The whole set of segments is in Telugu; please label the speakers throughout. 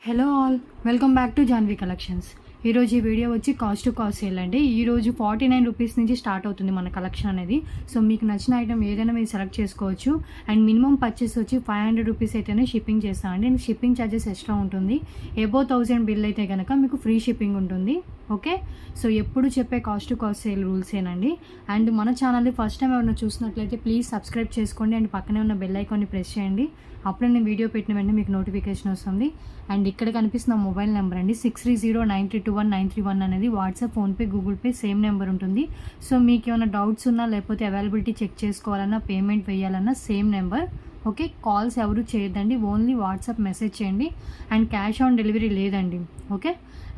Speaker 1: Hello all, welcome back to Janhvi collections. ఈరోజు ఈ వీడియో వచ్చి కాస్ట్ టు కాస్ట్ సేల్ అండి. ఈరోజు 49 రూపీస్ నుంచి స్టార్ట్ అవుతుంది మన కలెక్షన్ అనేది. సో మీకు నచ్చిన ఐటమ్ ఏదైనా మీరు సెలెక్ట్ చేసుకోవచ్చు. అండ్ మినిమం పర్చేస్ వచ్చి 500 రూపీస్ అయితేనే షిప్పింగ్ చేస్తామండి. అండ్ షిప్పింగ్ ఛార్జెస్ ఎక్స్ట్రా ఉంటుంది. ఎబో 1000 బిల్ అయితే కనుక మీకు ఫ్రీ షిప్పింగ్ ఉంటుంది. ఓకే, సో ఎప్పుడు చెప్పే కాస్ట్ టు కాస్ట్ సేల్ రూల్సేనండి. అండ్ మన ఛానల్ని ఫస్ట్ టైం ఎవరైనా చూసినట్లయితే ప్లీజ్ సబ్స్క్రైబ్ చేసుకోండి. అండ్ పక్కనే ఉన్న బెల్ ఐకాన్ని ప్రెస్ చేయండి. అప్పుడే నేను వీడియో పెట్టిన వెంటనే మీకు నోటిఫికేషన్ వస్తుంది. అండ్ ఇక్కడ కనిపిస్తున్న మొబైల్ నెంబర్ అండి 6309321931 అనేది WhatsApp, PhonePe, Google Pay same number ఉంటుంది. సో మీకు ఏమైనా డౌట్స్ ఉన్నా లేకపోతే అవైలబిలిటీ చెక్ చేసుకోవాలన్నా, పేమెంట్ వేయాలన్నా సేమ్ నెంబర్. ఓకే, కాల్స్ ఎవరు చేయొద్దండి, ఓన్లీ వాట్సాప్ మెసేజ్ చేయండి. అండ్ క్యాష్ ఆన్ డెలివరీ లేదండి. ఓకే,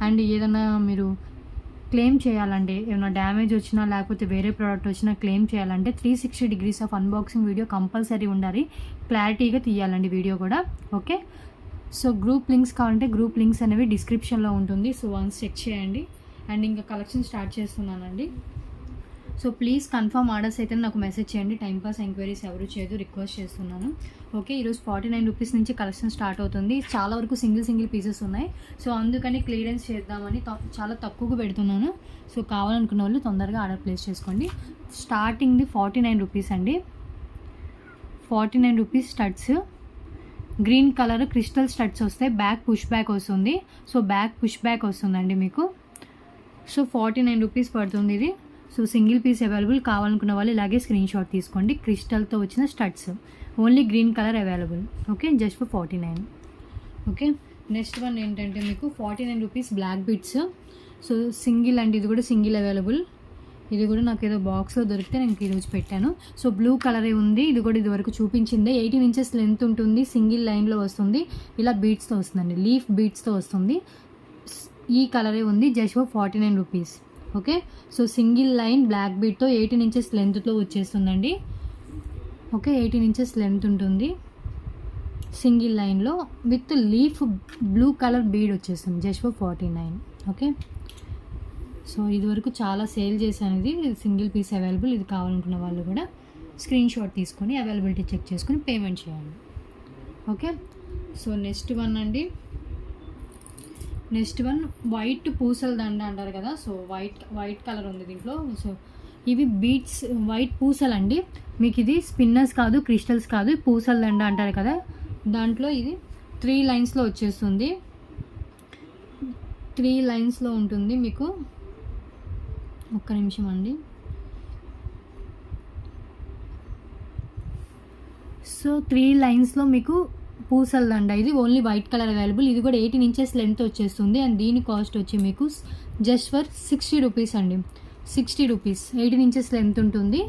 Speaker 1: అండ్ ఏదైనా మీరు క్లెయిమ్ చేయాలంటే, ఏమైనా డ్యామేజ్ వచ్చినా లేకపోతే వేరే ప్రోడక్ట్ వచ్చినా క్లెయిమ్ చేయాలంటే 360 degrees of unboxing video compulsory ఉండాలి. క్లారిటీగా తీయాలండి వీడియో కూడా. ఓకే, సో గ్రూప్ లింక్స్ కావాలంటే గ్రూప్ లింక్స్ అనేవి డిస్క్రిప్షన్లో ఉంటుంది. సో వన్స్ చెక్ చేయండి. అండ్ ఇంకా కలెక్షన్ స్టార్ట్ చేస్తున్నానండి. సో ప్లీజ్ కన్ఫర్మ్ ఆర్డర్స్ అయితే నాకు మెసేజ్ చేయండి. టైంపాస్ ఎంక్వైరీస్ ఎవరు చేయదు, రిక్వెస్ట్ చేస్తున్నాను. ఓకే, ఈరోజు 49 రూపీస్ నుంచి కలెక్షన్ స్టార్ట్ అవుతుంది. చాలా వరకు సింగిల్ పీసెస్ ఉన్నాయి. సో అందుకని క్లియరెన్స్ చేద్దామని చాలా తక్కువగా పెడుతున్నాను. సో కావాలనుకున్న వాళ్ళు తొందరగా ఆర్డర్ ప్లేస్ చేసుకోండి. స్టార్టింగ్ది 49 రూపీస్ అండి. 49 rupees studs, green colour crystal studs వస్తాయి. బ్యాక్ పుష్ బ్యాక్ వస్తుంది. సో బ్యాక్ పుష్ బ్యాక్ వస్తుందండి మీకు. సో 49 రూపీస్ పడుతుంది ఇది. So single piece available. కావాలనుకున్న వాళ్ళు ఇలాగే స్క్రీన్ షాట్ తీసుకోండి. క్రిస్టల్తో వచ్చిన studs, only green colour available. Okay, just for 49. Okay, next one ఏంటంటే మీకు 49 rupees black beads. So single అండి, ఇది కూడా సింగిల్ అవైలబుల్. ఇది కూడా నాకు ఏదో బాక్స్లో దొరికితే నేను ఈరోజు పెట్టాను. సో బ్లూ కలరే ఉంది. ఇది కూడా ఇది వరకు చూపించింది. 18 ఇంచెస్ లెంత్ ఉంటుంది. సింగిల్ లైన్లో వస్తుంది. ఇలా బీట్స్తో వస్తుందండి, లీఫ్ బీట్స్తో వస్తుంది. ఈ కలరే ఉంది. Just for 49 rupees. Okay, so single line black బీట్తో 18 ఇంచెస్ లెంత్తో వచ్చేస్తుందండి. ఓకే, 18 ఇంచెస్ లెంత్ ఉంటుంది. సింగిల్ లైన్లో with leaf blue colour bead వచ్చేస్తుంది. Just for 49. ఓకే, సో ఇది వరకు చాలా సేల్ చేశాను. ఇది సింగిల్ పీస్ అవైలబుల్. ఇది కావాలనుకున్న వాళ్ళు కూడా స్క్రీన్ షాట్ తీసుకొని అవైలబిలిటీ చెక్ చేసుకొని పేమెంట్ చేయండి. ఓకే, సో నెక్స్ట్ వన్ అండి. నెక్స్ట్ వన్ వైట్ పూసల దండ అంటారు కదా. సో వైట్ కలర్ ఉంది దీంట్లో. సో ఇవి బీట్స్, వైట్ పూసలు అండి. మీకు ఇది స్పిన్నర్స్ కాదు, క్రిస్టల్స్ కాదు, పూసల దండ అంటారు కదా. దాంట్లో ఇది 3 లైన్స్లో వచ్చేస్తుంది. 3 లైన్స్లో ఉంటుంది మీకు. ఒక్క నిమిషం అండి. సో 3 లైన్స్లో మీకు పూసల దండ. ఇది ఓన్లీ వైట్ కలర్ అవైలబుల్. ఇది కూడా 18 ఇంచెస్ లెంత్ వచ్చేస్తుంది. అండ్ దీని కాస్ట్ వచ్చి మీకు జస్ట్ ఫర్ 60 రూపీస్ అండి. 60 రూపీస్, 18 ఇంచెస్ లెంత్ ఉంటుంది.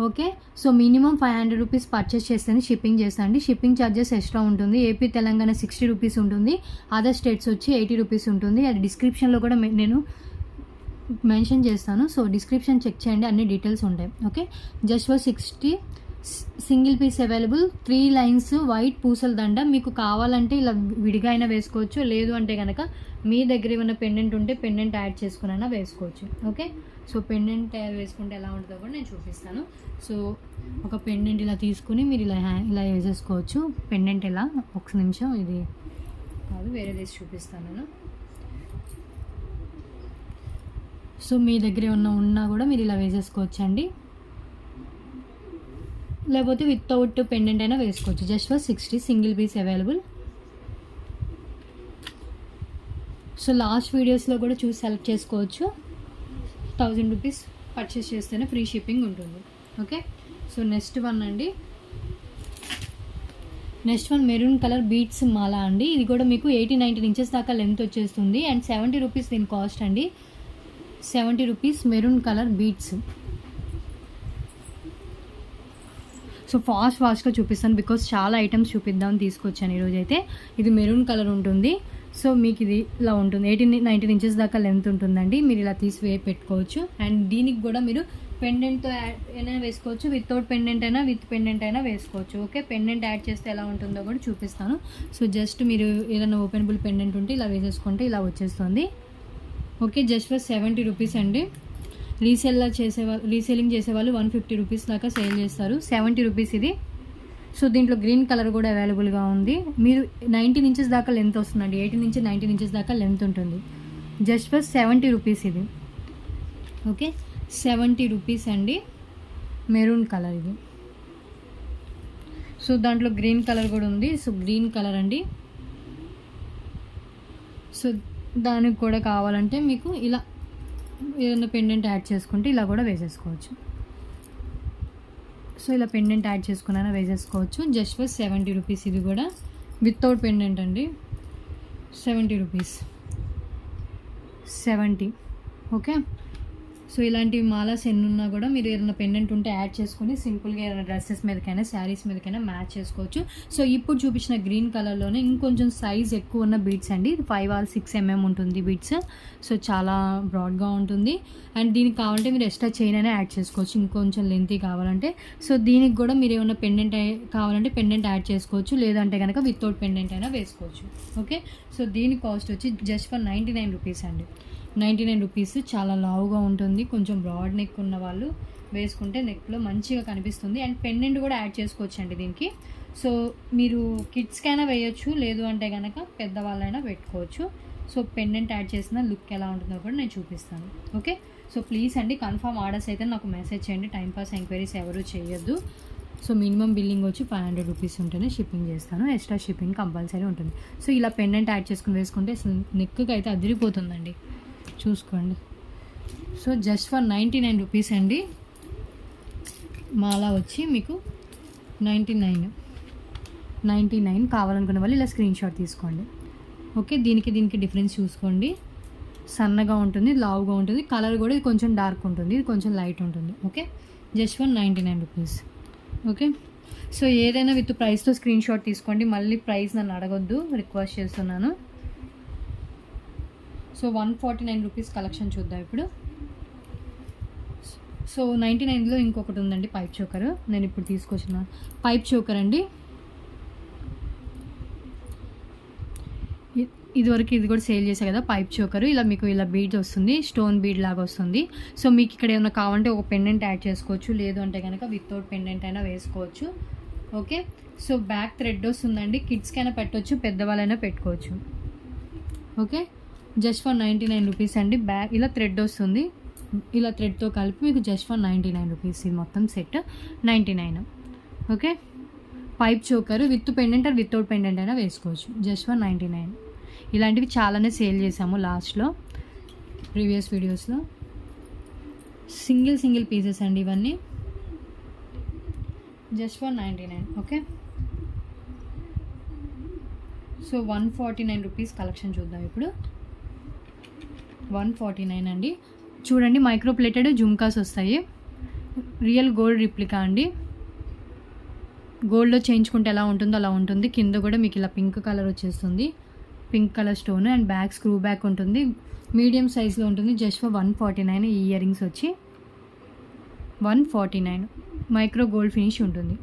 Speaker 1: Okay, so minimum 500 rupees purchase చేస్తేనే షిప్పింగ్ చేస్తాండి. షిప్పింగ్ ఛార్జెస్ ఎక్స్ట్రా ఉంటుంది. ఏపీ తెలంగాణ 60 రూపీస్ ఉంటుంది. అదర్ స్టేట్స్ వచ్చి 80 రూపీస్ ఉంటుంది. అది డిస్క్రిప్షన్లో కూడా నేను మెన్షన్ చేస్తాను. సో డిస్క్రిప్షన్ చెక్ చేయండి, అన్ని డీటెయిల్స్ ఉంటాయి. Okay, just for 60. Single piece available. 3 lines white పూసల దండ. మీకు కావాలంటే ఇలా విడిగా అయినా వేసుకోవచ్చు. లేదు అంటే కనుక మీ దగ్గర ఏమైనా పెండెంట్ ఉంటే పెండెంట్ యాడ్ చేసుకునైనా వేసుకోవచ్చు. ఓకే, సో పెండెంట్ వేసుకుంటే ఎలా ఉంటుందో కూడా నేను చూపిస్తాను. సో ఒక పెండెంట్ ఇలా తీసుకుని మీరు ఇలా వేసేసుకోవచ్చు. పెండెంట్ ఎలా, ఒక నిమిషం, ఇది కాదు వేరే తీసి చూపిస్తాను నేను. సో మీ దగ్గర ఏమన్నా ఉన్నా కూడా మీరు ఇలా వేసేసుకోవచ్చు అండి. లేకపోతే వితౌట్ పెండెంట్ అయినా వేసుకోవచ్చు. Just for 60. Single piece available. So last వీడియోస్లో కూడా చూసి సెలెక్ట్ చేసుకోవచ్చు. 1000 రూపీస్ పర్చేస్ చేస్తేనే ఫ్రీ షిప్పింగ్ ఉంటుంది. ఓకే, సో నెక్స్ట్ వన్ అండి. Next one maroon colour beads మాల అండి. ఇది కూడా మీకు 18-19 ఇంచెస్ దాకా లెంత్ వచ్చేస్తుంది. అండ్ 70 రూపీస్ దీని కాస్ట్ అండి. 70 rupees maroon colour beats. So ఫాస్ట్గా చూపిస్తాను బికాస్ చాలా ఐటమ్స్ చూపిద్దామని తీసుకొచ్చాను ఈరోజు అయితే. ఇది మెరూన్ కలర్ ఉంటుంది. సో మీకు ఇది ఇలా ఉంటుంది. 18-19 ఇంచెస్ దాకా లెంత్ ఉంటుందండి. మీరు ఇలా తీసి పెట్టుకోవచ్చు. అండ్ దీనికి కూడా మీరు పెండెంట్తో అయినా వేసుకోవచ్చు, వితౌట్ పెండెంట్ అయినా విత్ పెండెంట్ అయినా వేసుకోవచ్చు. ఓకే, పెండెంట్ యాడ్ చేస్తే ఎలా ఉంటుందో కూడా చూపిస్తాను. సో జస్ట్ మీరు ఏదైనా ఓపెనబుల్ పెండెంట్ ఉంటే ఇలా వేసేసుకుంటే ఇలా వచ్చేస్తుంది. ఓకే, జస్ట్ ఫర్ 70 రూపీస్ అండి. రీసెల్లింగ్ చేసేవాళ్ళు 150 రూపీస్ దాకా సేల్ చేస్తారు. 70 రూపీస్ ఇది. సో దీంట్లో గ్రీన్ కలర్ కూడా అవైలబుల్గా ఉంది. మీరు 19 ఇంచెస్ దాకా లెంత్ వస్తుందండి. 18 నుంచి 19 ఇంచెస్ దాకా లెంత్ ఉంటుంది. జస్ట్ ఫర్ 70 రూపీస్ ఇది. ఓకే, 70 రూపీస్ అండి. మెరూన్ కలర్ ఇది. సో దాంట్లో గ్రీన్ కలర్ కూడా ఉంది. సో గ్రీన్ కలర్ అండి. సో దానికి కూడా కావాలంటే మీకు ఇలా ఏదైనా పెండెంట్ యాడ్ చేసుకుంటే ఇలా కూడా వేసేసుకోవచ్చు. సో ఇలా పెండెంట్ యాడ్ చేసుకున్నా వేసేసుకోవచ్చు. Just for 70 rupees. ఇది కూడా వితౌట్ పెండెంట్ అండి. 70 రూపీస్. 70. ఓకే, సో ఇలాంటి మాలాస్ ఎన్ని ఉన్నా కూడా మీరు ఏదైనా పెండెంట్ ఉంటే యాడ్ చేసుకుని సింపుల్గా ఏదైనా డ్రెస్సెస్ మీదకైనా శారీస్ మీదకైనా మ్యాచ్ చేసుకోవచ్చు. సో ఇప్పుడు చూపించిన గ్రీన్ కలర్లోనే ఇంకొంచెం సైజ్ ఎక్కువ ఉన్న బీడ్స్ అండి. 5 or 6 mm ఉంటుంది బీడ్స్. సో చాలా బ్రాడ్గా ఉంటుంది. అండ్ దీనికి కావాలంటే మీరు ఎక్స్ట్రా చైన్ అయినా యాడ్ చేసుకోవచ్చు, ఇంకొంచెం లెంతీ కావాలంటే. సో దీనికి కూడా మీరు ఏమైనా పెండెంట్ కావాలంటే పెండెంట్ యాడ్ చేసుకోవచ్చు, లేదంటే కనుక వితౌట్ పెండెంట్ అయినా వేసుకోవచ్చు. ఓకే, సో దీని కాస్ట్ వచ్చి జస్ట్ ఫర్ 99 రూపీస్ అండి. 99 రూపీస్. చాలా లావుగా ఉంటుంది. కొంచెం బ్రాడ్ నెక్ ఉన్న వాళ్ళు వేసుకుంటే నెక్లో మంచిగా కనిపిస్తుంది. అండ్ పెండెంట్ కూడా యాడ్ చేసుకోవచ్చు అండి దీనికి. సో మీరు కిడ్స్కైనా వేయచ్చు, లేదు అంటే కనుక పెద్దవాళ్ళైనా పెట్టుకోవచ్చు. సో పెండెంట్ యాడ్ చేసిన లుక్ ఎలా ఉంటుందో కూడా నేను చూపిస్తాను. ఓకే, సో ప్లీజ్ అండి కన్ఫర్మ్ ఆర్డర్స్ అయితే నాకు మెసేజ్ చేయండి. టైంపాస్ ఎంక్వైరీస్ ఎవరు చేయొద్దు. సో మినిమం బిల్లింగ్ వచ్చి 500 రూపీస్ ఉంటేనే షిప్పింగ్ చేస్తాను. ఎక్స్ట్రా షిప్పింగ్ కంపల్సరీ ఉంటుంది. సో ఇలా పెండెంట్ యాడ్ చేసుకుని వేసుకుంటే అసలు నెక్కి అయితే అదిరిపోతుందండి. చూసుకోండి. సో జస్ట్ ఫర్ 99 రూపీస్ అండి. మాలా వచ్చి మీకు 99 కావాలనుకునే వాళ్ళు ఇలా స్క్రీన్ షాట్ తీసుకోండి. ఓకే, దీనికి డిఫరెన్స్ చూసుకోండి. సన్నగా ఉంటుంది, లావుగా ఉంటుంది. కలర్ కూడా ఇది కొంచెం డార్క్ ఉంటుంది, ఇది కొంచెం లైట్ ఉంటుంది. Okay, just for 99 rupees. Okay, so ఏదైనా విత్ ప్రైస్తో స్క్రీన్ షాట్ తీసుకోండి. మళ్ళీ ప్రైస్ నన్ను అడగొద్దు, రిక్వెస్ట్ చేస్తున్నాను. సో 149 రూపీస్ కలెక్షన్ చూద్దాం ఇప్పుడు. సో 99లో ఇంకొకటి ఉందండి, పైప్ చోకర్. నేను ఇప్పుడు తీసుకొచ్చిన పైప్ చోకర్ అండి. ఇదివరకు ఇది కూడా సేల్ చేసా కదా పైప్ చోకర్. ఇలా మీకు ఇలా బీడ్ వస్తుంది, స్టోన్ బీడ్ లాగా వస్తుంది. సో మీకు ఇక్కడ ఏమైనా కావాలంటే ఒక పెండెంట్ యాడ్ చేసుకోవచ్చు, లేదు అంటే కనుక వితౌట్ పెండెంట్ అయినా వేసుకోవచ్చు. ఓకే, సో బ్యాక్ థ్రెడ్ వస్తుందండి. కిడ్స్కైనా పెట్టవచ్చు, పెద్దవాళ్ళైనా పెట్టుకోవచ్చు. ఓకే, జస్ట్ ఫర్ 99 రూపీస్ అండి. బ్యాక్ ఇలా థ్రెడ్ వస్తుంది, ఇలా థ్రెడ్తో కలిపి మీకు జస్ట్ ఫర్ 99 రూపీస్. ఇది మొత్తం set 99. Okay, pipe choker with pendant or without pendant అయినా వేసుకోవచ్చు. Just for 99. ఇలాంటివి చాలానే సేల్ చేసాము లాస్ట్లో, ప్రీవియస్ వీడియోస్లో. సింగిల్ పీసెస్ అండి ఇవన్నీ. Just for 99. Okay, so 149 rupees collection చూద్దాం ఇప్పుడు. 149 అండి. చూడండి, మైక్రో ప్లేటెడ్ జుమ్కాస్ వస్తాయి. రియల్ గోల్డ్ రిప్లికా అండి. గోల్డ్లో చేయించుకుంటే ఎలా ఉంటుందో అలా ఉంటుంది. కింద కూడా మీకు ఇలా పింక్ కలర్ వచ్చేస్తుంది, pink colour stone. And back screw back ఉంటుంది, మీడియం సైజ్లో ఉంటుంది. Just for 149. ఈ ఇయర్ రింగ్స్ వచ్చి 149. మైక్రో గోల్డ్ ఫినిష్ ఉంటుంది.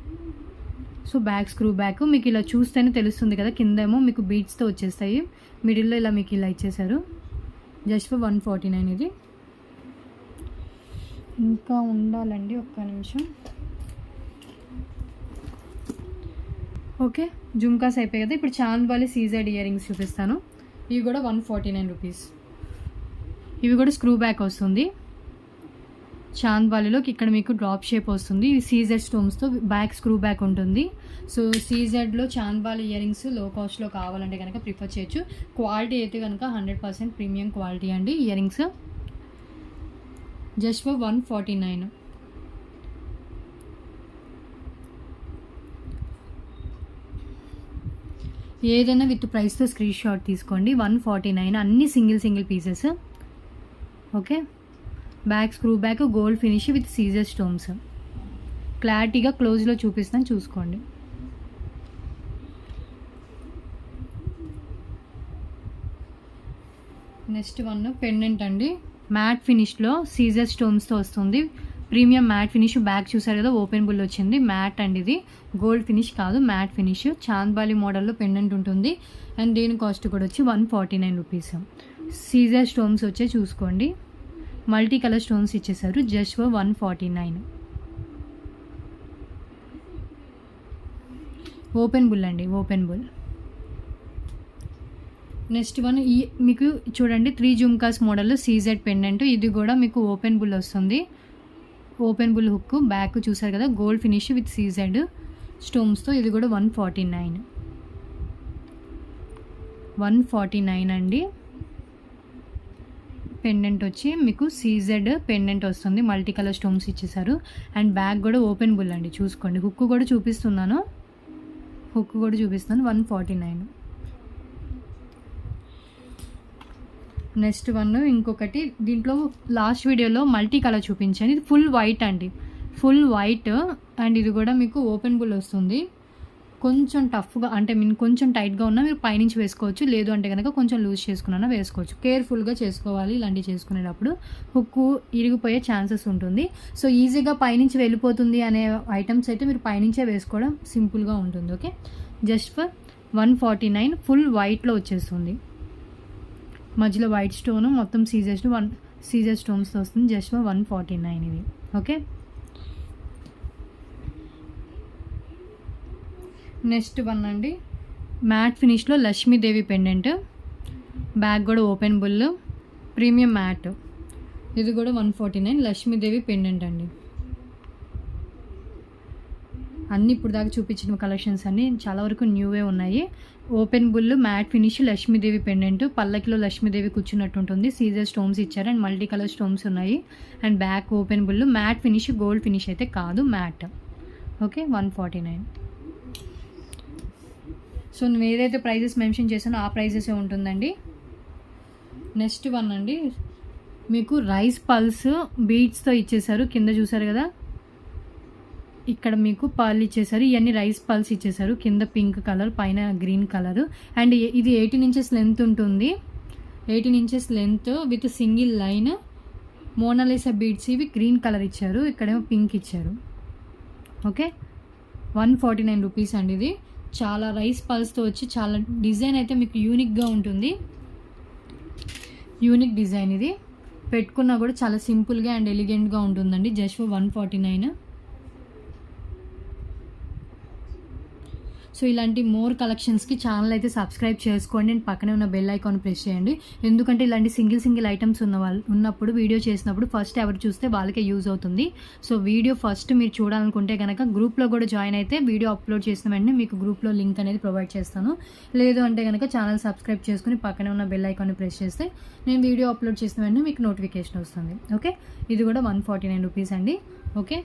Speaker 1: సో బ్యాక్ స్క్రూ బ్యాక్ మీకు ఇలా చూస్తేనే తెలుస్తుంది కదా. కిందేమో మీకు బీడ్స్తో వచ్చేస్తాయి, మిడిల్లో ఇలా మీకు ఇలా ఇచ్చేసారు. జస్ట్ ఫర్ 149 ఇది. ఇంకా ఉండాలండి, ఒక్క నిమిషం. ఓకే, జుమ్కాస్ అయిపోయి కదా. ఇప్పుడు చాంద్బాలి సీజెడ్ ఇయర్ రింగ్స్ చూపిస్తాను. ఇవి కూడా 149 రూపీస్. ఇవి కూడా స్క్రూ బ్యాక్ వస్తుంది. చాంద్బాలిలోకి ఇక్కడ మీకు డ్రాప్ షేప్ వస్తుంది. ఇవి సీజెడ్ స్టోన్స్తో బ్యాక్ స్క్రూ బ్యాక్ ఉంటుంది. సో సీజెడ్లో చాంద్బాలి ఇయర్ రింగ్స్ లో కాస్ట్లో కావాలంటే కనుక ప్రిఫర్ చేయొచ్చు. క్వాలిటీ అయితే కనుక 100% ప్రీమియం క్వాలిటీ అండి ఇయర్ రింగ్స్. Just for 149. ఏదైనా విత్ ప్రైస్తో స్క్రీన్ షాట్ తీసుకోండి. 149 అన్ని single pieces. Okay, back screw back gold finish with Caesar stones. క్లారిటీగా క్లోజ్లో చూపిస్తాను, చూసుకోండి. నెక్స్ట్ వన్ పెండెంట్ అండి. మ్యాట్ ఫినిష్లో సీజర్ స్టోన్స్తో వస్తుంది. Premium matte finish. బ్యాక్ చూసారు కదా, ఓపెన్ బుల్ వచ్చింది. మ్యాట్ అండి ఇది, గోల్డ్ ఫినిష్ కాదు, మ్యాట్ ఫినిష్. చాంద్బాలి మోడల్లో పెండెంట్ ఉంటుంది. అండ్ దీని కాస్ట్ కూడా వచ్చి 149 రూపీస్. సీజర్ స్టోన్స్ వచ్చే చూసుకోండి, మల్టీ కలర్ స్టోన్స్ ఇచ్చేసారు. Just for 149. ఓపెన్ బుల్ అండి, ఓపెన్ బుల్. నెక్స్ట్ వన్ ఈ మీకు చూడండి 3 జుమ్కాస్ మోడల్లో సీజెడ్ పెండెంట్. ఇది కూడా మీకు ఓపెన్ బుల్ వస్తుంది, ఓపెన్ బుల్ హుక్. బ్యాక్ చూసారు కదా గోల్డ్ ఫినిష్ విత్ సీజెడ్ స్టోన్స్తో. ఇది కూడా 149 అండి. పెండెంట్ వచ్చి మీకు సీజెడ్ పెండెంట్ వస్తుంది, మల్టీ కలర్ స్టోన్స్ ఇచ్చేసారు. అండ్ బ్యాక్ కూడా ఓపెన్ బుల్ అండి, చూసుకోండి. హుక్ కూడా చూపిస్తున్నాను, 149. నెక్స్ట్ వన్ ఇంకొకటి, దీంట్లో లాస్ట్ వీడియోలో మల్టీ కలర్ చూపించాను. ఇది ఫుల్ వైట్ అండి, ఫుల్ వైట్. అండ్ ఇది కూడా మీకు ఓపెన్ బుల్ వస్తుంది. కొంచెం టఫ్గా అంటే కొంచెం టైట్గా ఉన్నా మీరు పైనుంచి వేసుకోవచ్చు, లేదు అంటే కనుక కొంచెం లూజ్ చేసుకున్నా వేసుకోవచ్చు. కేర్ఫుల్గా చేసుకోవాలి ఇలాంటివి చేసుకునేటప్పుడు, హుక్కు ఇరిగిపోయే ఛాన్సెస్ ఉంటుంది. సో ఈజీగా పైనుంచి వెళ్ళిపోతుంది అనే ఐటమ్స్ అయితే మీరు పైనుంచే వేసుకోవడం సింపుల్గా ఉంటుంది. Okay, just for 149. ఫుల్ వైట్లో వచ్చేస్తుంది, మధ్యలో వైట్ స్టోన్, మొత్తం సీజర్ స్టోన్స్తో వస్తుంది. జస్ట్ ఫర్ 149 ఇది. ఓకే, నెక్స్ట్ వన్ అండి, మ్యాట్ ఫినిష్లో లక్ష్మీదేవి పెండెంట్. బ్యాక్ కూడా ఓపెన్ బుల్, ప్రీమియం మ్యాట్. ఇది కూడా 149 లక్ష్మీదేవి పెండెంట్ అండి. అన్నీ ఇప్పుడు దాకా చూపించిన కలెక్షన్స్ అన్నీ చాలా వరకు న్యూవే ఉన్నాయి. Open bull matte finish Lakshmidevi pendant. పల్లకిలో లక్ష్మీదేవి కూర్చున్నట్టు ఉంటుంది, సీజర్ స్టోన్స్ ఇచ్చారు అండ్ మల్టీ కలర్ స్టోన్స్ ఉన్నాయి. And back open bull, matte finish, gold finish అయితే కాదు, మ్యాట్. ఓకే, 149. సో నేను ఏదైతే ప్రైజెస్ మెన్షన్ చేశానో ఆ ప్రైజెసే ఉంటుందండి. నెక్స్ట్ వన్ అండి, మీకు రైస్ పల్స్ బీడ్స్తో ఇచ్చేసారు. కింద చూసారు కదా, ఇక్కడ మీకు పర్ల్ ఇచ్చేసారు. ఇవన్నీ రైస్ పల్స్ ఇచ్చేసారు. కింద పింక్ కలర్, పైన గ్రీన్ కలర్. అండ్ ఇది 18 ఇంచెస్ లెంత్ ఉంటుంది, 18 inches length with single line. Mona Lisa beads ఇవి గ్రీన్ కలర్ ఇచ్చారు, ఇక్కడేమో పింక్ ఇచ్చారు. ఓకే, 149 రూపీస్ అండి. ఇది చాలా రైస్ పల్స్తో వచ్చి చాలా డిజైన్ అయితే మీకు యూనిక్గా ఉంటుంది, యూనిక్ డిజైన్. ఇది పెట్టుకున్నా కూడా చాలా సింపుల్గా అండ్ ఎలిగెంట్గా ఉంటుందండి. Just for 149. సో ఇలాంటి మోర్ కలెక్షన్స్కి ఛానల్ అయితే సబ్స్క్రైబ్ చేసుకోండి అండ్ పక్కనే ఉన్న బెల్ ఐకాన్ ప్రెస్ చేయండి. ఎందుకంటే ఇలాంటి సింగిల్ ఐటమ్స్ ఉన్నప్పుడు వీడియో చేసినప్పుడు ఫస్ట్ ఎవరు చూస్తే వాళ్ళకే యూజ్ అవుతుంది. సో వీడియో ఫస్ట్ మీరు చూడాలనుకుంటే కనుక గ్రూప్లో కూడా జాయిన్ అయితే వీడియో అప్లోడ్ చేసిన వెంటనే మీకు గ్రూప్లో లింక్ అనేది ప్రొవైడ్ చేస్తాను. లేదు అంటే కనుక ఛానల్ సబ్స్క్రైబ్ చేసుకుని పక్కనే ఉన్న బెల్ ఐకాన్ని ప్రెస్ చేస్తే నేను వీడియో అప్లోడ్ చేసిన వెంటనే మీకు నోటిఫికేషన్ వస్తుంది. ఓకే, ఇది కూడా 149 రూపీస్ అండి. ఓకే,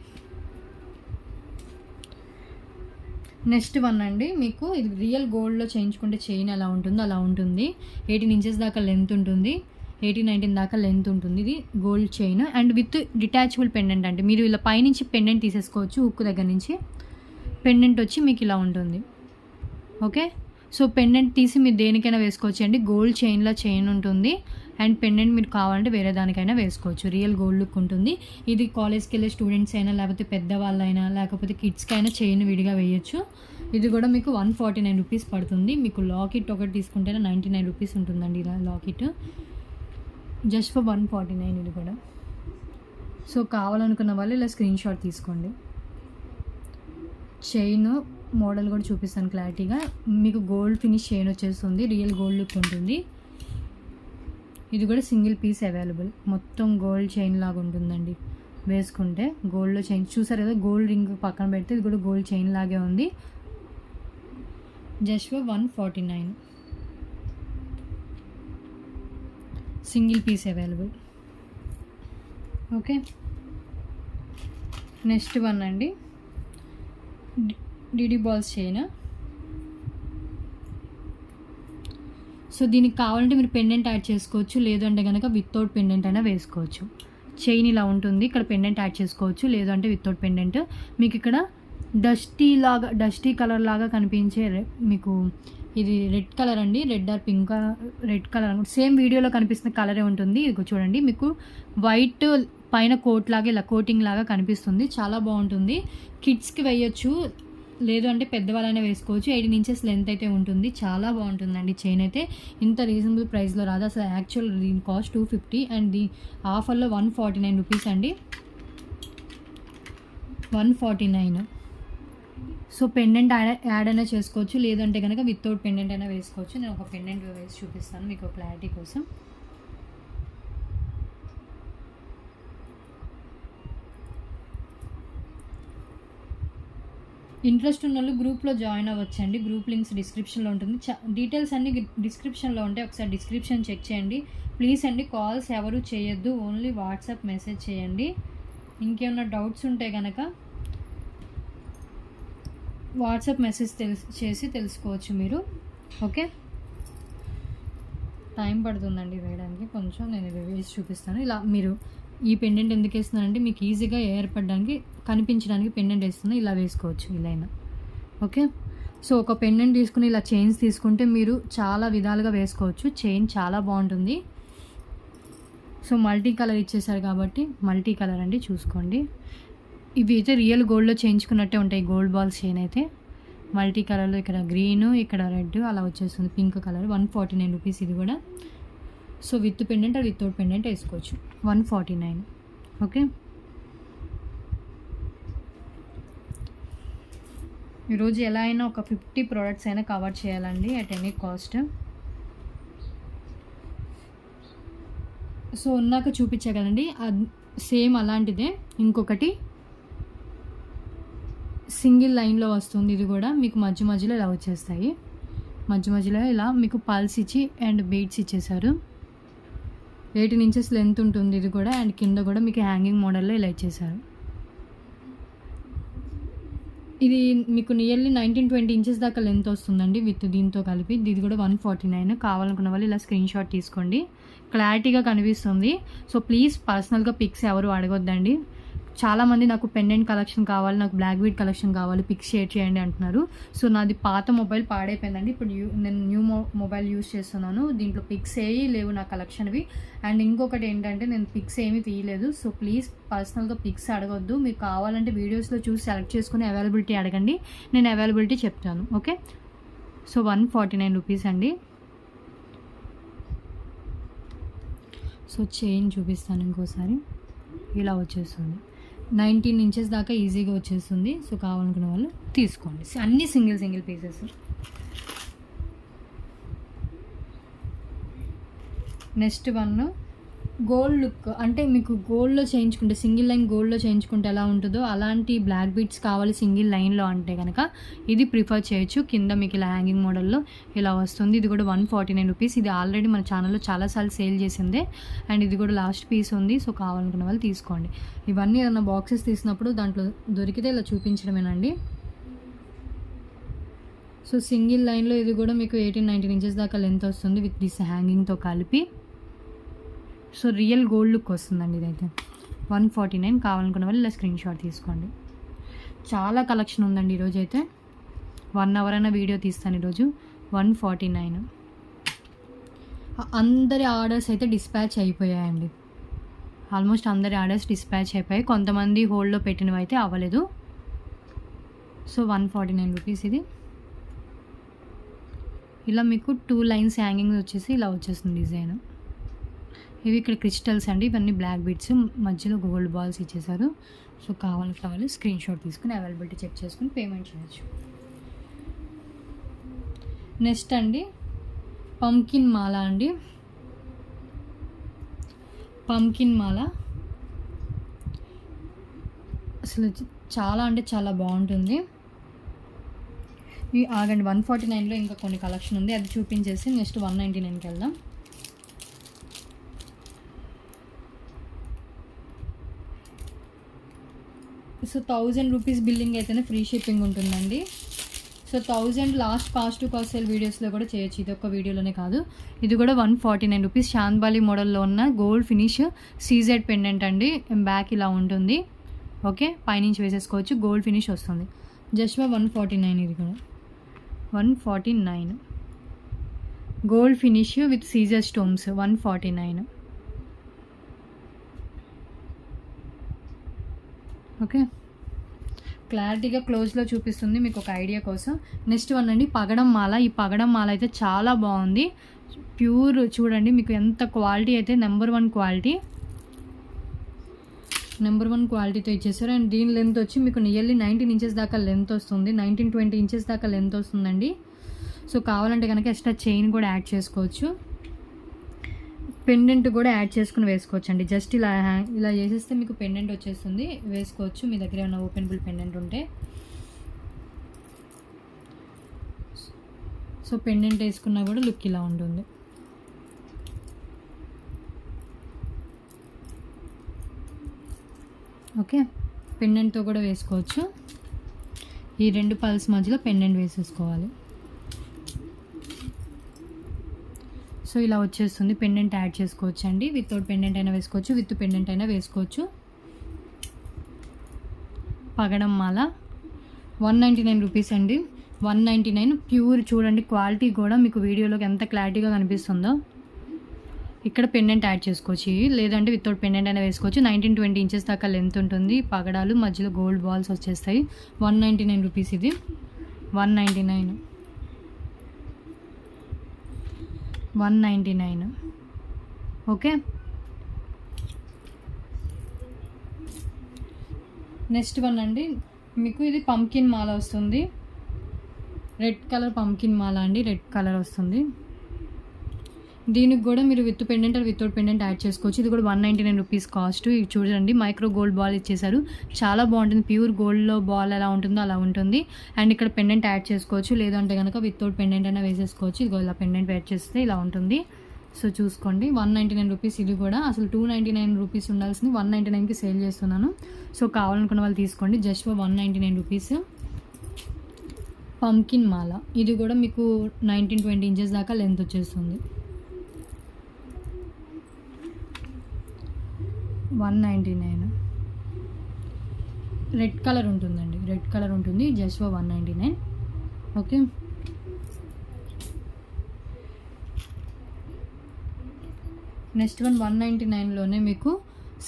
Speaker 1: నెక్స్ట్ వన్ అండి, మీకు ఇది రియల్ గోల్డ్లో చేయించుకుంటే చైన్ ఎలా ఉంటుందో అలా ఉంటుంది. 18 ఇంచెస్ దాకా లెంత్ ఉంటుంది, 18-19 దాకా లెంత్ ఉంటుంది. ఇది gold chain and with detachable pendant అంటే మీరు ఇలా పైనుంచి పెండెంట్ తీసేసుకోవచ్చు. హుక్ దగ్గర నుంచి పెండెంట్ వచ్చి మీకు ఇలా ఉంటుంది. ఓకే, సో పెండెంట్ తీసి మీరు దేనికైనా వేసుకోవచ్చు అండి. గోల్డ్ చైన్లో చైన్ ఉంటుంది అండ్ పెండెంట్ మీరు కావాలంటే వేరే దానికైనా వేసుకోవచ్చు. రియల్ గోల్డ్ లుక్ ఉంటుంది. ఇది కాలేజ్కి వెళ్ళే స్టూడెంట్స్ అయినా లేకపోతే పెద్దవాళ్ళైనా లేకపోతే కిడ్స్కి అయినా చైన్ విడిగా వేయచ్చు. ఇది కూడా మీకు 149 రూపీస్ పడుతుంది. మీకు లాకెట్ ఒకటి తీసుకుంటేనే 99 రూపీస్ ఉంటుందండి ఇలా లాకెట్. జస్ట్ ఫర్ 149 ఇది కూడా. సో కావాలనుకున్న వాళ్ళు ఇలా స్క్రీన్ షాట్ తీసుకోండి. చైన్ మోడల్ కూడా చూపిస్తాను క్లారిటీగా. మీకు గోల్డ్ ఫినిష్ చైన్ వచ్చేస్తుంది, రియల్ గోల్డ్ లుక్ ఉంటుంది. ఇది కూడా సింగిల్ పీస్ అవైలబుల్, మొత్తం గోల్డ్ చైన్ లాగా ఉంటుందండి. వేసుకుంటే గోల్డ్లో చైన్ చూసారు కదా, గోల్డ్ రింగ్ పక్కన పెడితే ఇది కూడా గోల్డ్ చైన్ లాగే ఉంది. Just for 149 single piece available. Okay, next one అండి, డిడి బాల్స్ చైన్. సో దీనికి కావాలంటే మీరు పెండెంట్ యాడ్ చేసుకోవచ్చు, లేదు అంటే కనుక వితౌట్ పెండెంట్ అయినా వేసుకోవచ్చు. చైన్ ఇలా ఉంటుంది, ఇక్కడ పెండెంట్ యాడ్ చేసుకోవచ్చు, లేదు అంటే వితౌట్ పెండెంట్. మీకు ఇక్కడ డస్టీ కలర్ లాగా కనిపించే మీకు ఇది రెడ్ కలర్ అండి, red or pink red colour అనుకుంటే సేమ్ వీడియోలో కనిపిస్తున్న కలరే ఉంటుంది. ఇది చూడండి, మీకు వైట్ పైన కోట్ లాగా ఇలా కోటింగ్ లాగా కనిపిస్తుంది, చాలా బాగుంటుంది. కిడ్స్కి వేయచ్చు, లేదు అంటే పెద్దవాళ్ళైనా వేసుకోవచ్చు. 18 ఇంచెస్ లెంత్ అయితే ఉంటుంది, చాలా బాగుంటుందండి. చైన్ అయితే ఇంత రీజనబుల్ ప్రైస్లో రాదు అసలు. యాక్చువల్ దీని కాస్ట్ 250 అండ్ దీ ఆఫర్లో 149 రూపీస్ అండి. 149 సో పెండెంట్ యాడ్ అయినా చేసుకోవచ్చు, లేదంటే కనుక వితౌట్ పెండెంట్ అయినా వేసుకోవచ్చు. నేను ఒక పెండెంట్ వేసి చూపిస్తాను మీకు క్లారిటీ కోసం. ఇంట్రెస్ట్ ఉన్న వాళ్ళు గ్రూప్లో జాయిన్ అవ్వచ్చండి. గ్రూప్ లింక్స్ డిస్క్రిప్షన్లో ఉంటుంది. డీటెయిల్స్ అన్ని డిస్క్రిప్షన్లో ఉంటాయి, ఒకసారి డిస్క్రిప్షన్ చెక్ చేయండి. ప్లీజ్ అండి కాల్స్ ఎవరు చేయొద్దు, ఓన్లీ వాట్సాప్ మెసేజ్ చేయండి. ఇంకేమైనా డౌట్స్ ఉంటే కనుక వాట్సాప్ మెసేజ్ చేసి తెలుసుకోవచ్చు మీరు. ఓకే, టైం పడుతుందండి వేయడానికి కొంచెం. నేను ఇది వేసి చూపిస్తాను. ఇలా మీరు ఈ పెండెంట్ ఎందుకు వేస్తున్నానంటే మీకు ఈజీగా ఏర్పడడానికి కనిపించడానికి పెండెంట్ వేస్తున్నా. ఇలా వేసుకోవచ్చు ఇలా అయినా. ఓకే, సో ఒక పెండెంట్ తీసుకుని ఇలా చైన్స్ తీసుకుంటే మీరు చాలా విధాలుగా వేసుకోవచ్చు. చైన్ చాలా బాగుంటుంది. సో మల్టీ కలర్ ఇచ్చేసారు కాబట్టి మల్టీ కలర్ అండి, చూసుకోండి. ఇవి అయితే రియల్ గోల్డ్లో చేయించుకున్నట్టే ఉంటాయి. గోల్డ్ బాల్స్ చైన్ అయితే మల్టీ కలర్లో, ఇక్కడ గ్రీన్, ఇక్కడ రెడ్ అలా వచ్చేస్తుంది, పింక్ కలర్. 149 రూపీస్ ఇది కూడా. So with pendant or without pendant వేసుకోవచ్చు. 149. ఓకే, ఈరోజు ఎలా అయినా ఒక 50 ప్రోడక్ట్స్ అయినా కవర్ చేయాలండి అట్ ఎనీ కాస్ట్. సో ఉన్నాక చూపించా కదండి, సేమ్ అలాంటిదే ఇంకొకటి సింగిల్ లైన్లో వస్తుంది. ఇది కూడా మీకు మధ్య మధ్యలో ఇలా వచ్చేస్తాయి. మధ్య మధ్యలో ఇలా మీకు పల్స్ ఇచ్చి అండ్ బీడ్స్ ఇచ్చేసారు. 18 ఇంచెస్ లెంత్ ఉంటుంది ఇది కూడా. అండ్ కింద కూడా మీకు హ్యాంగింగ్ మోడల్లో ఇలా ఇచ్చేసారు. ఇది మీకు నియర్లీ 19-20 ఇంచెస్ దాకా లెంత్ వస్తుందండి విత్ దీంతో కలిపి. ఇది కూడా 149. కావాలనుకున్న వాళ్ళు ఇలా స్క్రీన్ షాట్ తీసుకోండి, క్లారిటీగా కనిపిస్తుంది. సో ప్లీజ్ పర్సనల్గా పిక్స్ ఎవరు అడగొద్దండి. చాలామంది నాకు పెండెంట్ కలెక్షన్ కావాలి, నాకు బ్లాక్ బీడ్ కలెక్షన్ కావాలి, పిక్స్ షేర్ చేయండి అంటున్నారు. సో నాది పాత మొబైల్ పాడైపోయిందండి. ఇప్పుడు నేను న్యూ మొబైల్ యూస్ చేస్తున్నాను. దీంట్లో పిక్స్ ఏవి లేవు నా కలెక్షన్వి. అండ్ ఇంకొకటి ఏంటంటే నేను పిక్స్ ఏమీ తీయలేదు. సో ప్లీజ్ పర్సనల్గా పిక్స్ అడగొద్దు. మీకు కావాలంటే వీడియోస్లో చూసి సెలెక్ట్ చేసుకుని అవైలబిలిటీ అడగండి, నేను అవైలబిలిటీ చెప్తాను. ఓకే, సో 149 రూపీస్ అండి. సో చైన్ చూపిస్తాను ఇంకోసారి. ఇలా వచ్చేస్తుంది, 19 ఇంచెస్ దాకా ఈజీగా వచ్చేస్తుంది. సో కావాలనుకున్న వాళ్ళు తీసుకోండి. అన్నీ single pieces. Next one gold look, అంటే మీకు గోల్డ్లో చేయించుకుంటే సింగిల్ లైన్ గోల్డ్లో చేయించుకుంటే ఎలా ఉంటుందో అలాంటి బ్లాక్ బీడ్స్ కావాలి సింగిల్ లైన్లో అంటే కనుక ఇది ప్రిఫర్ చేయొచ్చు. కింద మీకు ఇలా హ్యాంగింగ్ మోడల్లో ఇలా వస్తుంది. ఇది కూడా 149 రూపీస్. ఇది ఆల్రెడీ మన ఛానల్లో చాలాసార్లు సేల్ చేసిందే. అండ్ ఇది కూడా లాస్ట్ పీస్ ఉంది. సో కావాలనుకున్న వాళ్ళు తీసుకోండి. ఇవన్నీ ఏదైనా బాక్సెస్ తీసినప్పుడు దాంట్లో దొరికితే ఇలా చూపించడమేనండి. సో సింగిల్ లైన్లో ఇది కూడా మీకు 18-19 ఇంచెస్ దాకా లెంత్ వస్తుంది విత్ దిస్ హ్యాంగింగ్తో కలిపి. సో రియల్ గోల్డ్ లుక్ వస్తుందండి ఇదైతే. 149. కావాలనుకున్న వాళ్ళు ఇలా స్క్రీన్ షాట్ తీసుకోండి. చాలా కలెక్షన్ ఉందండి ఈరోజు అయితే. 1 అవర్ అయినా వీడియో తీస్తాను ఈరోజు. 149. అందరి ఆర్డర్స్ అయితే డిస్పాచ్ అయిపోయాయండి. ఆల్మోస్ట్ అందరి ఆర్డర్స్ డిస్పాచ్ అయిపోయాయి. కొంతమంది హోల్డ్లో పెట్టినవి అయితే అవ్వలేదు. సో 149 రూపీస్ ఇది. ఇలా మీకు 2 లైన్స్ హ్యాంగింగ్ వచ్చేసి ఇలా వచ్చేస్తుంది డిజైన్. ఇవి ఇక్కడ క్రిస్టల్స్ అండి, ఇవన్నీ బ్లాక్ బీడ్స్, మధ్యలో గోల్డ్ బాల్స్ ఇచ్చేసారు. సో కావాలంటే వాళ్ళు స్క్రీన్ షాట్ తీసుకుని అవైలబిలిటీ చెక్ చేసుకుని పేమెంట్ చేయొచ్చు. నెక్స్ట్ అండి పంకిన్ మాల అండి. పంకిన్ మాల అసలు చాలా అంటే చాలా బాగుంటుంది. ఆగండి, 149లో ఇంకా కొన్ని కలెక్షన్ ఉంది, అది చూపించేసి నెక్స్ట్ 199కి వెళ్దాం. సో 1000 రూపీస్ బిల్లింగ్ అయితేనే ఫ్రీ షిప్పింగ్ ఉంటుందండి. So 1000 last cost to cost sale వీడియోస్లో కూడా చేయొచ్చు, ఇది ఒక వీడియోలోనే కాదు. ఇది కూడా 149 రూపీస్. చాంద్బాలి మోడల్లో ఉన్న గోల్డ్ ఫినిష్ సీజెడ్ పెండెంట్ అండి. బ్యాక్ ఇలా ఉంటుంది. ఓకే, పైనుంచి వేసేసుకోవచ్చు, గోల్డ్ ఫినిష్ వస్తుంది. జస్ట్ 149. ఇది కూడా 149 gold finish with Caesar stones. 149. Okay, క్లారిటీగా క్లోజ్లో చూపిస్తుంది మీకు ఒక ఐడియా కోసం. నెక్స్ట్ వన్ అండి పగడం మాల. ఈ పగడం మాల అయితే చాలా బాగుంది. ప్యూర్ చూడండి మీకు ఎంత క్వాలిటీ అయితే, నెంబర్ 1 క్వాలిటీ. నెంబర్ 1 క్వాలిటీతో ఇచ్చేసారు. అండ్ దీని లెంత్ వచ్చి మీకు నియర్లీ 19 ఇంచెస్ దాకా లెంత్ వస్తుంది, 19-20 ఇంచెస్ దాకా లెంత్ వస్తుందండి. సో కావాలంటే కనుక ఎక్స్ట్రా చైన్ కూడా యాడ్ చేసుకోవచ్చు, పెండెంట్ కూడా యాడ్ చేసుకుని వేసుకోవచ్చు అండి. జస్ట్ ఇలా చేసేస్తే మీకు పెండెంట్ వచ్చేస్తుంది, వేసుకోవచ్చు మీ దగ్గర ఏమైనా ఓపెనబుల్ పెండెంట్ ఉంటే. సో పెండెంట్ వేసుకున్నా కూడా లుక్ ఇలా ఉంటుంది. ఓకే, పెండెంట్తో కూడా వేసుకోవచ్చు. ఈ 2 పల్స్ మధ్యలో పెండెంట్ వేసేసుకోవాలి. సో ఇలా వచ్చేస్తుంది, పెండెంట్ యాడ్ చేసుకోవచ్చు అండి. వితౌట్ పెండెంట్ అయినా వేసుకోవచ్చు, విత్ పెండెంట్ అయినా వేసుకోవచ్చు. పగడం మాల 199 రూపీస్ అండి, 199 ప్యూర్. చూడండి క్వాలిటీ కూడా మీకు వీడియోలోకి ఎంత క్లారిటీగా కనిపిస్తుందో. ఇక్కడ పెండెంట్ యాడ్ చేసుకోవచ్చు, లేదంటే వితౌట్ పెండెంట్ అయినా వేసుకోవచ్చు. 19-20 ఇంచెస్ దాకా లెంత్ ఉంటుంది, పగడాలు మధ్యలో గోల్డ్ బాల్స్ వచ్చేస్తాయి. 199 రూపీస్ ఇది, 199. ఓకే, నెక్స్ట్ వన్ అండి, మీకు ఇది పంకిన్ మాల వస్తుంది, రెడ్ కలర్ పంకిన్ మాల అండి, రెడ్ కలర్ వస్తుంది. దీనికి కూడా మీరు with pendant or without pendant add చేసుకోవచ్చు. ఇది కూడా 199 రూపీస్ కాస్ట్. ఇది చూడండి మైక్రో గోల్డ్ బాల్ ఇచ్చేసారు, చాలా బాగుంటుంది. ప్యూర్ గోల్డ్లో బాల్ ఎలా ఉంటుందో అలా ఉంటుంది. అండ్ ఇక్కడ పెండెంట్ యాడ్ చేసుకోవచ్చు, లేదంటే కనుక వితౌట్ పెండెంట్ అయినా వేసేసుకోవచ్చు. ఇది ఇలా పెండెంట్ యాడ్ చేస్తే ఇలా ఉంటుంది. సో చూసుకోండి 199 రూపీస్. ఇది కూడా అసలు 299 రూపీస్ ఉండాల్సింది 199కి సేల్ చేస్తున్నాను. సో కావాలనుకున్న వాళ్ళు తీసుకోండి, జస్ట్ 199 రూపీస్. పంకిన్ మాల, ఇది కూడా మీకు 19-20 ఇంచెస్ దాకా లెంత్ వచ్చేస్తుంది. 199. రెడ్ కలర్ ఉంటుందండి, రెడ్ కలర్ ఉంటుంది, జస్ట్ 199. ఓకే, నెక్స్ట్ 199లోనే మీకు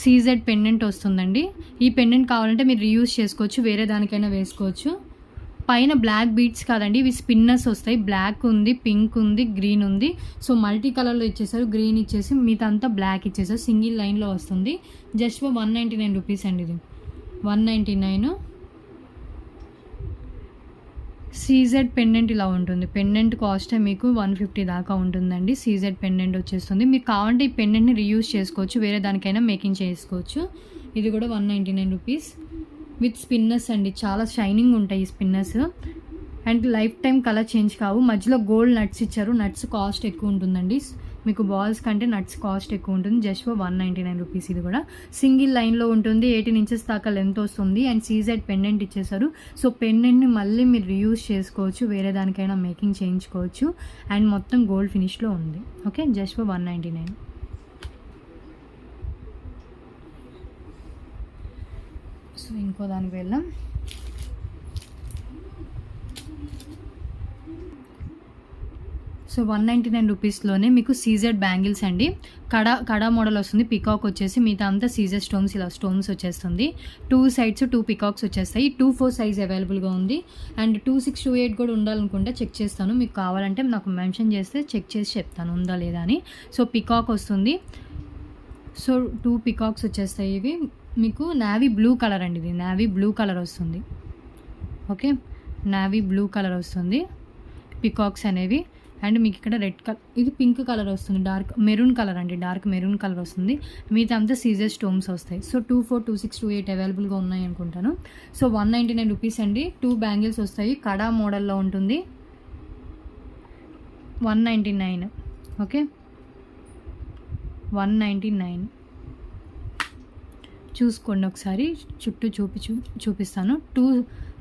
Speaker 1: సీజెడ్ పెండెంట్ వస్తుందండి. ఈ పెండెంట్ కావాలంటే మీరు రీయూజ్ చేసుకోవచ్చు, వేరే దానికైనా వేసుకోవచ్చు. పైన బ్లాక్ బీడ్స్ కాదండి, ఇవి స్పిన్నర్స్ వస్తాయి. బ్లాక్ ఉంది, పింక్ ఉంది, గ్రీన్ ఉంది. సో మల్టీ కలర్లో ఇచ్చేసారు, గ్రీన్ ఇచ్చేసి మిగతా అంతా బ్లాక్ ఇచ్చేసారు. సింగిల్ లైన్లో వస్తుంది, జస్ట్ 199 రూపీస్ అండి. ఇది 199. సీజెడ్ పెండెంట్ ఇలా ఉంటుంది. పెండెంట్ కాస్ట్ మీకు 150 దాకా ఉంటుందండి. సీజెడ్ పెండెంట్ వచ్చేస్తుంది. మీకు కావాలంటే ఈ పెండెంట్ని రీయూజ్ చేసుకోవచ్చు, వేరే దానికైనా మేకింగ్ చేసుకోవచ్చు. ఇది కూడా 199 రూపీస్ విత్ స్పిన్నర్స్ అండి. చాలా షైనింగ్ ఉంటాయి ఈ spinners, and life time colour change కావు. మధ్యలో గోల్డ్ నట్స్ ఇచ్చారు, నట్స్ కాస్ట్ ఎక్కువ ఉంటుందండి. మీకు బాల్స్ కంటే నట్స్ కాస్ట్ ఎక్కువ ఉంటుంది, జస్ట్ 199 రూపీస్. ఇది కూడా సింగిల్ లైన్లో ఉంటుంది, 18 ఇంచెస్ దాకా లెంత్ వస్తుంది. అండ్ సీజెడ్ పెండెంట్ ఇచ్చేసారు. సో పెండెంట్ని మళ్ళీ మీరు రీయూజ్ చేసుకోవచ్చు, వేరే దానికైనా మేకింగ్ చేయించుకోవచ్చు. అండ్ మొత్తం గోల్డ్ ఫినిష్లో ఉంది. Okay, just 199. సో ఇంకో దానికి వెళ్దాం. సో 199 రూపీస్లోనే మీకు సీజెడ్ బ్యాంగిల్స్ అండి. కడా మోడల్ వస్తుంది, పికాక్ వచ్చేసి మిగతా అంతా సీజెడ్ స్టోన్స్, ఇలా స్టోన్స్ వచ్చేస్తుంది. 2 సైడ్స్ 2 పికాక్స్ వచ్చేస్తాయి. 2-4 సైజ్ అవైలబుల్గా ఉంది. అండ్ 2-6-2-8 కూడా ఉండాలనుకుంటే చెక్ చేస్తాను, మీకు కావాలంటే నాకు మెన్షన్ చేస్తే చెక్ చేసి చెప్తాను ఉందా లేదా అని. సో పికాక్ వస్తుంది. సో 2 పికాక్స్ వచ్చేస్తాయి. ఇవి మీకు నావీ బ్లూ కలర్ అండి, ఇది నావీ బ్లూ కలర్ వస్తుంది. ఓకే, నావీ బ్లూ కలర్ వస్తుంది పికాక్స్ అనేవి. అండ్ మీకు ఇక్కడ రెడ్ కలర్, ఇది పింక్ కలర్ వస్తుంది, డార్క్ మెరూన్ కలర్ అండి, డార్క్ మెరూన్ కలర్ వస్తుంది. మిగతా అంతా సీజర్ స్టోన్స్ వస్తాయి. సో 2-4, 2-6, 2-8 అవైలబుల్గా ఉన్నాయి అనుకుంటాను. సో 199 రూపీస్ అండి. 2 బ్యాంగిల్స్ వస్తాయి, కడా మోడల్లో ఉంటుంది. 199. ఓకే, 199. చూసుకోండి ఒకసారి, చుట్టూ చూపిస్తాను.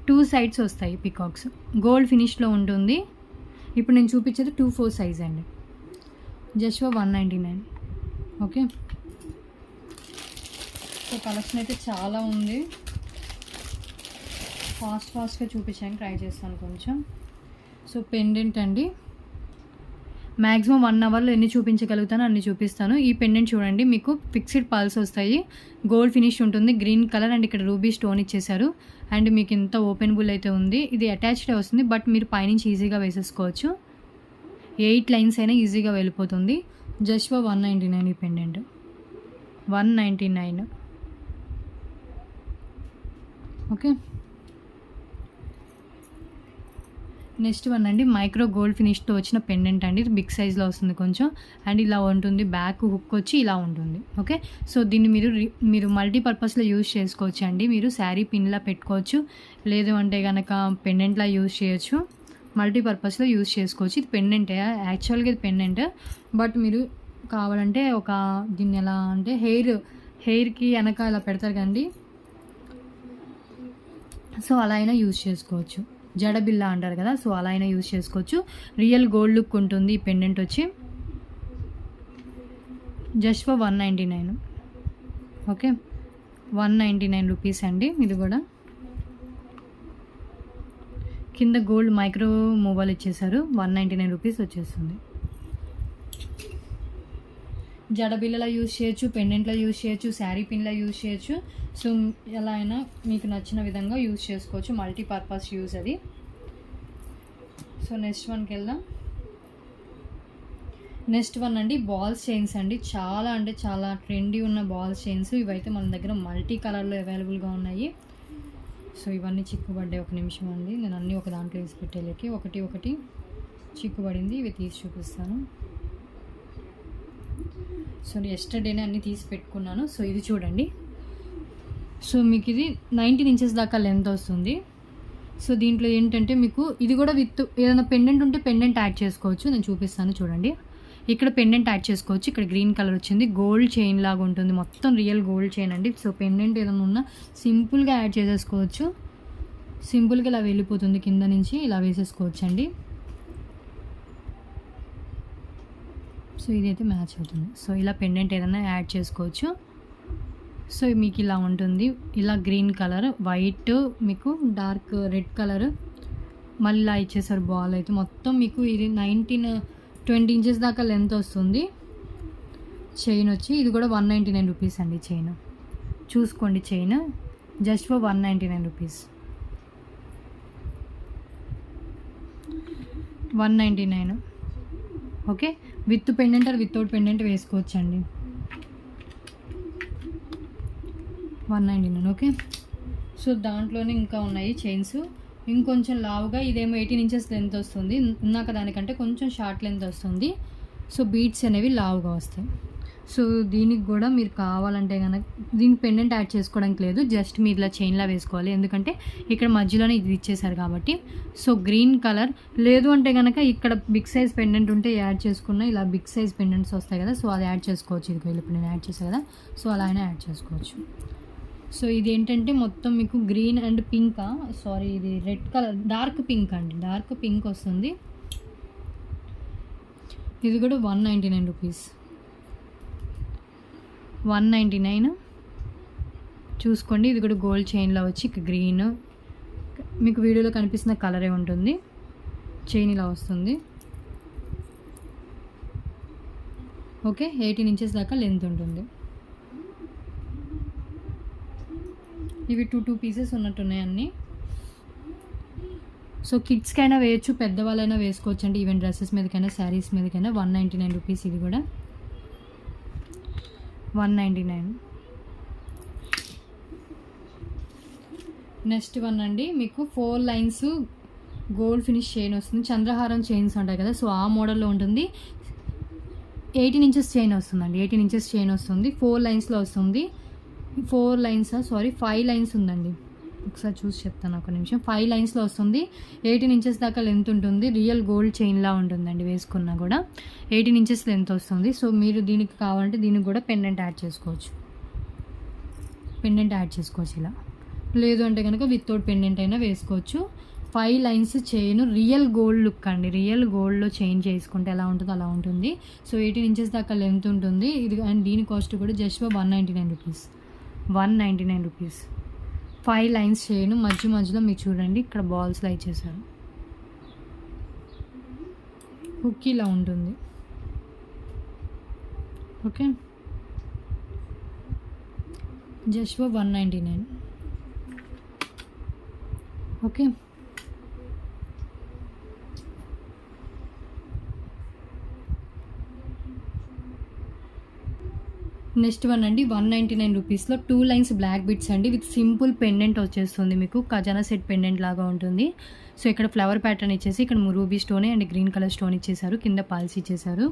Speaker 1: టూ సైడ్స్ వస్తాయి పికాక్స్, గోల్డ్ ఫినిష్లో ఉంటుంది. ఇప్పుడు నేను చూపించేది 2-4 సైజ్ అండి, జస్ట్ 199. ఓకే, సో కలెక్షన్ అయితే చాలా ఉంది. ఫాస్ట్గా చూపించడానికి ట్రై చేస్తాను కొంచెం. సో పెండెంట్ అండి, మ్యాక్సిమం 1 అవర్లో ఎన్ని చూపించగలుగుతానో అన్ని చూపిస్తాను. ఈ పెండెంట్ చూడండి, మీకు ఫిక్స్డ్ పల్స్ వస్తాయి, గోల్డ్ ఫినిష్ ఉంటుంది, గ్రీన్ కలర్. అండ్ ఇక్కడ రూబీ స్టోన్ ఇచ్చేసారు. అండ్ మీకు ఇంత ఓపెనబుల్ అయితే ఉంది. ఇది అటాచ్డ్ వస్తుంది, బట్ మీరు పైనుంచి ఈజీగా వేసేసుకోవచ్చు. 8 లైన్స్ అయినా ఈజీగా వెళ్ళిపోతుంది. జస్ట్ 199 ఈ పెండెంట్, 199. ఓకే. నెక్స్ట్ వన్ అండి మైక్రో గోల్డ్ ఫినిష్తో వచ్చిన పెండెంట్ అండి. ఇది బిగ్ సైజ్లో వస్తుంది కొంచెం, అండ్ ఇలా ఉంటుంది. బ్యాక్ హుక్ వచ్చి ఇలా ఉంటుంది. ఓకే. సో దీన్ని మీరు మల్టీపర్పస్లో యూజ్ చేసుకోవచ్చు అండి. మీరు శారీ పిన్లా పెట్టుకోవచ్చు, లేదు అంటే కనుక పెండెంట్లా యూజ్ చేయొచ్చు. మల్టీపర్పస్లో యూజ్ చేసుకోవచ్చు. ఇది పెండెంటే, యాక్చువల్గా ఇది పెండెంట్, బట్ మీరు కావాలంటే దీన్ని ఎలా అంటే హెయిర్కి వెనక ఇలా పెడతారు కండి, సో అలా అయినా యూజ్ చేసుకోవచ్చు. జడబిల్ల అంటారు కదా, సో అలా అయినా యూజ్ చేసుకోవచ్చు. రియల్ గోల్డ్ లుక్ ఉంటుంది ఈ పెండెంట్ వచ్చి. Just for 199. ఓకే, 199 రూపీస్ అండి. ఇది కూడా కింద గోల్డ్ మైక్రో మొబైల్ ఇచ్చేసారు. 199 రూపీస్ వచ్చేస్తుంది. జడబిల్లలా యూజ్ చేయొచ్చు, పెండెంట్లో యూజ్ చేయొచ్చు, శారీ పిన్లా యూజ్ చేయొచ్చు. సో ఎలా అయినా మీకు నచ్చిన విధంగా యూజ్ చేసుకోవచ్చు. మల్టీపర్పస్ యూజ్ అది. సో నెక్స్ట్ వన్కి వెళ్దాం. నెక్స్ట్ వన్ అండి బాల్స్ చైన్స్ అండి. చాలా అంటే చాలా ట్రెండీ ఉన్న బాల్స్ చైన్స్. ఇవైతే మన దగ్గర మల్టీ కలర్లో అవైలబుల్గా ఉన్నాయి. సో ఇవన్నీ చిక్కుబడ్డాయి. ఒక నిమిషం అండి, నేను అన్నీ ఒక దాంట్లో వేసి పెట్టేలేకి ఒకటి చిక్కుబడింది. ఇవి తీసి చూపిస్తాను. సో ఎస్టర్డేనే అన్నీ తీసి పెట్టుకున్నాను. సో ఇది చూడండి. సో మీకు ఇది 19 ఇంచెస్ దాకా లెంత్ వస్తుంది. సో దీంట్లో ఏంటంటే మీకు ఇది కూడా విత్ ఏదైనా పెండెంట్ ఉంటే పెండెంట్ యాడ్ చేసుకోవచ్చు. నేను చూపిస్తాను చూడండి. ఇక్కడ పెండెంట్ యాడ్ చేసుకోవచ్చు. ఇక్కడ గ్రీన్ కలర్ వచ్చింది. గోల్డ్ చైన్ లాగా ఉంటుంది, మొత్తం రియల్ గోల్డ్ చైన్ అండి. సో పెండెంట్ ఏదైనా ఉన్నా సింపుల్గా యాడ్ చేసేసుకోవచ్చు. సింపుల్గా ఇలా వెళ్ళిపోతుంది, కింద నుంచి ఇలా వేసేసుకోవచ్చు అండి. సో ఇదైతే మ్యాచ్ అవుతుంది. సో ఇలా పెండెంట్ ఏదైనా యాడ్ చేసుకోవచ్చు. సో మీకు ఇలా ఉంటుంది. ఇలా గ్రీన్ కలర్, వైట్, మీకు డార్క్ రెడ్ కలర్, మళ్ళీ ఇలా ఇచ్చేసారు. బాల్ అయితే మొత్తం మీకు ఇది 20 ఇంచెస్ దాకా లెంత్ వస్తుంది. చైన్ వచ్చి ఇది కూడా 199 రూపీస్ అండి. చైన్ చూసుకోండి. Chain just for 199 rupees. 199. Okay, with pendant or without pendant వేసుకోవచ్చు అండి. 199. ఓకే. సో దాంట్లోనే ఇంకా ఉన్నాయి చైన్స్. ఇంకొంచెం లావుగా, ఇదేమో 18 ఇంచెస్ లెంత్ వస్తుంది. ఇందాక దానికంటే కొంచెం షార్ట్ లెంత్ వస్తుంది. సో బీట్స్ అనేవి లావుగా వస్తాయి. సో దీనికి కూడా మీరు కావాలంటే కనుక దీనికి పెండెంట్ యాడ్ చేసుకోవడానికి లేదు, జస్ట్ మీరు ఇలా చైన్లా వేసుకోవాలి. ఎందుకంటే ఇక్కడ మధ్యలోనే ఇది ఇచ్చేసారు కాబట్టి. సో గ్రీన్ కలర్, లేదు అంటే కనుక ఇక్కడ బిగ్ సైజ్ పెండెంట్ ఉంటే యాడ్ చేసుకున్న ఇలా బిగ్ సైజ్ పెండెంట్స్ వస్తాయి కదా, సో అది యాడ్ చేసుకోవచ్చు. ఇది ఇప్పుడు నేను యాడ్ చేశాను కదా, సో అలా అయినా యాడ్ చేసుకోవచ్చు. సో ఇది ఏంటంటే మొత్తం మీకు గ్రీన్ అండ్ పింక్, సారీ ఇది రెడ్ కలర్, డార్క్ పింక్ అండి, డార్క్ పింక్ వస్తుంది. ఇది కూడా 199 రూపీస్. 199 చూసుకోండి. ఇది కూడా గోల్డ్ చైన్లో వచ్చి గ్రీన్, మీకు వీడియోలో కనిపిస్తున్న కలరే ఉంటుంది. చైన్ ఇలా వస్తుంది. ఓకే, 18 ఇంచెస్ దాకా లెంత్ ఉంటుంది. ఇవి 2 పీసెస్ ఉన్నట్టున్నాయి అన్నీ. సో కిడ్స్కైనా వేయచ్చు, పెద్దవాళ్ళైనా వేసుకోవచ్చు అండి. ఈవెన్ డ్రెస్సెస్ మీదకైనా శారీస్ మీదకైనా. 199 రూపీస్. ఇది కూడా 199. నెక్స్ట్ వన్ అండి, మీకు 4 లైన్స్ గోల్డ్ ఫినిష్ చైన్ వస్తుంది. చంద్రహారం చైన్స్ ఉంటాయి కదా, సో ఆ మోడల్లో ఉంటుంది. 18 ఇంచెస్ చైన్ వస్తుందండి. 18 ఇంచెస్ చైన్ వస్తుంది. 4 లైన్స్లో వస్తుంది. 4 లైన్స్, సారీ 5 లైన్స్ ఉందండి. ఒకసారి చూసి చెప్తాను, ఒక నిమిషం. 5 లైన్స్లో వస్తుంది. 18 ఇంచెస్ దాకా లెంత్ ఉంటుంది. రియల్ గోల్డ్ చైన్లా ఉంటుందండి. వేసుకున్నా కూడా 18 ఇంచెస్ లెంత్ వస్తుంది. సో మీరు దీనికి కావాలంటే దీనికి కూడా పెండెంట్ యాడ్ చేసుకోవచ్చు. పెండెంట్ యాడ్ చేసుకోవచ్చు ఇలా. లేదు అంటే కనుక వితౌట్ పెండెంట్ అయినా వేసుకోవచ్చు. 5 lines chain, real gold look అండి. రియల్ గోల్డ్లో చైన్ చేసుకుంటే ఎలా ఉంటుందో అలా ఉంటుంది. సో 18 ఇంచెస్ దాకా లెంత్ ఉంటుంది ఇది. అండ్ దీని కాస్ట్ కూడా just 199 rupees. 199 rupees. 5 lines chain, మధ్యలో మీరు చూడండి ఇక్కడ బాల్స్లో ఇచ్చేసారు. హుక్ ఇలా ఉంటుంది. Okay, just 199. Okay, next one అండి 199 రూపీస్లో 2 లైన్స్ బ్లాక్ బిట్స్ అండి విత్ సింపుల్ పెండెంట్ వచ్చేస్తుంది. మీకు ఖజానా సెట్ పెండెంట్ లాగా ఉంటుంది. సో ఇక్కడ ఫ్లవర్ ప్యాటర్న్ ఇచ్చేసి ఇక్కడ ruby stone and green colour stone ఇచ్చేసారు, కింద పాల్స్ ఇచ్చేసారు.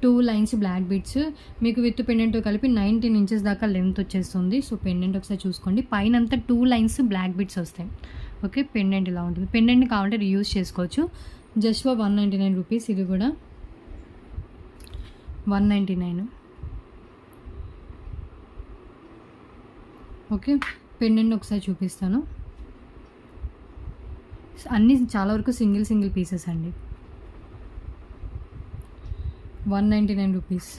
Speaker 1: 2 లైన్స్ బ్లాక్ బిట్స్ మీకు విత్ పెండెంట్ కలిపి 19 ఇంచెస్ దాకా లెంత్ వచ్చేస్తుంది. సో పెండెంట్ ఒకసారి చూసుకోండి, పైన అంతా 2 లైన్స్ బ్లాక్ బిట్స్ వస్తాయి. ఓకే, పెండెంట్ ఇలా ఉంటుంది. పెండెంట్ కావాలంటే రీయూజ్ చేసుకోవచ్చు. Just for 199 rupees. ఇది కూడా 199. ఓకే, పెండెంట్ ఒకసారి చూపిస్తాను. అన్నీ చాలా వరకు సింగిల్ పీసెస్ అండి. 199 రూపీస్.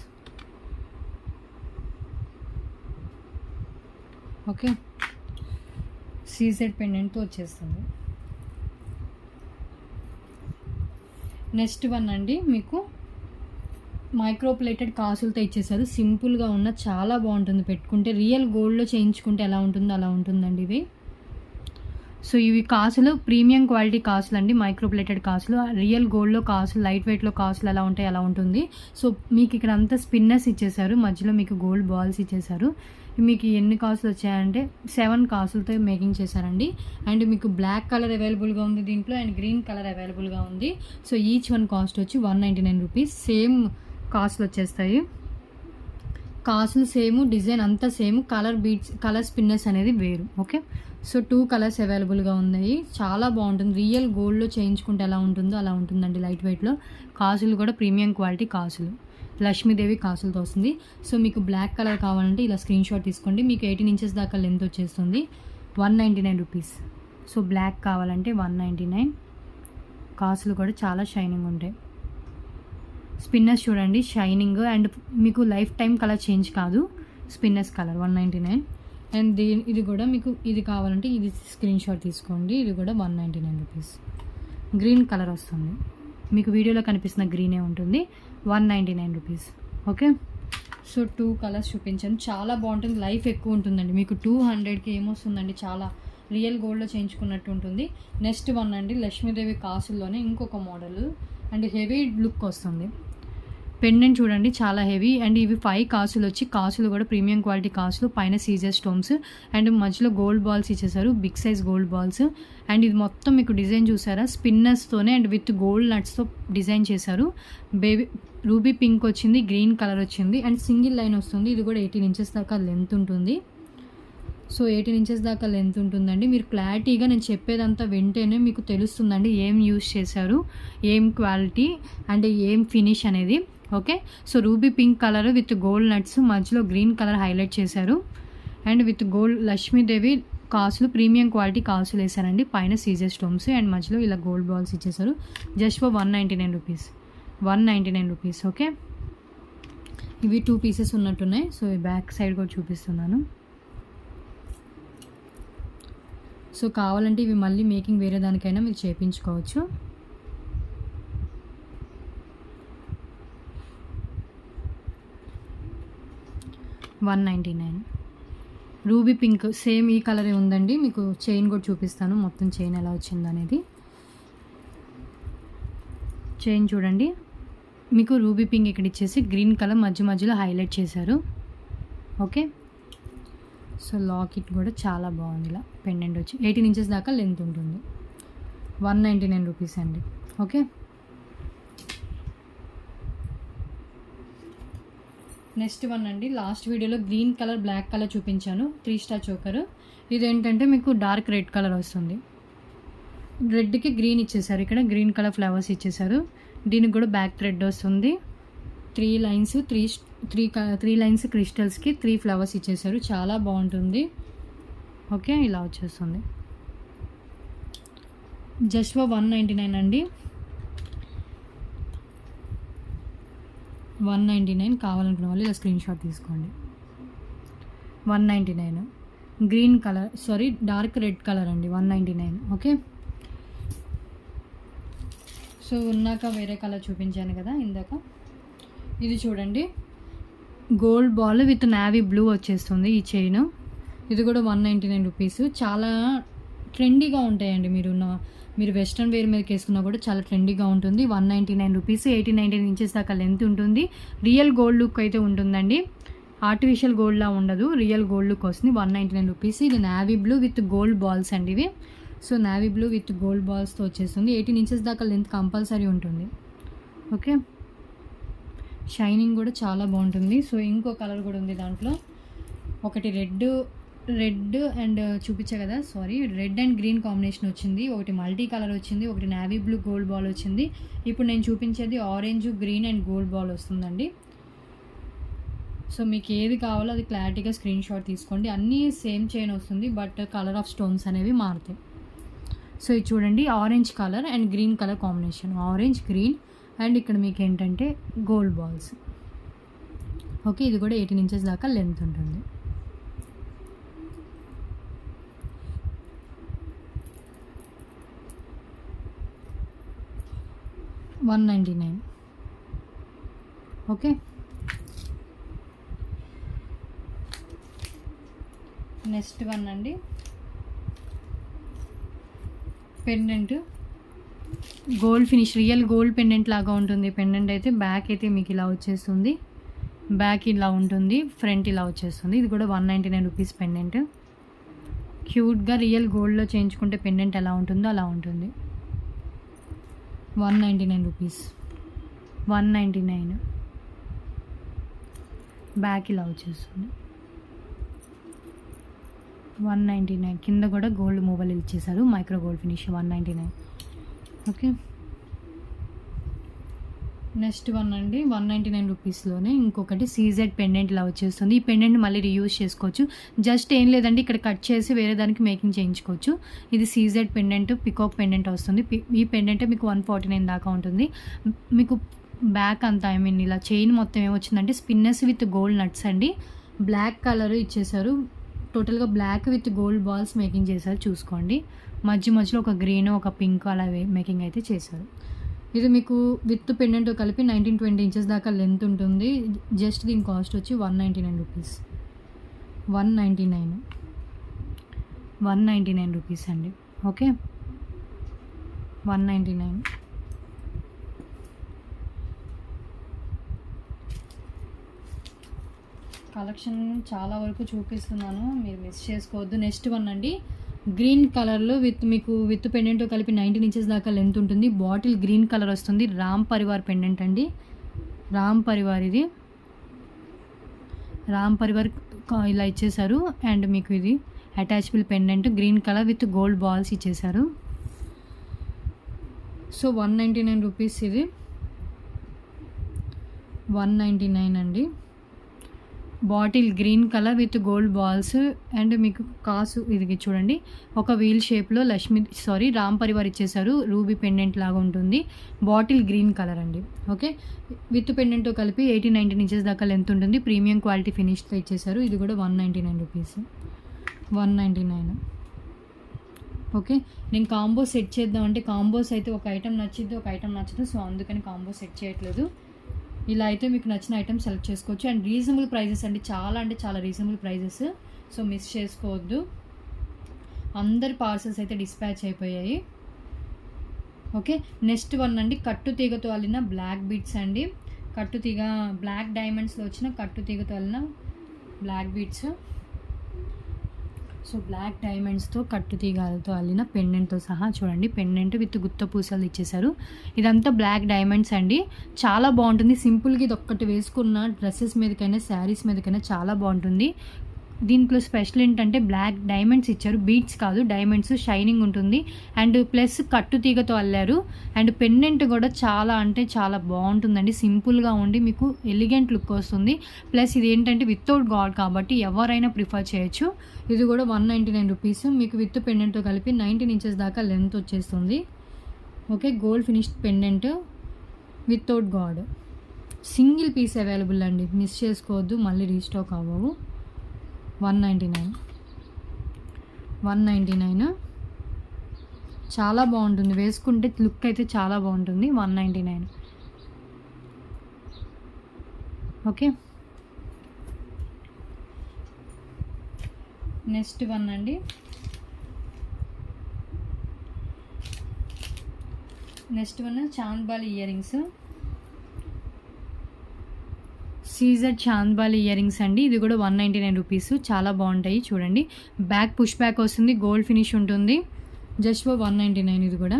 Speaker 1: ఓకే, సీజెడ్ పెండెంట్తో వచ్చేస్తుంది. నెక్స్ట్ వన్ అండి మీకు మైక్రోప్లేటెడ్ కాసులతో ఇచ్చేసారు. సింపుల్గా ఉన్న చాలా బాగుంటుంది పెట్టుకుంటే. రియల్ గోల్డ్లో చేయించుకుంటే ఎలా ఉంటుందో అలా ఉంటుందండి ఇవి. సో ఇవి కాసులు ప్రీమియం క్వాలిటీ కాసులు అండి, మైక్రోప్లేటెడ్ కాసులు. రియల్ గోల్డ్లో కాసులు, లైట్ వెయిట్లో కాసులు ఎలా ఉంటాయి అలా ఉంటుంది. సో మీకు ఇక్కడ అంతా స్పిన్నర్స్ ఇచ్చేసారు, మధ్యలో మీకు గోల్డ్ బాల్స్ ఇచ్చేసారు. మీకు ఎన్ని కాసులు వచ్చాయంటే 7 కాసులతో మేకింగ్ చేశారండి. అండ్ మీకు బ్లాక్ కలర్ అవైలబుల్గా ఉంది దీంట్లో, అండ్ గ్రీన్ కలర్ అవైలబుల్గా ఉంది. సో ఈచ్ వన్ కాస్ట్ వచ్చి 199 రూపీస్. సేమ్ కాసులు వచ్చేస్తాయి. కాసులు సేమ్, డిజైన్ అంతా same, colour beads, colour spinners అనేది వేరు. ఓకే, సో 2 కలర్స్ అవైలబుల్గా ఉన్నాయి. చాలా బాగుంటుంది. రియల్ గోల్డ్లో చేయించుకుంటే ఎలా ఉంటుందో అలా ఉంటుందండి లైట్ వెయిట్లో. కాసులు కూడా ప్రీమియం క్వాలిటీ కాసులు, లక్ష్మీదేవి కాసులతో వస్తుంది. సో మీకు బ్లాక్ కలర్ కావాలంటే ఇలా స్క్రీన్ షాట్ తీసుకోండి. మీకు 18 ఇంచెస్ దాకా లెంత్ వచ్చేస్తుంది. 199 రూపీస్. సో బ్లాక్ కావాలంటే 199. కాసులు కూడా చాలా షైనింగ్ ఉంటాయి. స్పిన్నర్స్ చూడండి, షైనింగ్, అండ్ మీకు లైఫ్ టైం కలర్ చేంజ్ కాదు. Spinners colour 199. అండ్ ఇది కూడా మీకు ఇది కావాలంటే ఇది స్క్రీన్ షాట్ తీసుకోండి. ఇది కూడా 199 రూపీస్. గ్రీన్ కలర్ వస్తుంది, మీకు వీడియోలో కనిపిస్తున్న గ్రీనే ఉంటుంది. 199 రూపీస్. ఓకే, సో 2 కలర్స్ చూపించాను. చాలా బాగుంటుంది, లైఫ్ ఎక్కువ ఉంటుందండి. మీకు 200కి ఏమొస్తుందండి, చాలా రియల్ గోల్డ్లో చేయించుకున్నట్టు ఉంటుంది. నెక్స్ట్ వన్ అండి లక్ష్మీదేవి కాసుల్లోనే ఇంకొక మోడల్, అండ్ హెవీ లుక్ వస్తుంది. పెండెంట్ చూడండి చాలా హెవీ. అండ్ ఇవి 5 కాసులు వచ్చి, కాసులు కూడా ప్రీమియం క్వాలిటీ కాసులు, పైన సీజర్ స్టోన్స్ అండ్ మధ్యలో గోల్డ్ బాల్స్ ఇచ్చేసారు, big size gold balls. And ఇది మొత్తం మీకు డిజైన్ చూసారా, స్పిన్నర్స్తోనే అండ్ విత్ గోల్డ్ నట్స్తో డిజైన్ చేశారు. బేబీ రూబీ పింక్ వచ్చింది, గ్రీన్ కలర్ వచ్చింది, అండ్ సింగిల్ లైన్ వస్తుంది. ఇది కూడా 18 ఇంచెస్ దాకా లెంత్ ఉంటుంది. సో 18 ఇంచెస్ దాకా లెంత్ ఉంటుందండి. మీరు క్లారిటీగా నేను చెప్పేదంతా వింటేనే మీకు తెలుస్తుందండి ఏం యూస్ చేశారు, ఏం క్వాలిటీ అండ్ ఏం ఫినిష్ అనేది. Okay, so ruby pink colour with gold nuts, మధ్యలో గ్రీన్ కలర్ హైలైట్ చేశారు. అండ్ విత్ గోల్డ్ లక్ష్మీదేవి కాసులు, ప్రీమియం క్వాలిటీ కాసులు వేసారండి. పైన సీజర్ స్టోన్స్ అండ్ మధ్యలో ఇలా గోల్డ్ బాల్స్ ఇచ్చేసారు. Just for 199 rupees. 199 rupees. Okay, ఇవి 2 పీసెస్ ఉన్నట్టున్నాయి. సో బ్యాక్ సైడ్ కూడా చూపిస్తున్నాను. సో కావాలంటే ఇవి మళ్ళీ మేకింగ్ వేరే దానికైనా మీరు చేయించుకోవచ్చు. $199. రూబీ పింక్ సేమ్ ఈ కలరే ఉందండి. మీకు చైన్ కూడా చూపిస్తాను, మొత్తం చైన్ ఎలా వచ్చింది అనేది. చైన్ చూడండి, మీకు రూబీ పింక్ ఇక్కడ ఇచ్చేసి గ్రీన్ కలర్ మధ్యలో హైలైట్ చేశారు. ఓకే, సో లాకెట్ కూడా చాలా బాగుంది. ఇలా పెండెంట్ వచ్చి 18 ఇంచెస్ దాకా లెంత్ ఉంటుంది. 199 రూపీస్ అండి. ఓకే, నెక్స్ట్ వన్ అండి లాస్ట్ వీడియోలో గ్రీన్ కలర్ బ్లాక్ కలర్ చూపించాను, 3 స్టార్ చోకర్. ఇదేంటంటే మీకు డార్క్ రెడ్ కలర్ వస్తుంది. రెడ్కి గ్రీన్ ఇచ్చేసారు, ఇక్కడ గ్రీన్ కలర్ ఫ్లవర్స్ ఇచ్చేసారు. దీనికి కూడా బ్యాక్ థ్రెడ్ వస్తుంది. 3 లైన్స్, 3 లైన్స్ క్రిస్టల్స్కి 3 ఫ్లవర్స్ ఇచ్చేసారు. చాలా బాగుంటుంది. ఓకే, ఇలా వచ్చేస్తుంది. జస్ట్ ఫర్ 199 అండి. 199 కావాలనుకున్న వాళ్ళు ఇలా స్క్రీన్ షాట్ తీసుకోండి. 199 green colour, sorry dark red colour అండి. 199. ఓకే, సో ఉన్నాక వేరే కలర్ చూపించాను కదా ఇందాక. ఇది చూడండి, gold ball with navy blue వచ్చేస్తుంది ఈ చైన్. ఇది కూడా 199 రూపీస్. చాలా ట్రెండీగా ఉంటాయండి. మీరు వెస్ట్రన్ వేర్ మీదకి వేసుకున్నా కూడా చాలా ట్రెండీగా ఉంటుంది. 199 రూపీస్. 18-19 ఇంచెస్ దాకా లెంత్ ఉంటుంది. రియల్ గోల్డ్ లుక్ అయితే ఉంటుందండి. ఆర్టిఫిషియల్ గోల్డ్లా ఉండదు, రియల్ గోల్డ్ లుక్ వస్తుంది. 199 రూపీస్. ఇది navy blue with gold balls అండి ఇవి. So navy blue with gold బాల్స్తో వచ్చేస్తుంది. 18 ఇంచెస్ దాకా లెంత్ కంపల్సరీ ఉంటుంది. ఓకే, షైనింగ్ కూడా చాలా బాగుంటుంది. సో ఇంకో కలర్ కూడా ఉంది దాంట్లో. ఒకటి రెడ్ అండ్ చూపించా కదా, sorry, red and green combination వచ్చింది. ఒకటి మల్టీ కలర్ వచ్చింది, ఒకటి నావీ బ్లూ గోల్డ్ బాల్ వచ్చింది. ఇప్పుడు నేను చూపించేది orange, green and gold ball వస్తుందండి. సో మీకు ఏది కావాలో అది క్లారిటీగా స్క్రీన్ షాట్ తీసుకోండి. అన్నీ సేమ్ చైన్ వస్తుంది, బట్ కలర్ ఆఫ్ స్టోన్స్ అనేవి మారుతాయి. సో ఇది చూడండి, orange colour and green colour combination, orange green and ఇక్కడ మీకు ఏంటంటే గోల్డ్ బాల్స్. ఓకే, ఇది కూడా 18 ఇంచెస్ దాకా లెంత్ ఉంటుంది. $199. ఓకే, నెక్స్ట్ వన్ అండి, pendant gold finish, real gold pendant లాగా ఉంటుంది. పెండెంట్ అయితే బ్యాక్ అయితే మీకు ఇలా వచ్చేస్తుంది, బ్యాక్ ఇలా ఉంటుంది, ఫ్రంట్ ఇలా వచ్చేస్తుంది. ఇది కూడా 199 రూపీస్ పెండెంట్. క్యూట్గా రియల్ గోల్డ్లో చేయించుకుంటే పెండెంట్ ఎలా ఉంటుందో అలా ఉంటుంది. 199 రూపీస్. 199. బ్యాక్ ఇలా వచ్చేస్తుంది. 199. కింద కూడా గోల్డ్ మూవల్ ఇచ్చేసారు, micro gold finish. 199. Okay, next one అండి, 199 రూపీస్లోనే ఇంకొకటి సీజెడ్ పెండెంట్ ఇలా వచ్చేస్తుంది. ఈ పెండెంట్ మళ్ళీ రీయూజ్ చేసుకోవచ్చు. జస్ట్ ఏం లేదండి, ఇక్కడ కట్ చేసి వేరే దానికి మేకింగ్ చేయించుకోవచ్చు. ఇది సీజెడ్ పెండెంట్, పికాక్ పెండెంట్ వస్తుంది. ఈ పెండెంట్ మీకు 149 దాకా ఉంటుంది. మీకు బ్యాక్ అంతా ఇలా చైన్ మొత్తం ఏమొచ్చిందంటే స్పిన్నర్స్ విత్ గోల్డ్ నట్స్ అండి. బ్లాక్ కలర్ ఇచ్చేసారు, టోటల్గా black with gold balls making చేశారు. చూసుకోండి, మధ్యలో ఒక గ్రీన్, ఒక పింక్ అలా మేకింగ్ అయితే చేశారు. ఇది మీకు విత్ పెండెంట్ కలిపి 19-20 ఇంచెస్ దాకా లెంత్ ఉంటుంది. జస్ట్ దీని కాస్ట్ వచ్చి 199 రూపీస్. 199 రూపీస్ అండి. ఓకే, 199. కలెక్షన్ చాలా వరకు చూపిస్తున్నాను, మీరు మిస్ చేసుకోవద్దు. నెక్స్ట్ వన్ అండి, గ్రీన్ కలర్లో విత్ పెండెంట్ కలిపి 19 ఇంచెస్ దాకా లెంత్ ఉంటుంది. బాటిల్ గ్రీన్ కలర్ వస్తుంది. రామ్ పరివార్ పెండెంట్ అండి, రామ్ పరివార్. ఇది రామ్ పరివార్ ఇలా ఇచ్చేసారు. అండ్ మీకు ఇది attachable pendant, green colour with gold balls ఇచ్చేసారు. So 199 rupees. ఇది 199 అండి. Bottle green colour with gold balls and మీకు కాసు ఇది చూడండి, ఒక వీల్ షేప్లో రామ్ పరివార్ ఇచ్చేసారు. రూబీ పెండెంట్ లాగా ఉంటుంది. బాటిల్ గ్రీన్ కలర్ అండి. ఓకే, విత్ పెండెంట్తో కలిపి 18-19 ఇంచెస్ దాకా లెంత్ ఉంటుంది. ప్రీమియం క్వాలిటీ ఫినిష్తో ఇచ్చేసారు. ఇది కూడా 199 రూపీస్. 199. ఓకే, నేను కాంబో సెట్ చేద్దామంటే కాంబోస్ అయితే ఒక ఐటమ్ నచ్చిద్ది, ఒక ఐటమ్ నచ్చదు. సో అందుకని కాంబో సెట్ చేయట్లేదు. ఇలా అయితే మీకు నచ్చిన ఐటమ్ సెలెక్ట్ చేసుకోవచ్చు. అండ్ రీజనబుల్ ప్రైజెస్ అండి, చాలా అంటే చాలా రీజనబుల్ ప్రైజెస్. సో మిస్ చేసుకోవద్దు. అందరి పార్సల్స్ అయితే డిస్పాచ్ అయిపోయాయి. ఓకే, నెక్స్ట్ వన్ అండి, కట్టు తీగతో అల్లిన బ్లాక్ బీడ్స్ అండి. కట్టు తీగ బ్లాక్ డైమండ్స్లో వచ్చిన కట్టు తీగతో అల్లిన బ్లాక్ బీడ్స్. సో బ్లాక్ డైమండ్స్తో కట్టు తీగలతో అల్లిన పెండెంట్తో సహా చూడండి, పెండెంట్ విత్ గుత్త పూసలు ఇచ్చేసారు. ఇదంతా బ్లాక్ డైమండ్స్ అండి, చాలా బాగుంటుంది. సింపుల్గా ఇది ఒక్కటి వేసుకున్న డ్రెస్సెస్ మీదకైనా శారీస్ మీదకైనా చాలా బాగుంటుంది. దీంట్లో స్పెషల్ ఏంటంటే బ్లాక్ డైమండ్స్ ఇచ్చారు, బీడ్స్ కాదు డైమండ్స్, షైనింగ్ ఉంటుంది. అండ్ ప్లస్ కట్టు తీగతో అల్లారు. అండ్ పెండెంట్ కూడా చాలా అంటే చాలా బాగుంటుందండి, సింపుల్గా ఉండి మీకు ఎలిగెంట్ లుక్ వస్తుంది. ప్లస్ ఇది ఏంటంటే వితౌట్ గాడ్ కాబట్టి ఎవరైనా ప్రిఫర్ చేయొచ్చు. ఇది కూడా 199 రూపీస్. మీకు విత్ పెండెంట్తో కలిపి 19 ఇంచెస్ దాకా లెంత్ వచ్చేస్తుంది. Okay, gold finished pendant without guard, single piece available అండి, మిస్ చేసుకోవద్దు, మళ్ళీ రీస్టాక్ అవ్వవు. 199. చాలా బాగుంటుంది, వేసుకుంటే లుక్ అయితే చాలా బాగుంటుంది. 199. ఓకే, నెక్స్ట్ వన్ అండి, chandbali earrings. CZ chandbali earrings అండి. ఇది కూడా 199 రూపీస్. చాలా బాగుంటాయి చూడండి. బ్యాక్ పుష్ బ్యాక్ వస్తుంది, గోల్డ్ ఫినిష్ ఉంటుంది. Just for 199. ఇది కూడా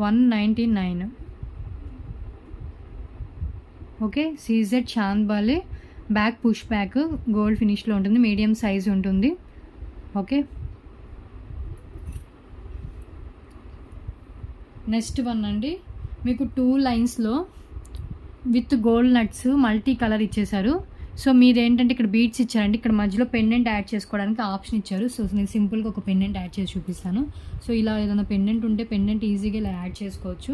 Speaker 1: 199. Okay, CZ chandbali back push back gold ఫినిష్లో ఉంటుంది, మీడియం సైజ్ ఉంటుంది. ఓకే, నెక్స్ట్ వన్ అండి. మీకు 2 లైన్స్లో with gold nuts multi colour ఇచ్చేసారు. సో మీరు ఏంటంటే ఇక్కడ బీడ్స్ ఇచ్చారండి, ఇక్కడ మధ్యలో పెండెంట్ యాడ్ చేసుకోవడానికి ఆప్షన్ ఇచ్చారు. సో నేను సింపుల్గా ఒక పెండెంట్ యాడ్ చేసి చూపిస్తాను. సో ఇలా ఏదైనా పెండెంట్ ఉంటే పెండెంట్ ఈజీగా ఇలా యాడ్ చేసుకోవచ్చు.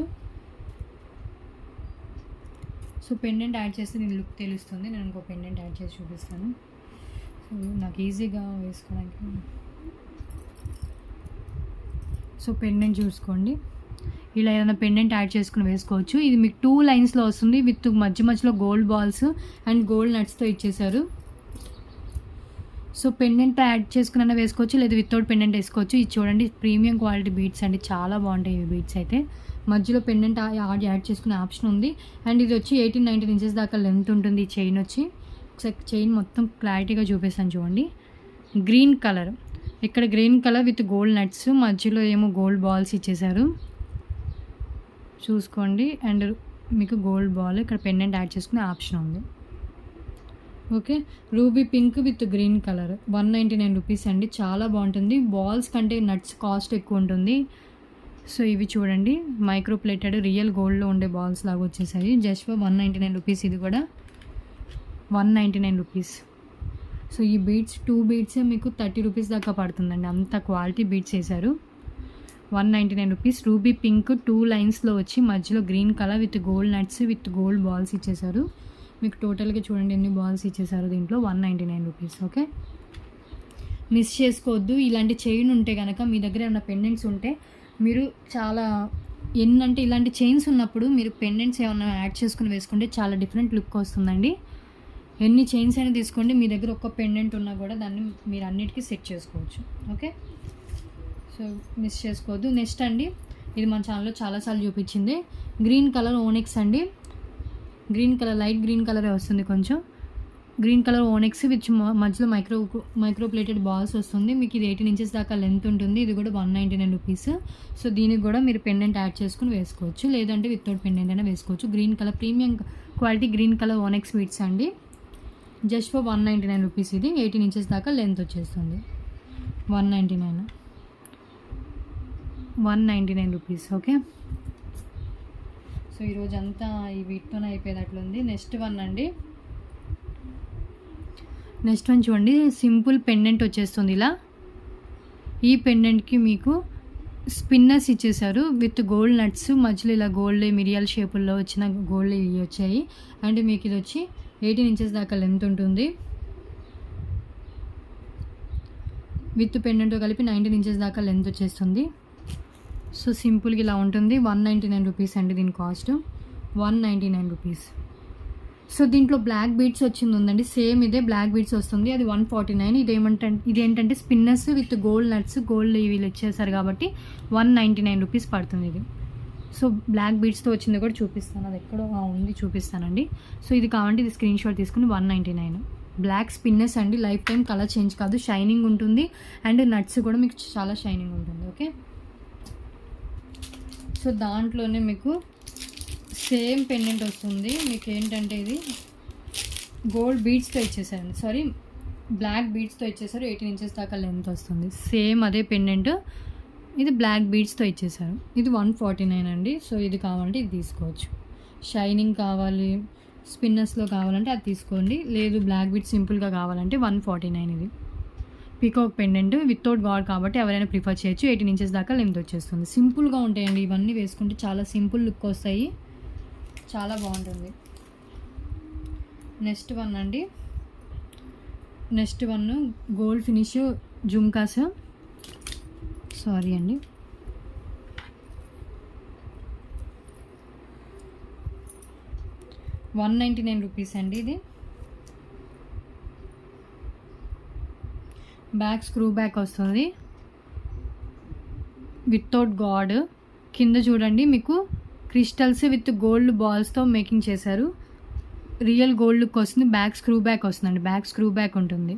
Speaker 1: సో పెండెంట్ యాడ్ చేస్తే నేను లుక్ తెలుస్తుంది. నేను ఇంకో పెండెంట్ యాడ్ చేసి చూపిస్తాను. సో నాకు ఈజీగా వేసుకోవడానికి. సో పెండెంట్ చూసుకోండి, ఇలా ఏదైనా పెండెంట్ యాడ్ చేసుకుని వేసుకోవచ్చు. ఇది మీకు 2 లైన్స్లో వస్తుంది విత్ మధ్యలో గోల్డ్ బాల్స్ అండ్ గోల్డ్ నట్స్తో ఇచ్చేసారు. సో పెండెంట్ యాడ్ చేసుకున్న వేసుకోవచ్చు, లేదా వితౌట్ పెండెంట్ వేసుకోవచ్చు. ఇది చూడండి, ప్రీమియం క్వాలిటీ బీడ్స్ అండి, చాలా బాగుంటాయి ఇవి బీడ్స్ అయితే. మధ్యలో పెండెంట్ యాడ్ చేసుకునే ఆప్షన్ ఉంది. అండ్ ఇది వచ్చి 18-19 ఇంచెస్ దాకా లెంత్ ఉంటుంది. ఈ చైన్ వచ్చి ఒకసారి చైన్ మొత్తం క్లారిటీగా చూపిస్తాను చూడండి. గ్రీన్ కలర్, ఇక్కడ green colour with gold nuts, మధ్యలో ఏమో గోల్డ్ బాల్స్ ఇచ్చేసారు చూసుకోండి. అండ్ మీకు గోల్డ్ బాల్ ఇక్కడ పెండెంట్ యాడ్ చేసుకునే ఆప్షన్ ఉంది. Okay, ruby pink with green colour 199 rupees అండి. చాలా బాగుంటుంది. బాల్స్ కంటే నట్స్ కాస్ట్ ఎక్కువ ఉంటుంది. సో ఇవి చూడండి, మైక్రో ప్లేటెడ్ రియల్ గోల్డ్లో ఉండే బాల్స్ లాగా వచ్చేసాయి. Just for 199 rupees. ఇది కూడా 199 రూపీస్. సో ఈ బీడ్స్ 2 బీడ్సే మీకు 30 రూపీస్ దాకా పడుతుందండి, అంత క్వాలిటీ బీడ్స్ వేశారు. 199 రూపీస్. రూబీ పింక్ 2 లైన్స్లో వచ్చి మధ్యలో green colour with gold nuts with gold balls ఇచ్చేసారు. మీకు టోటల్గా చూడండి ఎన్ని బాల్స్ ఇచ్చేసారు దీంట్లో. 199 రూపీస్. ఓకే, మిస్ చేసుకోవద్దు. ఇలాంటి చైన్ ఉంటే కనుక మీ దగ్గర ఏమైనా పెండెంట్స్ ఉంటే మీరు చాలా ఏంటంటే ఇలాంటి చైన్స్ ఉన్నప్పుడు మీరు పెండెంట్స్ ఏమైనా యాడ్ చేసుకుని వేసుకుంటే చాలా డిఫరెంట్ లుక్ వస్తుందండి. ఎన్ని చైన్స్ అయినా తీసుకోండి, మీ దగ్గర ఒక్క పెండెంట్ ఉన్నా కూడా దాన్ని మీరు అన్నిటికీ సెట్ చేసుకోవచ్చు. ఓకే, సో మిస్ చేసుకోవద్దు. నెక్స్ట్ అండి, ఇది మన ఛానల్లో చాలాసార్లు చూపించింది, గ్రీన్ కలర్ ఓనెక్స్ అండి. గ్రీన్ కలర్, లైట్ గ్రీన్ కలరే వస్తుంది కొంచెం. గ్రీన్ కలర్ ఓనెక్స్ విత్ మధ్యలో మైక్రో ప్లేటెడ్ బాల్స్ వస్తుంది. మీకు ఇది 18 ఇంచెస్ దాకా లెంత్ ఉంటుంది. ఇది కూడా 199 రూపీస్. సో దీనికి కూడా మీరు పెండెంట్ యాడ్ చేసుకుని వేసుకోవచ్చు, లేదంటే వితౌట్ పెండెంట్ అయినా వేసుకోవచ్చు. Green colour premium quality green colour onyx beads అండి. Just for 199 rupees. ఇది 18 ఇంచెస్ దాకా లెంత్ వచ్చేస్తుంది. 199 రూపీస్. ఓకే, సో ఈరోజు అంతా ఈ వీటితోనే అయిపోయేటట్లుంది. నెక్స్ట్ వన్ అండి, నెక్స్ట్ వన్ చూడండి, సింపుల్ పెండెంట్ వచ్చేస్తుంది ఇలా. ఈ పెండెంట్కి మీకు స్పిన్నర్స్ ఇచ్చేసారు విత్ గోల్డ్ నట్స్, మధ్యలో ఇలా గోల్డ్ మిరియాల షేపుల్లో వచ్చిన గోల్డ్ ఇవి వచ్చాయి. అండ్ మీకు ఇది వచ్చి 18 ఇంచెస్ దాకా లెంత్ ఉంటుంది. విత్ పెండెంట్తో కలిపి 19 ఇంచెస్ దాకా లెంత్ వచ్చేస్తుంది. సో సింపుల్గా ఇలా ఉంటుంది. 199 రూపీస్ అండి దీని కాస్ట్. 199 రూపీస్. సో దీంట్లో బ్లాక్ బీడ్స్ వచ్చింది ఉందండి, సేమ్ ఇదే బ్లాక్ బీడ్స్ వస్తుంది, అది 149. ఇదేంటంటే spinners with gold nuts, gold వీళ్ళు ఇచ్చేసారు కాబట్టి 199 రూపీస్ పడుతుంది ఇది. సో బ్లాక్ బీడ్స్తో వచ్చింది కూడా చూపిస్తాను, అది ఎక్కడో ఉంది చూపిస్తానండి. సో ఇది కావాలంటే ఇది స్క్రీన్ షాట్ తీసుకుని 199. బ్లాక్ స్పిన్నర్స్ అండి, లైఫ్ టైం కలర్ చేంజ్ కాదు, షైనింగ్ ఉంటుంది. అండ్ నట్స్ కూడా మీకు చాలా షైనింగ్ ఉంటుంది. ఓకే, సో దాంట్లోనే మీకు సేమ్ పెండెంట్ వస్తుంది. మీకు ఏంటంటే ఇది గోల్డ్ బీడ్స్తో ఇచ్చేసారు, సారీ బ్లాక్ బీడ్స్తో ఇచ్చేసారు. 18 ఇంచెస్ దాకా లెంత్ వస్తుంది. సేమ్ అదే పెండెంట్, ఇది బ్లాక్ బీడ్స్తో ఇచ్చేసారు. ఇది 149 అండి. సో ఇది కావాలంటే ఇది తీసుకోవచ్చు. షైనింగ్ కావాలి, స్పిన్నర్స్లో కావాలంటే అది తీసుకోండి, లేదు బ్లాక్ బీడ్స్ సింపుల్గా కావాలంటే 149. ఇది పీకాక్ పెండెంట్ వితౌట్ గాడ్ కాబట్టి ఎవరైనా ప్రిఫర్ చేయొచ్చు. 18 ఇంచెస్ దాకా లెంత్ వచ్చేస్తుంది. సింపుల్గా ఉంటాయండి ఇవన్నీ, వేసుకుంటే చాలా సింపుల్ లుక్ వస్తాయి, చాలా బాగుంటుంది. నెక్స్ట్ వన్ అండి, next one gold finish jhumkas, sorry అండి, ₹199 అండి. ఇది బ్యాక్ స్క్రూ బ్యాక్ వస్తుంది వితౌట్ గాడ్. కింద చూడండి మీకు క్రిస్టల్స్ విత్ గోల్డ్ బాల్స్తో మేకింగ్ చేశారు. రియల్ గోల్డ్ లుక్ వస్తుంది. బ్యాక్ స్క్రూ బ్యాక్ వస్తుందండి, బ్యాక్ స్క్రూ బ్యాక్ ఉంటుంది.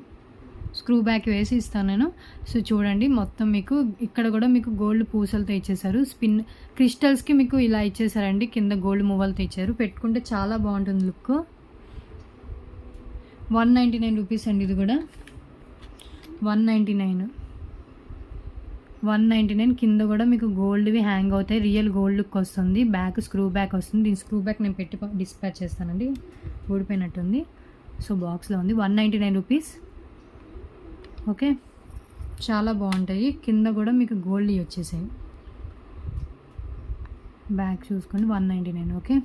Speaker 1: స్క్రూ బ్యాక్ వేసి ఇస్తాను నేను. సో చూడండి మొత్తం మీకు ఇక్కడ కూడా మీకు గోల్డ్ పూసలతో ఇచ్చేసారు. స్పిన్ క్రిస్టల్స్కి మీకు ఇలా ఇచ్చేసారండి, కింద గోల్డ్ మువ్వలతో ఇచ్చారు. పెట్టుకుంటే చాలా బాగుంటుంది లుక్. 199 రూపీస్ అండి. ఇది కూడా 199 కింద కూడా మీకు గోల్డ్వి హ్యాంగ్ అవుతాయి. రియల్ గోల్డ్ లుక్ వస్తుంది. బ్యాక్ స్క్రూ బ్యాక్ వస్తుంది. దీని స్క్రూ బ్యాక్ నేను పెట్టి డిస్పాచ్ చేస్తానండి, ఊడిపోయినట్టుంది. సో బాక్స్లో ఉంది. 199 రూపీస్. ఓకే, చాలా బాగుంటాయి. కింద కూడా మీకు గోల్డ్ వచ్చేసాయి. బ్యాక్ చూసుకోండి 199. ఓకే,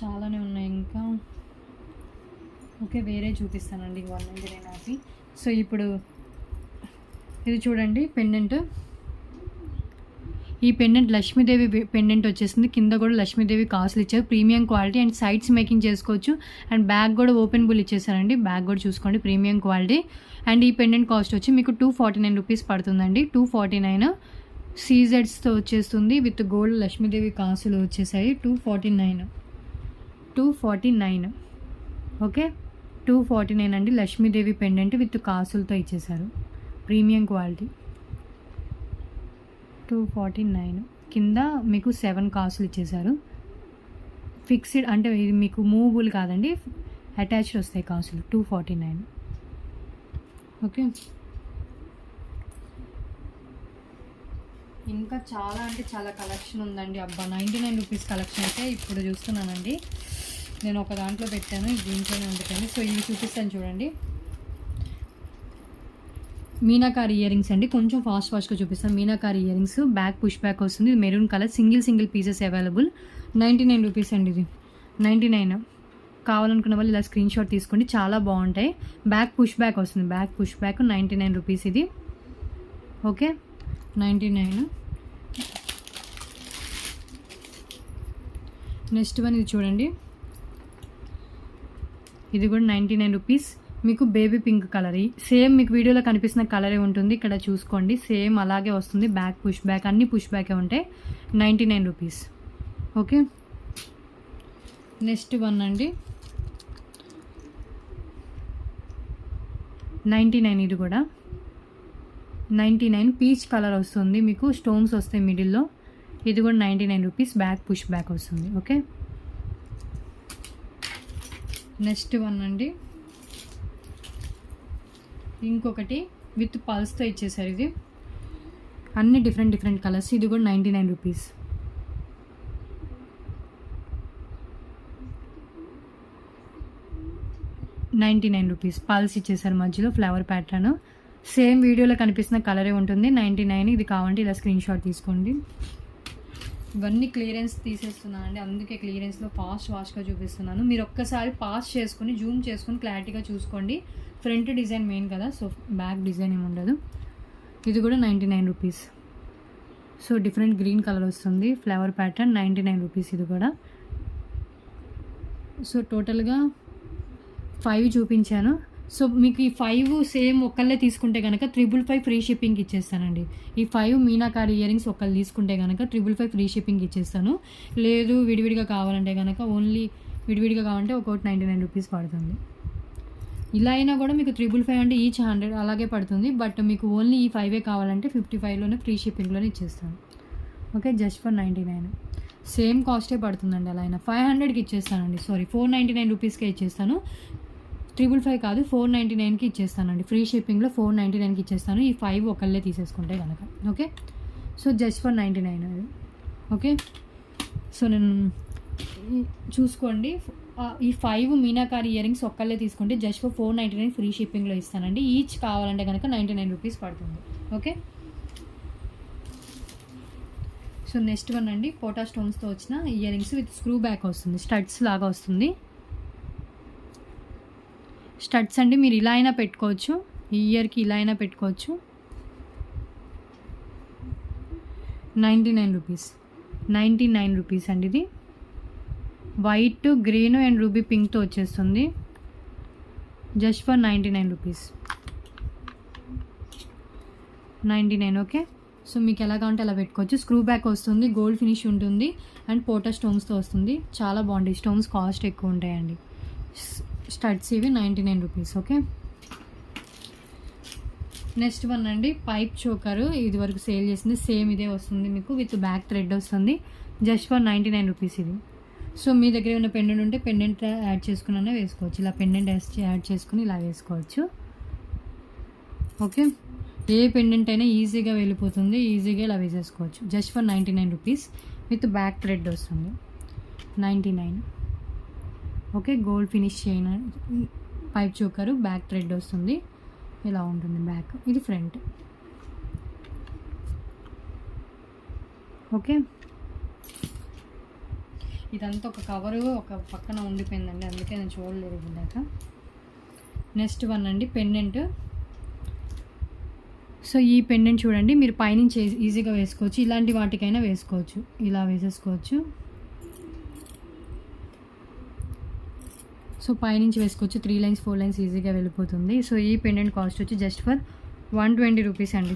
Speaker 1: చాలానే ఉన్నాయి ఇంకా. ఓకే, వేరే చూపిస్తానండి 199 ఆపి. సో ఇప్పుడు ఇది చూడండి పెండెంట్. ఈ పెండెంట్ లక్ష్మీదేవి పెండెంట్ వచ్చేసింది. కింద కూడా లక్ష్మీదేవి కాసులు ఇచ్చారు, premium quality. And sides making చేసుకోవచ్చు. అండ్ బ్యాగ్ కూడా ఓపెన్ బుల్ ఇచ్చేసారండి. బ్యాగ్ కూడా చూసుకోండి, ప్రీమియం క్వాలిటీ. అండ్ ఈ పెండెంట్ కాస్ట్ వచ్చి మీకు 249 రూపీస్ పడుతుందండి. 249 సీజెడ్స్తో వచ్చేస్తుంది. విత్ గోల్డ్ లక్ష్మీదేవి కాసులు వచ్చేసాయి. 249. ఓకే, 249 అండి. లక్ష్మీదేవి పెండెంట్ విత్ కాసులతో ఇచ్చేసారు, ప్రీమియం క్వాలిటీ. 249 కింద మీకు 7 కాసులు ఇచ్చేసారు. ఫిక్స్డ్ అంటే ఇది మీకు మూవబుల్ కాదండి, అటాచ్డ్ వస్తాయి కాసులు. 249. ఓకే, ఇంకా చాలా అంటే చాలా కలెక్షన్ ఉందండి. అబ్బా 99 రూపీస్ కలెక్షన్ అయితే ఇప్పుడు చూస్తున్నానండి. నేను ఒక దాంట్లో పెట్టాను, దీంట్లోనే ఉంటాను. సో ఇవి చూపిస్తాను చూడండి. మీనాకారి ఇయర్ రింగ్స్ అండి. కొంచెం ఫాస్ట్గా చూపిస్తాను. Meenakari earrings, back push back వస్తుంది. Maroon colour, single pieces available. 99 rupees అండి. ఇది 99. కావాలనుకున్న వాళ్ళు ఇలా స్క్రీన్ షాట్ తీసుకోండి, చాలా బాగుంటాయి. బ్యాక్ పుష్ బ్యాక్ వస్తుంది. బ్యాక్ పుష్ బ్యాక్ 99 రూపీస్ ఇది. ఓకే, 99. నెక్స్ట్ వన్ ఇది చూడండి. ఇది కూడా 99 రూపీస్. మీకు బేబీ పింక్ కలర్, సేమ్ మీకు వీడియోలో కనిపిస్తున్న కలరే ఉంటుంది. ఇక్కడ చూసుకోండి, సేమ్ అలాగే వస్తుంది. బ్యాక్ పుష్ బ్యాక్, అన్ని పుష్ బ్యాకే ఉంటాయి. 99 రూపీస్. ఓకే, నెక్స్ట్ వన్ అండి 99. ఇది కూడా 99 పీచ్ కలర్ వస్తుంది. మీకు స్టోన్స్ వస్తాయి మిడిల్లో. ఇది కూడా 99 రూపీస్. బ్యాక్ పుష్ బ్యాక్ వస్తుంది. ఓకే, నెక్స్ట్ వన్ అండి ఇంకొకటి విత్ పల్స్తో ఇచ్చేసారు. ఇది అన్ని డిఫరెంట్ కలర్స్. ఇది కూడా 99 రూపీస్. పల్స్ ఇచ్చేసారు, మధ్యలో ఫ్లవర్ ప్యాటర్న్. సేమ్ వీడియోలో కనిపిస్తున్న కలరే ఉంటుంది. 99. ఇది కావాలంటే ఇలా స్క్రీన్ షాట్ తీసుకోండి. ఇవన్నీ క్లియరెన్స్ తీసేస్తున్నాను అండి, అందుకే క్లియరెన్స్లో ఫాస్ట్గా చూపిస్తున్నాను. మీరు ఒక్కసారి పాస్ చేసుకొని జూమ్ చేసుకొని క్లారిటీగా చూసుకోండి. ఫ్రంట్ డిజైన్ మెయిన్ కదా, సో బ్యాక్ డిజైన్ ఏమి ఉండదు. ఇది కూడా 99 rupees. So different green colour వస్తుంది, ఫ్లవర్ ప్యాటర్న్. 99 రూపీస్ ఇది కూడా. సో టోటల్గా 5 చూపించాను. సో మీకు ఈ 5 సేమ్ ఒకళ్ళే తీసుకుంటే కనుక 555 ఫ్రీ షిప్పింగ్ ఇచ్చేస్తానండి. ఈ 5 మీనాకారి ఇయర్ రింగ్స్ ఒకళ్ళు తీసుకుంటే కనుక 555 ఫ్రీ షిప్పింగ్ ఇచ్చేస్తాను. లేదు విడివిడిగా కావాలంటే కనుక ఓన్లీ విడివిడిగా కావాలంటే ఒక్కొక్కటి 99 రూపీస్ పడుతుంది. ఇలా అయినా కూడా మీకు 555 అంటే ఈచ్ 100 అలాగే పడుతుంది. బట్ మీకు ఓన్లీ ఈ 5 కావాలంటే 55లోనే ఫ్రీ షిప్పింగ్లోనే ఇచ్చేస్తాను. Okay, just for 99. సేమ్ కాస్టే పడుతుందండి. అలా అయినా 500కి ఇచ్చేస్తానండి. సారీ, 499 రూపీస్కే ఇచ్చేస్తాను. 555 కాదు, 499కి ఇచ్చేస్తానండి. ఫ్రీ షిప్పింగ్లో 499కి ఇచ్చేస్తాను. ఈ 5 ఒకళ్ళే తీసేసుకుంటే కనుక. ఓకే, సో జస్ట్ ఫర్ 99 అది. ఓకే, సో నేను చూసుకోండి. ఈ 5 మీనాకారి ఇయర్ రింగ్స్ ఒక్కళ్ళే తీసుకుంటే జస్ట్ ఫర్ 499 ఫ్రీ షిప్పింగ్లో ఇస్తానండి. ఈచ్ కావాలంటే కనుక 99 రూపీస్ పడుతుంది. ఓకే, సో నెక్స్ట్ వన్ అండి పోటా స్టోన్స్తో వచ్చిన ear rings with screw back వస్తుంది. స్టడ్స్ లాగా వస్తుంది. స్టడ్స్ అండి మీరు ఇలా అయినా పెట్టుకోవచ్చు, ఈ ఇయర్కి ఇలా అయినా పెట్టుకోవచ్చు. 99 రూపీస్. 99 రూపీస్ అండి. ఇది వైట్, గ్రీన్ అండ్ రూబీ పింక్తో వచ్చేస్తుంది. Just for 99 rupees. 99. Okay, so మీకు ఎలా కావాలంటే అలా పెట్టుకోవచ్చు. స్క్రూ బ్యాక్ వస్తుంది, గోల్డ్ ఫినిష్ ఉంటుంది అండ్ పోటా స్టోన్స్తో వస్తుంది. చాలా బాగుంటాయి. స్టోన్స్ కాస్ట్ ఎక్కువ ఉంటాయండి. స్టడ్స్ ఇవి 99 రూపీస్. ఓకే, నెక్స్ట్ వన్ అండి పైప్ చోకర్. ఇది వరకు సేల్ చేసింది సేమ్ ఇదే వస్తుంది మీకు, విత్ బ్యాక్ థ్రెడ్ వస్తుంది. జస్ట్ ఫర్ 99 రూపీస్ ఇది. సో మీ దగ్గర ఏమైనా పెండెంట్ ఉంటే పెండెంట్ యాడ్ చేసుకున్నా వేసుకోవచ్చు. ఇలా పెండెంట్ యాడ్ చేసుకుని ఇలా వేసుకోవచ్చు. ఓకే, ఏ పెండెంట్ అయినా ఈజీగా వెళ్ళిపోతుంది, ఈజీగా ఇలా వేసేసుకోవచ్చు. Just for 99 rupees with back thread వస్తుంది. 99. Okay, gold finish chain pipe choker, back thread వస్తుంది. ఇలా ఉంటుంది బ్యాక్, ఇది ఫ్రంట్. ఓకే, ఇదంతా ఒక కవరు ఒక పక్కన ఉండిపోయిందండి, అందుకే నేను చూడలేదు ఇందాక. నెక్స్ట్ వన్ అండి పెండెంట్. సో ఈ పెండెంట్ చూడండి, మీరు పైనుంచి ఈజీగా వేసుకోవచ్చు, ఇలాంటి వాటికైనా వేసుకోవచ్చు. ఇలా వేసేసుకోవచ్చు. సో పైనుంచి వేసుకోవచ్చు, 3 లైన్స్ 4 లైన్స్ ఈజీగా వెళ్ళిపోతుంది. సో ఈ పెండెంట్ కాస్ట్ వచ్చి జస్ట్ ఫర్ 120 రూపీస్ అండి.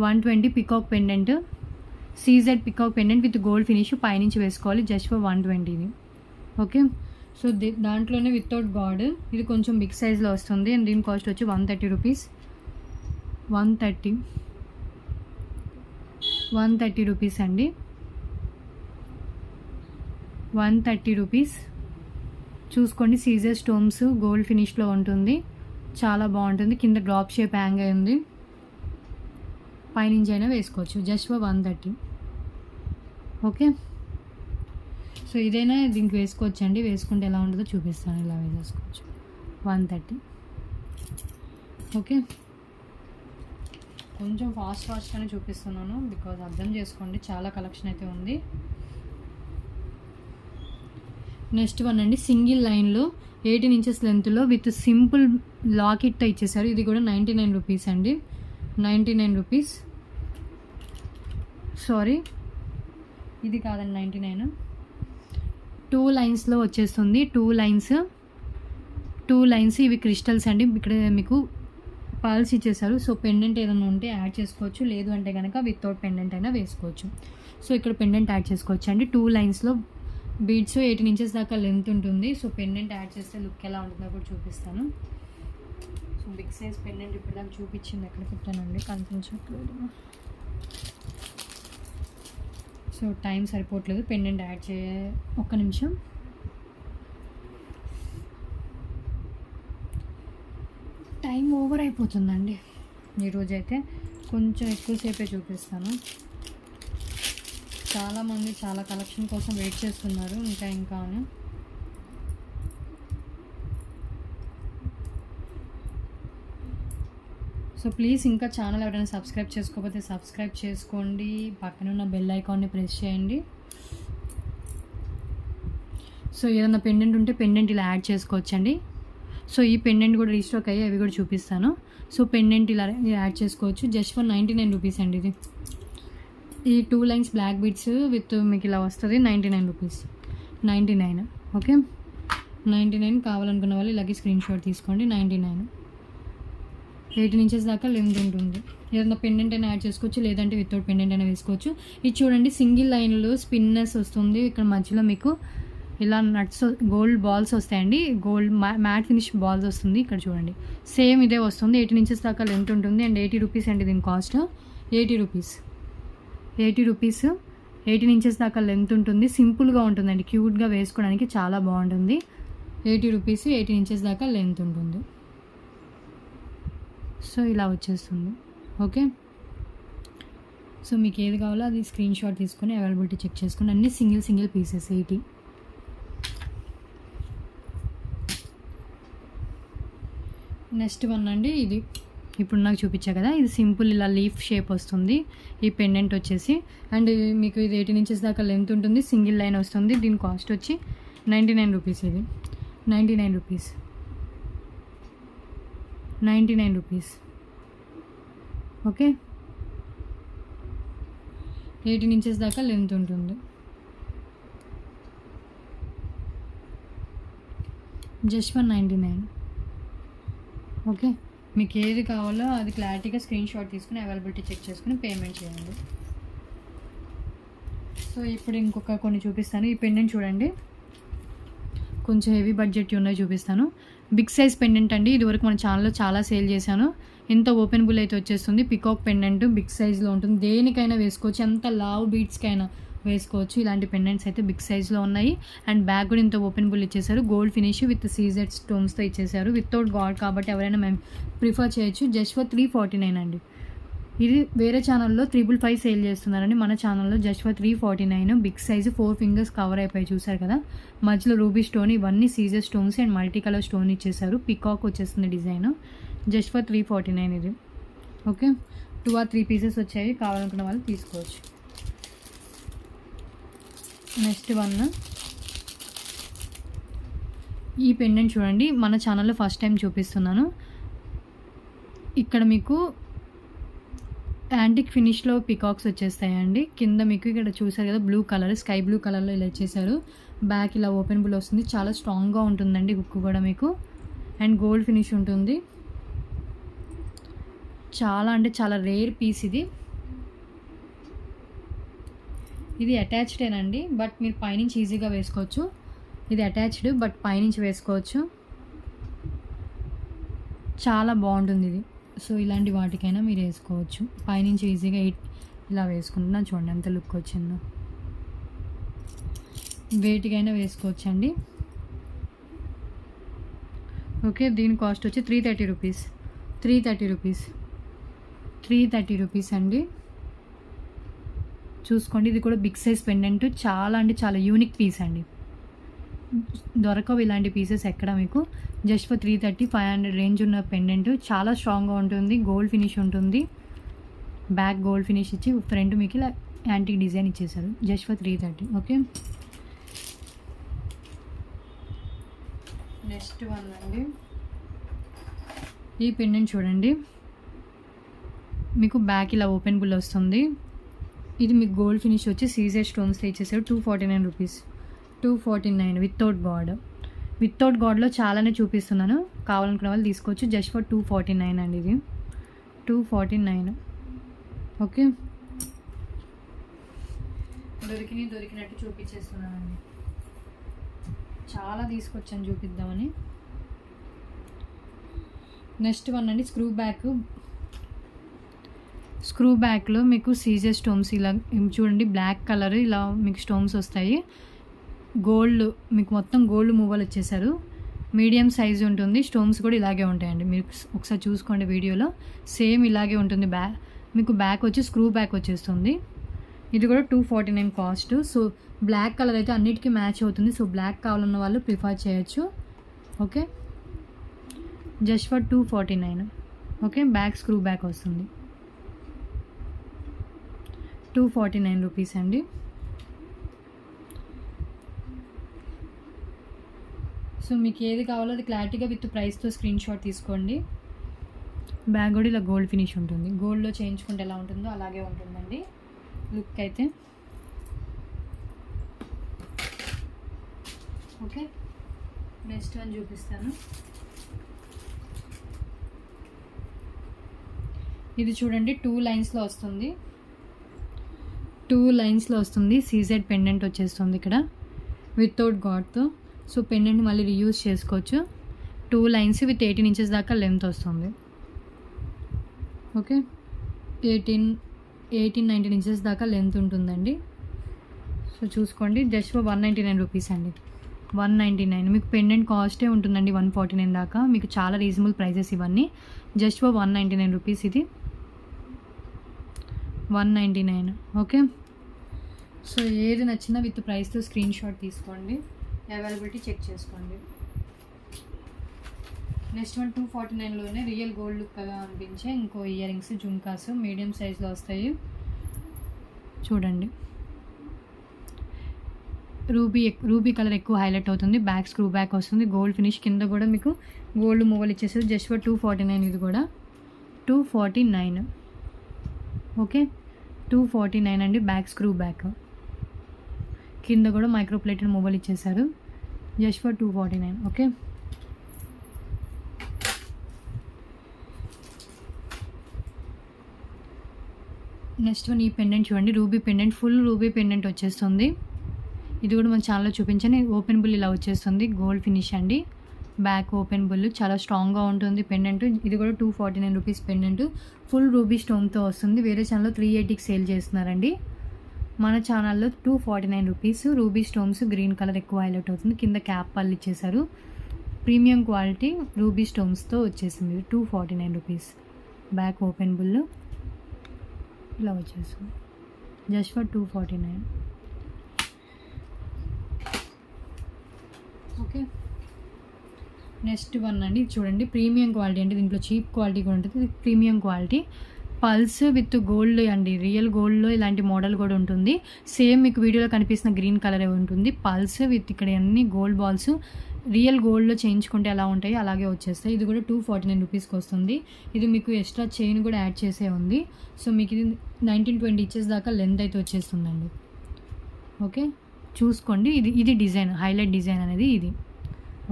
Speaker 1: 120 peacock pendant, CZ peacock pendant with gold finish పైనుంచి వేసుకోవాలి. జస్ట్ ఫర్ 120 ఇది. ఓకే, సో దాంట్లోనే వితౌట్ గాడ్, ఇది కొంచెం బిగ్ సైజ్లో వస్తుంది అండ్ దీని కాస్ట్ వచ్చి 130 రూపీస్. 130 రూపీస్ అండి. 130 రూపీస్. చూసుకోండి, సీజర్ స్టోన్స్ గోల్డ్ ఫినిష్లో ఉంటుంది, చాలా బాగుంటుంది. కింద డ్రాప్ షేప్ హ్యాంగ్ అయి ఉంది, పైనుంచి అయినా వేసుకోవచ్చు. Just for 130. ఓకే, సో ఇదైనా దీనికి వేసుకోవచ్చు అండి. వేసుకుంటే ఎలా ఉంటుందో చూపిస్తాను. ఇలా వేసేసుకోవచ్చు. 130. ఓకే, కొంచెం ఫాస్ట్గానే చూపిస్తున్నాను బికాజ్ అర్థం చేసుకోండి, చాలా కలెక్షన్ అయితే ఉంది. నెక్స్ట్ వన్ అండి సింగిల్ లైన్లో 18 ఇంచెస్ లెంత్లో విత్ సింపుల్ లాకెట్తో ఇచ్చేసారు. ఇది కూడా 99 రూపీస్ అండి. 99 రూపీస్. సారీ, ఇది కాదండి 99. 2 లైన్స్లో వచ్చేస్తుంది. 2 లైన్స్ ఇవి క్రిస్టల్స్ అండి. ఇక్కడ మీకు పర్ల్స్ ఇచ్చేసారు. సో పెండెంట్ ఏదైనా ఉంటే యాడ్ చేసుకోవచ్చు, లేదు అంటే కనుక వితౌట్ పెండెంట్ అయినా వేసుకోవచ్చు. సో ఇక్కడ పెండెంట్ యాడ్ చేసుకోవచ్చు అండి. 2 లైన్స్లో బీడ్స్ 18 ఇంచెస్ దాకా లెంత్ ఉంటుంది. సో పెండెంట్ యాడ్ చేస్తే లుక్ ఎలా ఉంటుందో కూడా చూపిస్తాను. సో బిగ్ సైజ్ పెండెంట్ ఇప్పుడు నాకు చూపించింది, ఎక్కడ పెట్టానండి కనిపించట్లేదు. సో టైం సరిపోవట్లేదు, పెండెంట్ యాడ్ ఒక్క నిమిషం. టైం ఓవర్ అయిపోతుందండి ఈరోజైతే, కొంచెం ఎక్కువసేపే చూపిస్తాను. చాలామంది చాలా కలెక్షన్ కోసం వెయిట్ చేస్తున్నారు ఇంకా. సో ప్లీజ్ ఇంకా ఛానల్ ఎవరైనా సబ్స్క్రైబ్ చేసుకోకపోతే సబ్స్క్రైబ్ చేసుకోండి, పక్కన ఉన్న బెల్ ఐకాన్ని ప్రెస్ చేయండి. సో ఏదైనా పెండెంట్ ఉంటే పెండెంట్ ఇలా యాడ్ చేసుకోవచ్చండి. సో ఈ పెండెంట్ కూడా రీస్టాక్ అయ్యి అవి కూడా చూపిస్తాను. సో పెండెంట్ ఇలా యాడ్ చేసుకోవచ్చు. జస్ట్ ఫర్ 99 రూపీస్ అండి ఇది. ఈ 2 లైన్స్ బ్లాక్ బీడ్స్ విత్ మీకు ఇలా వస్తుంది. 99 రూపీస్. 99. ఓకే, 99 కావాలనుకున్న వాళ్ళు ఇలాగే స్క్రీన్ షాట్ తీసుకోండి. 99. 18 ఇంచెస్ దాకా లెంత్ ఉంటుంది. ఏదైనా పెండెంట్ అయినా యాడ్ చేసుకోవచ్చు, లేదంటే వితౌట్ పెండెంట్ అయినా వేసుకోవచ్చు. ఇది చూడండి, సింగిల్ లైన్లో స్పిన్నర్స్ వస్తుంది. ఇక్కడ మధ్యలో మీకు ఇలా నట్స్ గోల్డ్ బాల్స్ వస్తాయండి, గోల్డ్ మ్యాట్ ఫినిష్ బాల్స్ వస్తుంది. ఇక్కడ చూడండి, సేమ్ ఇదే వస్తుంది. 18 ఇంచెస్ దాకా లెంత్ ఉంటుంది అండ్ 80 రూపీస్ అండి దీని కాస్ట్. 80 రూపీస్. 18 ఇంచెస్ దాకా లెంత్ ఉంటుంది, సింపుల్గా ఉంటుందండి, క్యూట్గా వేసుకోవడానికి చాలా బాగుంటుంది. 80 రూపీస్, 18 ఇంచెస్ దాకా లెంత్ ఉంటుంది. సో ఇలా వచ్చేస్తుంది. ఓకే, సో మీకు ఏది కావాలో అది స్క్రీన్ షాట్ తీసుకొని అవైలబిలిటీ చెక్ చేసుకుని, అన్ని సింగిల్ పీసెస్ 80. నెక్స్ట్ వన్ అండి, ఇది ఇప్పుడు నాకు చూపించా కదా, ఇది సింపుల్ ఇలా లీఫ్ షేప్ వస్తుంది ఈ పెండెంట్ వచ్చేసి. అండ్ మీకు ఇది 18 ఇంచెస్ దాకా లెంత్ ఉంటుంది, సింగిల్ లైన్ వస్తుంది. దీని కాస్ట్ వచ్చి 99 రూపీస్. ఇది 99 రూపీస్. 99 రూపీస్. ఓకే, 18 ఇంచెస్ దాకా లెంత్ ఉంటుంది. Just for 99. ఓకే, మీకు ఏది కావాలో అది క్లారిటీగా స్క్రీన్ షాట్ తీసుకుని అవైలబిలిటీ చెక్ చేసుకుని పేమెంట్ చేయండి. సో ఇప్పుడు ఇంకొక కొన్ని చూపిస్తాను. ఈ పెండెంట్ చూడండి, కొంచెం హెవీ బడ్జెట్ ఉన్నాయి, చూపిస్తాను. బిగ్ సైజ్ పెండెంట్ అండి. ఇదివరకు మన ఛానల్లో చాలా సేల్ చేశాను. ఎంత ఓపెన్ బుల్ అయితే వచ్చేస్తుంది. పికాక్ పెండెంట్ బిగ్ సైజ్లో ఉంటుంది, దేనికైనా వేసుకోవచ్చు, ఎంత లావ్ బీట్స్కైనా వేసుకోవచ్చు. ఇలాంటి పెండెంట్స్ అయితే బిగ్ సైజ్లో ఉన్నాయి. అండ్ బ్యాగ్ కూడా ఇంత ఓపెన్ బుల్ ఇచ్చేసారు. గోల్డ్ ఫినిష్ విత్ సీజెడ్ స్టోన్స్తో ఇచ్చేసారు. వితౌట్ గాడ్ కాబట్టి ఎవరైనా మేము ప్రిఫర్ చేయొచ్చు. జస్ట్ ఫర్ 349 అండి. ఇది వేరే ఛానల్లో 555 సేల్ చేస్తున్నారండి. మన ఛానల్లో just for 349. Big size 4 fingers cover అయిపోయి చూసారు కదా. మధ్యలో రూబీ స్టోన్, ఇవన్నీ Caesar stones and multi colour stone ఇచ్చేసారు. పికాక్ వచ్చేస్తుంది డిజైన్. జస్ట్ ఫర్ 349 ఇది. ఓకే, 2 or 3 పీసెస్ వచ్చాయి, కావాలనుకున్న వాళ్ళు తీసుకోవచ్చు. నెక్స్ట్ వన్, ఈ పెండెంట్ చూడండి, మన ఛానల్లో ఫస్ట్ టైం చూపిస్తున్నాను. ఇక్కడ మీకు యాంటిక్ ఫినిష్లో పికాక్స్ వచ్చేస్తాయండి. కింద మీకు ఇక్కడ చూసారు కదా, బ్లూ కలర్, స్కై బ్లూ కలర్లో ఇలా ఇచ్చేసారు. బ్యాక్ ఇలా ఓపెన్ బుల్ వస్తుంది, చాలా స్ట్రాంగ్గా ఉంటుందండి హుక్ కూడా మీకు. అండ్ గోల్డ్ ఫినిష్ ఉంటుంది. చాలా అంటే చాలా రేర్ పీస్ ఇది. ఇది అటాచ్డేనండి, బట్ మీరు పైనుంచి ఈజీగా వేసుకోవచ్చు. ఇది అటాచ్డ్ బట్ పైనుంచి వేసుకోవచ్చు. చాలా బాగుంటుంది ఇది. సో ఇలాంటి వాటికైనా మీరు వేసుకోవచ్చు. పైనుంచి ఈజీగా ఇలా వేసుకుంటున్నా, చూడండి ఎంత లుక్ వచ్చిందో. వేటికైనా వేసుకోవచ్చు అండి. ఓకే, దీని కాస్ట్ వచ్చి 330 రూపీస్. 330 రూపీస్ అండి. చూసుకోండి, ఇది కూడా బిగ్ సైజ్ పెండెంట్. చాలా అంటే చాలా యూనిక్ పీస్ అండి. దొరకవు ఇలాంటి పీసెస్ ఎక్కడ మీకు. జస్ట్ ఫర్ 330-500 రేంజ్ ఉన్న పెండెంట్. చాలా స్ట్రాంగ్గా ఉంటుంది, గోల్డ్ ఫినిష్ ఉంటుంది. బ్యాక్ గోల్డ్ ఫినిష్ ఇచ్చి ఫ్రంట్ మీకు ఇలా యాంటిక్ డిజైన్ ఇచ్చేసారు. Just for 330. Okay, next one అండి. ఈ పెండెంట్ చూడండి, మీకు బ్యాక్ ఇలా ఓపెన్ బుల్ వస్తుంది. ఇది మీకు గోల్డ్ ఫినిష్ వచ్చి సీజర్ స్టోన్స్తో ఇచ్చేసారు. 249 రూపీస్. 249 వితౌట్ గాడ్లో చాలానే చూపిస్తున్నాను, కావాలనుకున్న వాళ్ళు తీసుకోవచ్చు. జస్ట్ ఫర్ 249 అండి. ఇది 249. ఓకే, దొరికినట్టు చూపించేస్తున్నానండి. చాలా తీసుకొచ్చాను చూపిద్దామని. నెక్స్ట్ వన్ అండి, స్క్రూ బ్యాక్లో మీకు సీజర్ స్టోన్స్ ఇలా చూడండి, బ్లాక్ కలర్ ఇలా మీకు స్టోన్స్ వస్తాయి. గోల్డ్ మీకు మొత్తం గోల్డ్ మూవలు వచ్చేసారు. మీడియం సైజ్ ఉంటుంది. స్టోన్స్ కూడా ఇలాగే ఉంటాయండి, మీరు ఒకసారి చూసుకోండి వీడియోలో. సేమ్ ఇలాగే ఉంటుంది. మీకు బ్యాక్ వచ్చి స్క్రూ బ్యాక్ వచ్చేస్తుంది. ఇది కూడా 249 కాస్ట్. సో బ్లాక్ కలర్ అయితే అన్నిటికీ మ్యాచ్ అవుతుంది. సో బ్లాక్ కావాలన్న వాళ్ళు ప్రిఫర్ చేయొచ్చు. Okay, just for 249. Okay, back screw back వస్తుంది. 249 రూపీస్ అండి. సో మీకు ఏది కావాలో అది క్లారిటీగా విత్ ప్రైస్తో స్క్రీన్ షాట్ తీసుకోండి. బ్యాగ్ కూడా ఇలా గోల్డ్ ఫినిష్ ఉంటుంది. గోల్డ్లో చేయించుకుంటే ఎలా ఉంటుందో అలాగే ఉంటుందండి లుక్ అయితే. ఓకే, నెక్స్ట్ వన్ చూపిస్తాను. ఇది చూడండి, 2 లైన్స్లో వస్తుంది. 2 లైన్స్లో వస్తుంది. సీజెడ్ పెండెంట్ వచ్చేస్తుంది ఇక్కడ వితౌట్ గాడ్తో. సో పెండెంట్ మళ్ళీ రీయూజ్ చేసుకోవచ్చు. 2 లైన్స్ విత్ 18 ఇంచెస్ దాకా లెంత్ వస్తుంది. ఓకే, 18-19 ఇంచెస్ దాకా లెంత్ ఉంటుందండి. సో చూసుకోండి, జస్ట్ ఫర్ 199 రూపీస్ అండి. 199. మీకు పెండెంట్ కాస్టే ఉంటుందండి 149 దాకా. మీకు చాలా రీజనబుల్ ప్రైజెస్ ఇవన్నీ. Just for 199 rupees. ఇది 199. ఓకే, సో ఏది నచ్చినా విత్ ప్రైస్తో స్క్రీన్ షాట్ తీసుకోండి, అవైలబిలిటీ చెక్ చేసుకోండి. నెక్స్ట్ వన్ 249లోనే రియల్ గోల్డ్ లుక్గా అనిపించే ఇంకో ఇయర్ రింగ్స్, జుంకాస్ మీడియం సైజ్లో వస్తాయి. చూడండి, రూబీ కలర్ ఎక్కువ హైలైట్ అవుతుంది. బ్యాక్ స్క్రూ బ్యాక్ వస్తుంది. గోల్డ్ ఫినిష్, కింద కూడా మీకు గోల్డ్ మూవలు ఇచ్చేసారు. Just for 249. ఇది కూడా 249. ఓకే, 249 అండి. బ్యాక్ స్క్రూ బ్యాక్, కింద కూడా మైక్రోప్లేటెడ్ మూవలు ఇచ్చేసారు. Just for 249. Okay, next one ఈ పెండెంట్ చూడండి, ruby pendant, full ruby pendant వచ్చేస్తుంది. ఇది కూడా మన ఛానల్లో చూపించాను. ఓపెన్ బుల్ ఇలా వచ్చేస్తుంది, గోల్డ్ ఫినిష్ అండి. బ్యాక్ ఓపెన్ బుల్ చాలా స్ట్రాంగ్గా ఉంటుంది పెండెంట్. ఇది కూడా 249 రూపీస్ పెండెంట్, ఫుల్ రూబీ స్టోన్తో వస్తుంది. వేరే ఛానల్లో 380కి సేల్ చేస్తున్నారండి. మన ఛానల్లో 249 rupees. Ruby stones green colour ఎక్కువ హైలైట్ అవుతుంది. కింద క్యాప్ పళ్ళు ఇచ్చేసారు. ప్రీమియం క్వాలిటీ రూబీ స్టోన్స్తో వచ్చేసింది. 249 రూపీస్. బ్యాక్ ఓపెన్ బుల్ ఇలా వచ్చేస్తుంది, just for 249. Okay, next one అండి చూడండి, ప్రీమియం క్వాలిటీ అంటే దీంట్లో చీప్ క్వాలిటీ కూడా ఉంటుంది. ఇది premium quality, pulse with gold అండి, రియల్ గోల్డ్లో ఇలాంటి మోడల్ కూడా ఉంటుంది. సేమ్ మీకు వీడియోలో కనిపిస్తున్న గ్రీన్ కలరే ఉంటుంది. పల్స్ విత్ ఇక్కడ అన్ని గోల్డ్ బాల్స్ రియల్ గోల్డ్లో చేయించుకుంటే ఎలా ఉంటాయి అలాగే వచ్చేస్తాయి. ఇది కూడా 249 రూపీస్కి వస్తుంది. ఇది మీకు ఎక్స్ట్రా చైన్ కూడా యాడ్ చేసే ఉంది. సో మీకు ఇది 19-20 ఇంచెస్ దాకా లెంత్ అయితే వచ్చేస్తుందండి. ఓకే, చూసుకోండి. ఇది డిజైన్, హైలైట్ డిజైన్ అనేది ఇది.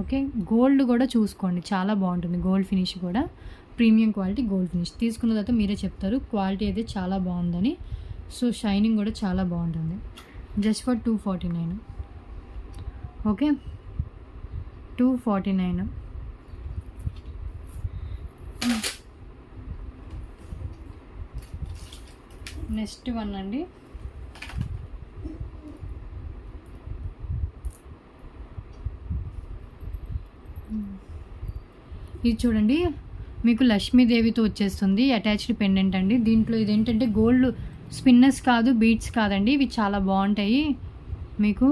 Speaker 1: ఓకే, గోల్డ్ కూడా చూసుకోండి, చాలా బాగుంటుంది. గోల్డ్ ఫినిష్ కూడా ప్రీమియం క్వాలిటీ గోల్డ్ ఫినిష్. తీసుకున్న తర్వాత మీరే చెప్తారు క్వాలిటీ అయితే చాలా బాగుందని. సో షైనింగ్ కూడా చాలా బాగుంటుంది. Just for 249. Okay, 249. Next one అండి, ఇది చూడండి, మీకు లక్ష్మీదేవితో వచ్చేస్తుంది. అటాచ్డ్ పెండెంట్ అండి. దీంట్లో ఇదేంటంటే గోల్డ్ స్పిన్నర్స్ కాదు, బీడ్స్ కాదండి. ఇవి చాలా బాగుంటాయి. మీకు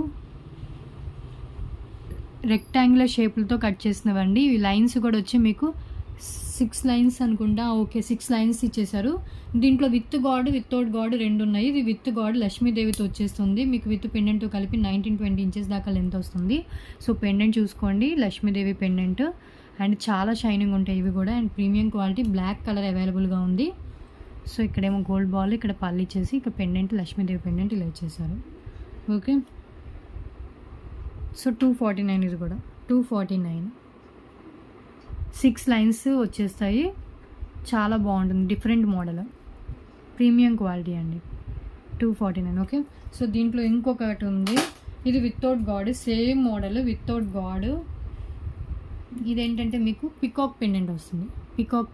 Speaker 1: రెక్టాంగులర్ షేపులతో కట్ చేసినవండి. ఇవి లైన్స్ కూడా వచ్చి మీకు 6 లైన్స్ అనుకుంటా. ఓకే, 6 లైన్స్ ఇచ్చేసారు. దీంట్లో విత్ గాడ్ వితౌట్ గాడ్ రెండు ఉన్నాయి. ఇది విత్ గాడ్ లక్ష్మీదేవితో వచ్చేస్తుంది. మీకు విత్ పెండెంట్ కలిపి 19-20 ఇంచెస్ దాకా లెంత్ వస్తుంది. సో పెండెంట్ చూసుకోండి, లక్ష్మీదేవి పెండెంట్. అండ్ చాలా షైనింగ్ ఉంటాయి ఇవి కూడా. And premium quality, black colour అవైలబుల్గా ఉంది. సో ఇక్కడేమో గోల్డ్ బాల్, ఇక్కడ పళ్ళు ఇచ్చేసి ఇక్కడ పెండెంట్, లక్ష్మీదేవి పెండెంట్ ఇలా ఇచ్చేసారు. Okay, so 249. ఇది కూడా 249. 6 లైన్స్ వచ్చేస్తాయి. చాలా బాగుంటుంది, డిఫరెంట్ మోడల్, ప్రీమియం క్వాలిటీ అండి. 249. ఓకే, సో దీంట్లో ఇంకొకటి ఉంది. ఇది without God, same model without God. ఇదేంటంటే మీకు పికాక్ పెండెంట్ వస్తుంది. పికాక్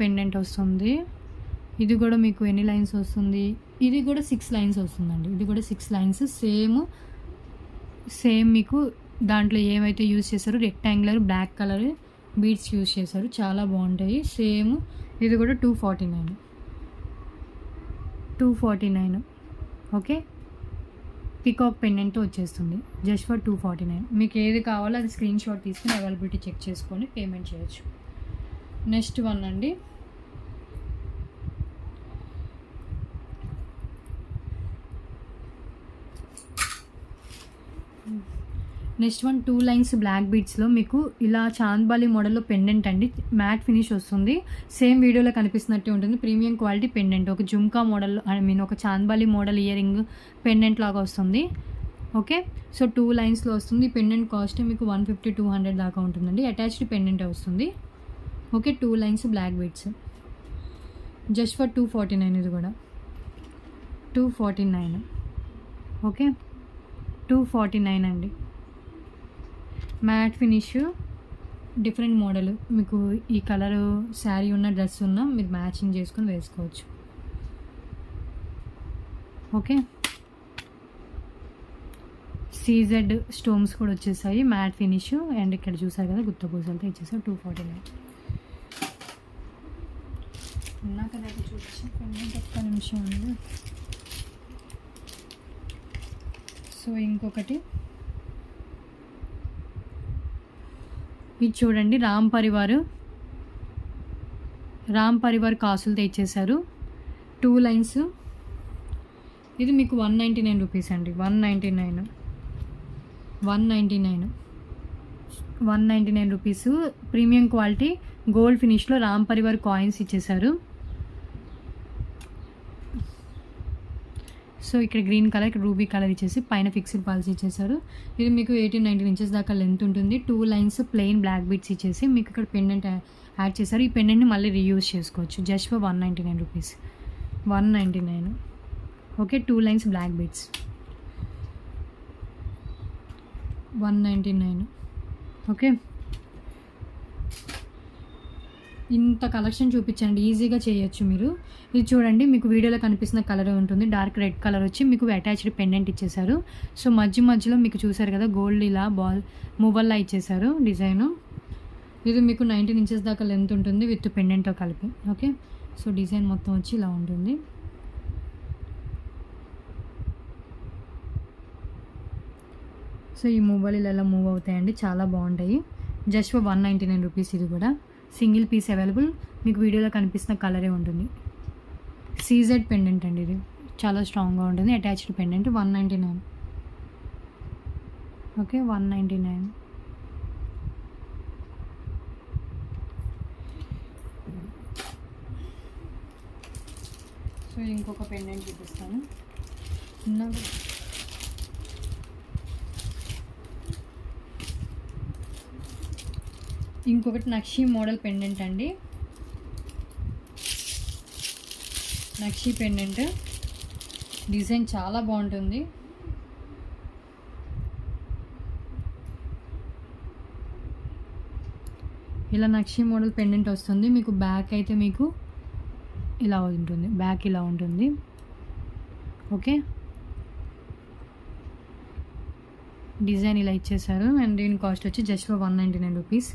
Speaker 1: పెండెంట్ వస్తుంది. ఇది కూడా మీకు ఎన్ని లైన్స్ వస్తుంది? ఇది కూడా 6 లైన్స్ వస్తుందండి. ఇది కూడా 6 లైన్స్. సేమ్ మీకు దాంట్లో ఏమైతే యూజ్ చేశారో rectangular black colour beads use చేశారు, చాలా బాగుంటాయి. సేమ్ ఇది కూడా 249. ఓకే, పికాక్ పెండెంట్తో వచ్చేస్తుంది. Just for 249. మీకు ఏది కావాలో అది స్క్రీన్ షాట్ తీసుకుని అవైలబిలిటీ చెక్ చేసుకొని పేమెంట్ చేయొచ్చు. నెక్స్ట్ వన్ అండి, నెక్స్ట్ వన్ 2 లైన్స్ బ్లాక్ బీడ్స్లో మీకు ఇలా చాంద్బాలి మోడల్లో పెండెంట్ అండి. మ్యాట్ ఫినిష్ వస్తుంది. సేమ్ వీడియోలో కనిపిస్తున్నట్టే ఉంటుంది. ప్రీమియం క్వాలిటీ పెండెంట్, ఒక జుమ్కా మోడల్, ఒక chandbali model ear ring pendant లాగా వస్తుంది. ఓకే, సో 2 లైన్స్లో వస్తుంది. పెండెంట్ కాస్ట్ మీకు 150-200 దాకా ఉంటుందండి. అటాచ్డ్ పెండెంట్ వస్తుంది. Okay, 2 lines black beads, just for 249. ఇది కూడా 249. ఓకే, 249 అండి. Matte finish, different model. మీకు ఈ కలరు శారీ ఉన్న డ్రెస్ ఉన్న మీరు మ్యాచింగ్ చేసుకొని వేసుకోవచ్చు. ఓకే, సీజెడ్ స్టోన్స్ కూడా వచ్చేసాయి, మ్యాట్ ఫినిష్. అండ్ ఇక్కడ చూసారు కదా గుత్త పూసలతో ఇచ్చేసారు. 249. నాకైతే చూపించి ఒక్క నిమిషం ఉంది. సో ఇంకొకటి ఇది చూడండి, రామ్ పరివార్ కాసులతో ఇచ్చేసారు. 2 లైన్స్. ఇది మీకు 199 రూపీస్ అండి. 199 రూపీస్. ప్రీమియం క్వాలిటీ గోల్డ్ ఫినిష్లో రామ్ పరివార్ కాయిన్స్ ఇచ్చేసారు. సో ఇక్కడ గ్రీన్ కలర్, ఇక్కడ రూబీ కలర్ ఇచ్చేసి పైన ఫిక్స్డ్ పాల్స్ ఇచ్చేసారు. ఇది మీకు 18-19 ఇంచెస్ దాకా లెంత్ ఉంటుంది. 2 లైన్స్ ప్లెయిన్ బ్లాక్ బీడ్స్ ఇచ్చేసి మీకు ఇక్కడ పెండెంట్ యాడ్ చేశారు. ఈ పెండెంట్ని మళ్ళీ రీయూజ్ చేసుకోవచ్చు. Just for 199 rupees. 199. Okay, 2 lines black beads 199. Okay, ఇంత కలెక్షన్ చూపించండి, ఈజీగా చేయొచ్చు మీరు. ఇది చూడండి, మీకు వీడియోలో కనిపిస్తున్న కలర్ ఉంటుంది, డార్క్ రెడ్ కలర్ వచ్చి మీకు అటాచ్డ్ పెండెంట్ ఇచ్చేసారు. సో మధ్యలో మీకు చూసారు కదా గోల్డ్ ఇలా బాల్ మూవల్లా ఇచ్చేసారు డిజైను. ఇది మీకు 19 ఇంచెస్ దాకా లెంత్ ఉంటుంది విత్ పెండెంట్తో కలిపి. ఓకే, సో డిజైన్ మొత్తం వచ్చి ఇలా ఉంటుంది. సో ఈ మూవలు ఇలా మూవ్ అవుతాయండి, చాలా బాగుంటాయి. Just for 199 rupees. ఇది కూడా సింగిల్ పీస్ అవైలబుల్, మీకు వీడియోలో కనిపిస్తున్న కలరే ఉంటుంది. సీజెడ్ పెండెంట్ అండి, ఇది చాలా స్ట్రాంగ్గా ఉంటుంది. Attached pendant 199. ఓకే, 199. సో ఇంకొక పెండెంట్ చూపిస్తాను. ఇంకొకటి నక్షి మోడల్ పెండెంట్ అండి. నక్షి పెండెంట్ డిజైన్ చాలా బాగుంటుంది. ఇలా నక్షి మోడల్ పెండెంట్ వస్తుంది. మీకు బ్యాక్ అయితే మీకు ఇలా ఉంటుంది, బ్యాక్ ఇలా ఉంటుంది. ఓకే, డిజైన్ ఇలా ఇచ్చేసారు. అండ్ దీని కాస్ట్ వచ్చి జస్ట్ ఫర్ 199 రూపీస్.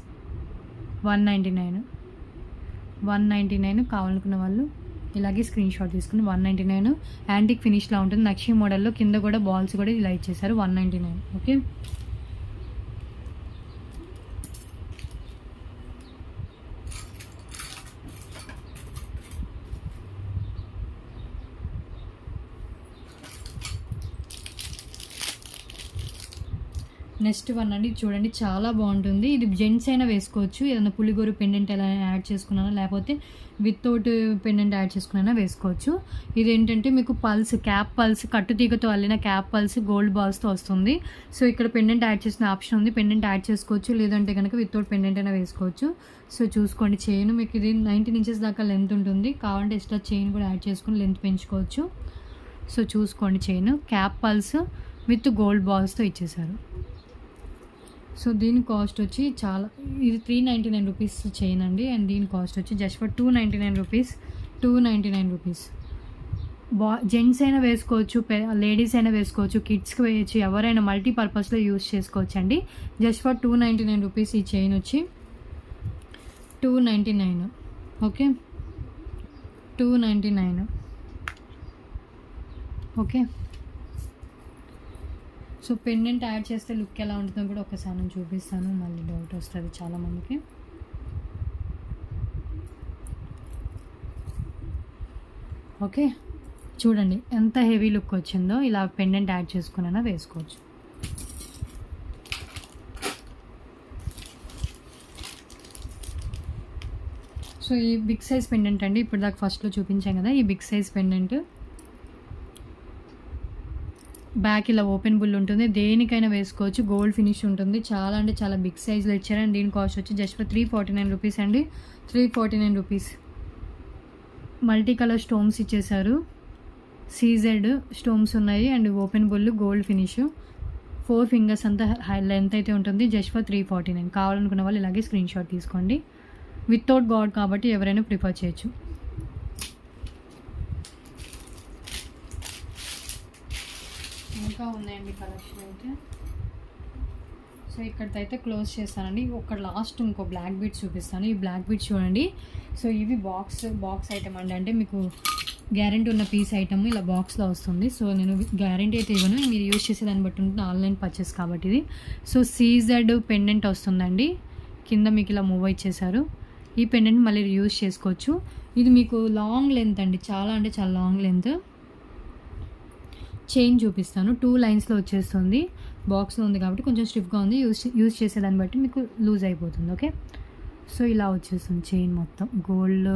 Speaker 1: 199 కావాలనుకున్న వాళ్ళు ఇలాగే స్క్రీన్ షాట్ తీసుకుని 199. యాంటిక్ ఫినిష్లా ఉంటుంది, నక్షి మోడల్లో. కింద కూడా బాల్స్ కూడా ఇలా ఇచ్చేసారు. 199. ఓకే, నెక్స్ట్ వన్ అండి, చూడండి చాలా బాగుంటుంది. ఇది జెంట్స్ అయినా వేసుకోవచ్చు, ఏదైనా పులిగోరు పెండెంట్ ఎలా యాడ్ చేసుకున్నానో లేకపోతే వితౌట్ పెండెంట్ యాడ్ చేసుకున్నా వేసుకోవచ్చు. ఇది ఏంటంటే మీకు పల్స్, క్యాప్ పల్స్, కట్టుతీగతో అల్లిన క్యాప్ పల్స్ గోల్డ్ బాల్స్తో వస్తుంది. సో ఇక్కడ పెండెంట్ యాడ్ చేసిన ఆప్షన్ ఉంది, పెండెంట్ యాడ్ చేసుకోవచ్చు, లేదంటే కనుక వితౌట్ పెండెంట్ అయినా వేసుకోవచ్చు. సో చూసుకోండి, చైన్ మీకు ఇది 19 ఇంచెస్ దాకా లెంత్ ఉంటుంది. కావాలంటే ఎక్స్ట్రా చైన్ కూడా యాడ్ చేసుకుని లెంత్ పెంచుకోవచ్చు. సో చూసుకోండి, చైన్ క్యాప్ పల్స్ విత్ గోల్డ్ బాల్స్తో ఇచ్చేసారు. సో దీని కాస్ట్ వచ్చి చాలా, ఇది 399 రూపీస్ చైన్ అండి. అండ్ దీని కాస్ట్ వచ్చి just for 299 rupees. 299 rupees. Gents అయినా వేసుకోవచ్చు, లేడీస్ అయినా వేసుకోవచ్చు, కిడ్స్కి వేయచ్చు, ఎవరైనా మల్టీపర్పస్లో యూజ్ చేసుకోవచ్చు అండి. జస్ట్ ఫర్ 299 రూపీస్ ఈ చైన్ వచ్చి 299. Okay, 299. Okay, so pendant add చేస్తే లుక్ ఎలా ఉంటుందో కూడా ఒకసారి నేను చూపిస్తాను, మళ్ళీ డౌట్ వస్తుంది చాలామందికి. ఓకే, చూడండి ఎంత హెవీ లుక్ వచ్చిందో. ఇలా పెండెంట్ యాడ్ చేసుకున్నా వేసుకోవచ్చు. సో ఈ బిగ్ సైజ్ పెండెంట్ అండి, ఇప్పుడు దాకా ఫస్ట్లో చూపించాం కదా, ఈ బిగ్ సైజ్ పెండెంట్ బ్యాక్ ఇలా ఓపెన్ బుల్ ఉంటుంది, దేనికైనా వేసుకోవచ్చు, గోల్డ్ ఫినిష్ ఉంటుంది. చాలా అంటే చాలా బిగ్ సైజ్లో ఇచ్చారు. అండ్ దీని కాస్ట్ వచ్చి జస్ట్ ఫర్ 349 రూపీస్ అండి. 349 రూపీస్. మల్టీ కలర్ స్టోన్స్ ఇచ్చేసారు, సీజెడ్ స్టోన్స్ ఉన్నాయి. And open bull gold finish, 4 fingers అంతా లెంత్ అయితే ఉంటుంది. Just for 349. కావాలనుకున్న వాళ్ళు ఇలాగే స్క్రీన్ షాట్ తీసుకోండి. వితౌట్ గాడ్ కాబట్టి ఎవరైనా ప్రిఫర్ చేయొచ్చు. ఇంకా ఉన్నాయండి కలెక్షన్ అయితే. సో ఇక్కడితో క్లోజ్ చేస్తానండి. ఒక లాస్ట్ ఇంకో బ్లాక్ బీడ్స్ చూపిస్తాను. ఈ బ్లాక్ బీడ్స్ చూడండి. సో ఇవి బాక్స్ ఐటమ్ అండి, అంటే మీకు గ్యారెంటీ ఉన్న పీస్ ఐటమ్ ఇలా బాక్స్లో వస్తుంది. సో నేను గ్యారెంటీ అయితే ఇవ్వను, మీరు యూజ్ చేసేదాన్ని బట్టి ఉంటుంది, ఆన్లైన్ పర్చేస్ కాబట్టి ఇది. సో సీజెడ్ పెండెంట్ వస్తుందండి, కింద మీకు ఇలా మూవ్ ఇచ్చేసారు. ఈ పెండెంట్ మళ్ళీ యూజ్ చేసుకోవచ్చు. ఇది మీకు లాంగ్ లెంత్ అండి, చాలా అంటే చాలా లాంగ్ లెంత్. చైన్ చూపిస్తాను, 2 లైన్స్లో వచ్చేస్తుంది. బాక్స్లో ఉంది కాబట్టి కొంచెం స్టిఫ్గా ఉంది, యూజ్ చేసేదాన్ని బట్టి మీకు లూజ్ అయిపోతుంది. ఓకే, సో ఇలా వచ్చేస్తుంది చైన్ మొత్తం. గోల్డ్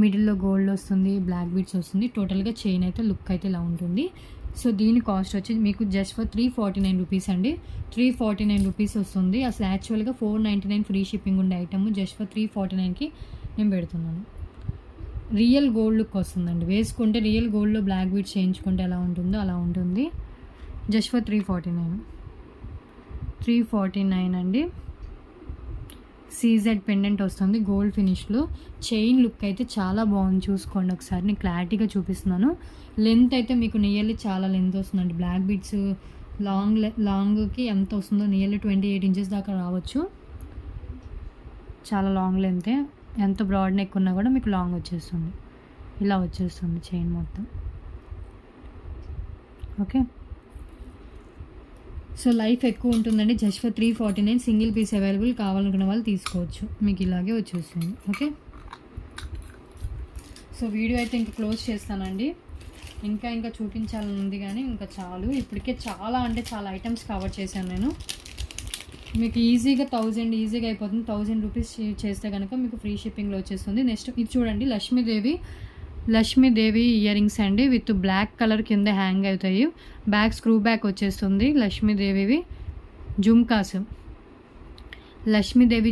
Speaker 1: మిడిల్లో గోల్డ్ వస్తుంది, బ్లాక్ బీడ్స్ వస్తుంది. టోటల్గా చైన్ అయితే లుక్ అయితే ఇలా ఉంటుంది. సో దీని కాస్ట్ వచ్చి మీకు జస్ట్ ఫర్ 349 రూపీస్ అండి. 349 రూపీస్ వస్తుంది. అసలు యాక్చువల్గా 499 ఫ్రీ షిప్పింగ్ ఉండే ఐటమ్ జస్ట్ ఫర్ 349కి నేను పెడుతున్నాను. రియల్ గోల్డ్ లుక్ వస్తుందండి. వేసుకుంటే రియల్ గోల్డ్లో బ్లాక్ బీడ్స్ చేయించుకుంటే ఎలా ఉంటుందో అలా ఉంటుంది. జస్ట్ ఫర్ 349 అండి. సీజెడ్ పెండెంట్ వస్తుంది గోల్డ్ ఫినిష్లో. చైన్ లుక్ అయితే చాలా బాగుంది, చూసుకోండి ఒకసారి. నేను క్లారిటీగా చూపిస్తున్నాను. లెంత్ అయితే మీకు నియర్లీ చాలా లెంత్ వస్తుందండి. బ్లాక్ బీడ్స్ లాంగ్కి ఎంత వస్తుందో నియర్లీ 28 ఇంచెస్ దాకా రావచ్చు. చాలా లాంగ్ లెంతే. ఎంత బ్రాడ్ నెక్ ఉన్నా కూడా మీకు లాంగ్ వచ్చేస్తుంది. ఇలా వచ్చేస్తుంది చైన్ మొత్తం. ఓకే, సో లైఫ్ ఎక్కువ ఉంటుందండి. Just for 349 single piece available. కావాలనుకున్న వాళ్ళు తీసుకోవచ్చు. మీకు ఇలాగే వచ్చేస్తుంది. ఓకే, సో వీడియో అయితే ఇంకా క్లోజ్ చేస్తానండి. ఇంకా చూపించాలని ఉంది కానీ ఇంకా చాలు. ఇప్పటికే చాలా అంటే చాలా ఐటమ్స్ కవర్ చేశాను నేను. మీకు ఈజీగా 1000 ఈజీగా అయిపోతుంది. 1000 రూపీస్ చేస్తే కనుక మీకు ఫ్రీ షిప్పింగ్లో వచ్చేస్తుంది. నెక్స్ట్ ఇది చూడండి, లక్ష్మీదేవి ఇయర్ రింగ్స్ అండి. విత్ బ్లాక్ కలర్ కింద హ్యాంగ్ అవుతాయి. బ్యాక్ స్క్రూ బ్యాక్ వచ్చేస్తుంది. లక్ష్మీదేవి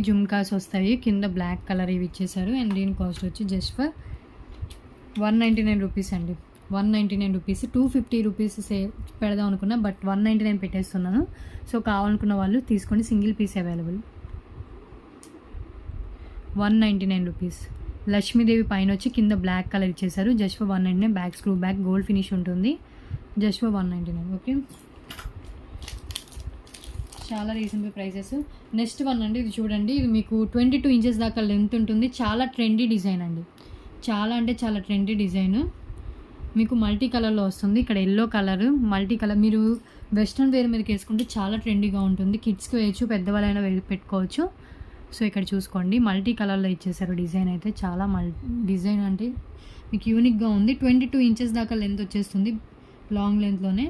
Speaker 1: జుమ్కాస్ వస్తాయి. కింద బ్లాక్ కలర్ ఇవి ఇచ్చేసారు. అండ్ దీని కాస్ట్ వచ్చి జస్ట్ ఫర్ 199 రూపీస్ అండి. 199 రూపీస్. 250 రూపీస్ పెడదాం అనుకున్నా, బట్ 199 పెట్టేస్తున్నాను. సో కావాలనుకున్న వాళ్ళు తీసుకోండి. Single piece available. 199 rupees. Lakshmidevi పైన వచ్చి కింద బ్లాక్ కలర్ ఇచ్చేసారు. Just for 199. Back screw back gold finish ఉంటుంది. Just for 199. ఓకే, చాలా రీజనబుల్ ప్రైజెస్. నెక్స్ట్ వన్ అండి, ఇది చూడండి. ఇది మీకు 22 ఇంచెస్ దాకా లెంత్ ఉంటుంది. చాలా ట్రెండీ డిజైన్ అండి. చాలా అంటే చాలా ట్రెండీ డిజైన్. మీకు మల్టీ కలర్లో వస్తుంది. ఇక్కడ ఎల్లో కలర్ మల్టీ కలర్. మీరు వెస్ట్రన్ వేర్ మీదకి వేసుకుంటే చాలా ట్రెండీగా ఉంటుంది. కిడ్స్కి వేయచ్చు, పెద్దవాళ్ళైనా పెట్టుకోవచ్చు. సో ఇక్కడ చూసుకోండి, మల్టీ కలర్లో ఇచ్చేసారు. డిజైన్ అయితే చాలా డిజైన్ అంటే మీకు యూనిక్గా ఉంది. 22 ఇంచెస్ దాకా లెంత్ వచ్చేస్తుంది. లాంగ్ లెంత్లోనే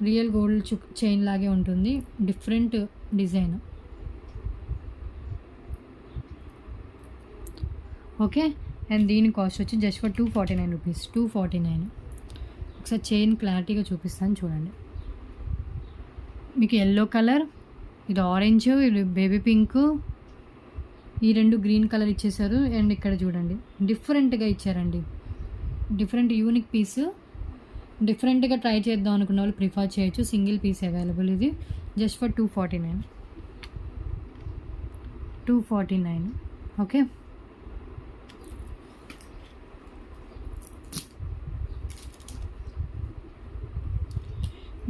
Speaker 1: రియల్ గోల్డ్ చైన్ లాగే ఉంటుంది. Different design. ఓకే, అండ్ దీని కాస్ట్ వచ్చి జస్ట్ ఫర్ 249 రూపీస్. 249. ఒకసారి చైన్ క్లారిటీగా చూపిస్తాను చూడండి. మీకు ఎల్లో కలర్, ఇది ఆరెంజ్, ఇది బేబీ పింక్, ఈ రెండు గ్రీన్ కలర్ ఇచ్చేసారు. అండ్ ఇక్కడ చూడండి డిఫరెంట్గా ఇచ్చారండి. Different unique piece. డిఫరెంట్గా ట్రై చేద్దాం అనుకున్న వాళ్ళు ప్రిఫర్ చేయొచ్చు. Single piece available. ఇది just for 249. Okay,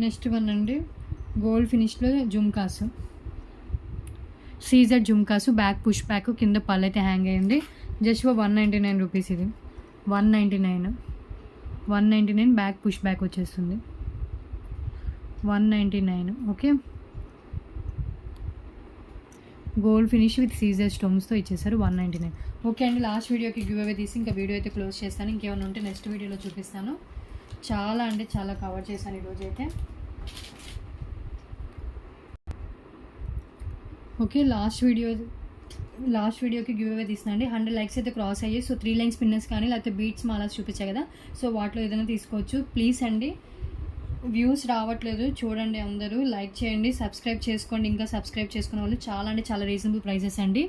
Speaker 1: next one అండి, గోల్డ్ ఫినిష్లో jhumkas. CZ jhumkas. Back push back, కింద పళ్ళు అయితే హ్యాంగ్ అయ్యింది. Just for 199 rupees. ఇది 199. బ్యాక్ పుష్ బ్యాక్ వచ్చేస్తుంది. 199. Okay, gold finish with CZ స్టోన్స్తో ఇచ్చేసారు. 199. ఓకే అండి, లాస్ట్ వీడియోకి గివ్ అవే తీసి ఇంకా వీడియో అయితే క్లోజ్ చేస్తాను. ఇంకేమైనా ఉంటే నెక్స్ట్ వీడియోలో చూపిస్తాను. చాలా అంటే చాలా కవర్ చేశాను ఈరోజు అయితే. ఓకే, లాస్ట్ వీడియోకి గివ్ అవే తీస్తున్నాండి. 100 లైక్స్ అయితే క్రాస్ అయ్యాయి. సో 3 లైన్స్ పిన్నర్స్ కానీ లేకపోతే బీట్స్ మాలాస్ చూపించాయి కదా, సో వాటిలో ఏదైనా తీసుకోవచ్చు. ప్లీజ్ అండి, వ్యూస్ రావట్లేదు చూడండి. అందరూ లైక్ చేయండి, సబ్స్క్రైబ్ చేసుకోండి. ఇంకా సబ్స్క్రైబ్ చేసుకునే వాళ్ళు చాలా అంటే చాలా రీజనబుల్ ప్రైజెస్ అండి.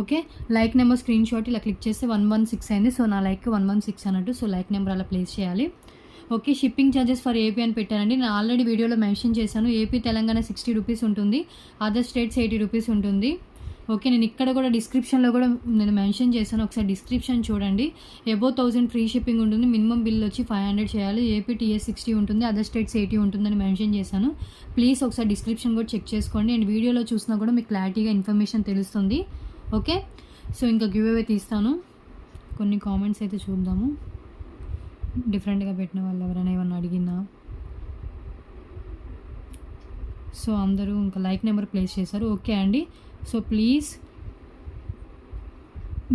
Speaker 1: Okay, like number screen shot ఇలా క్లిక్ చేస్తే 116 అయింది. సో నా లైక్ 116 అన్నట్టు. సో లైక్ నెంబర్ అలా ప్లేస్ చేయాలి. Okay, shipping charges for AP అని పెట్టానండి. నేను ఆల్రెడీ వీడియోలో మెన్షన్ చేశాను. ఏపీ తెలంగాణ 60 రూపీస్ ఉంటుంది. అదర్ స్టేట్స్ 80 రూపీస్ ఉంటుంది. ఓకే, నేను ఇక్కడ కూడా డిస్క్రిప్షన్లో కూడా నేను మెన్షన్ చేశాను. ఒకసారి డిస్క్రిప్షన్ చూడండి. అబౌవ్ 1000 ఫ్రీ షిప్పింగ్ ఉంటుంది. మినిమం బిల్ వచ్చి 500 చేయాలి. ఏపీ టీఎస్ 60 ఉంటుంది. అదర్ స్టేట్స్ 80 ఉంటుందని మెన్షన్ చేశాను. ప్లీజ్ ఒకసారి డిస్క్రిప్షన్ కూడా చెక్ చేసుకోండి. అండ్ వీడియోలో చూసినా కూడా మీకు క్లారిటీగా ఇన్ఫర్మేషన్ తెలుస్తుంది. ఓకే, సో ఇంకా గివ్ అవే తీస్తాను. కొన్ని కామెంట్స్ అయితే చూద్దాము. డిఫరెంట్గా పెట్టిన వాళ్ళు ఎవరైనా ఏమన్నా అడిగినా. సో అందరూ ఇంకా లైక్ నెంబర్ ప్లేస్ చేశారు. ఓకే అండి, సో ప్లీజ్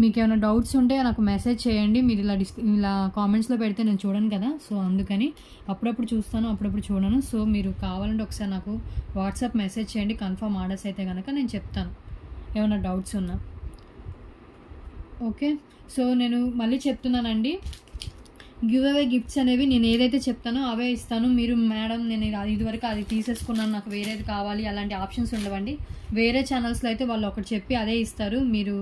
Speaker 1: మీకు ఏమైనా డౌట్స్ ఉంటే నాకు మెసేజ్ చేయండి. మీరు ఇలా కామెంట్స్లో పెడితే నేను చూడను కదా, సో అందుకని అప్పుడప్పుడు చూస్తాను, అప్పుడప్పుడు చూడను. సో మీరు కావాలంటే ఒకసారి నాకు వాట్సాప్ మెసేజ్ చేయండి. కన్ఫర్మ్ ఆర్డర్స్ అయితే కనుక నేను చెప్తాను ఏమైనా డౌట్స్ ఉన్నా. ఓకే, సో నేను మళ్ళీ చెప్తున్నానండి, గివ్ అవే గిఫ్ట్స్ అనేవి నేను ఏదైతే చెప్తానో అవే ఇస్తాను. మీరు మేడం నేను ఇదివరకు అది తీసేసుకున్నాను, నాకు వేరేది కావాలి అలాంటి ఆప్షన్స్ ఉండవండి. వేరే ఛానల్స్లో అయితే వాళ్ళు ఒకటి చెప్పి అదే ఇస్తారు. మీరు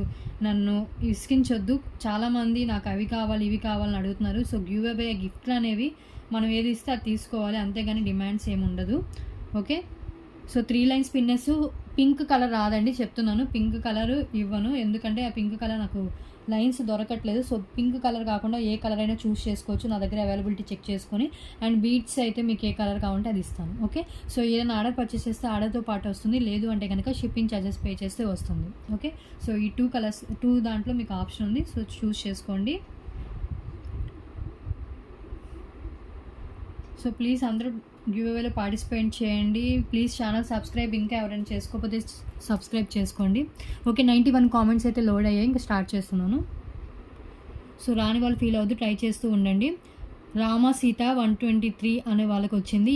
Speaker 1: నన్ను విసిగించొద్దు. చాలామంది నాకు అవి కావాలి ఇవి కావాలని అడుగుతున్నారు. సో గివ్ అవే గిఫ్ట్లు అనేవి మనం ఏది ఇస్తే అది తీసుకోవాలి, అంతేగాని డిమాండ్స్ ఏమి ఉండదు. ఓకే, సో 3 లైన్స్ పిన్నెస్ పింక్ కలర్ రాదండి చెప్తున్నాను. పింక్ కలర్ ఇవ్వను, ఎందుకంటే ఆ పింక్ కలర్ నాకు లైన్స్ దొరకట్లేదు. సో పింక్ కలర్ కాకుండా ఏ కలర్ అయినా చూస్ చేసుకోవచ్చు, నా దగ్గర అవైలబిలిటీ చెక్ చేసుకొని. అండ్ బీడ్స్ అయితే మీకు ఏ కలర్ కావాలంటే అది ఇస్తాను. ఓకే, సో ఏదైనా ఆర్డర్ పర్చేస్ చేస్తే ఆర్డర్తో పాటు వస్తుంది, లేదు అంటే కనుక షిప్పింగ్ ఛార్జెస్ పే చేస్తే వస్తుంది. ఓకే, సో ఈ 2 కలర్స్ 2 దాంట్లో మీకు ఆప్షన్ ఉంది, సో చూస్ చేసుకోండి. సో ప్లీజ్ అందరూ గివ్ అవేలో పార్టిసిపేట్ చేయండి. ప్లీజ్ ఛానల్ సబ్స్క్రైబ్ ఇంకా ఎవరైనా చేసుకోకపోతే సబ్స్క్రైబ్ చేసుకోండి. ఓకే, 91 కామెంట్స్ అయితే లోడ్ అయ్యాయి, ఇంకా స్టార్ట్ చేస్తున్నాను. సో రాని వాళ్ళు ఫీల్ అవుద్దు, ట్రై చేస్తూ ఉండండి. రామా సీత 123 అనే వాళ్ళకి వచ్చింది.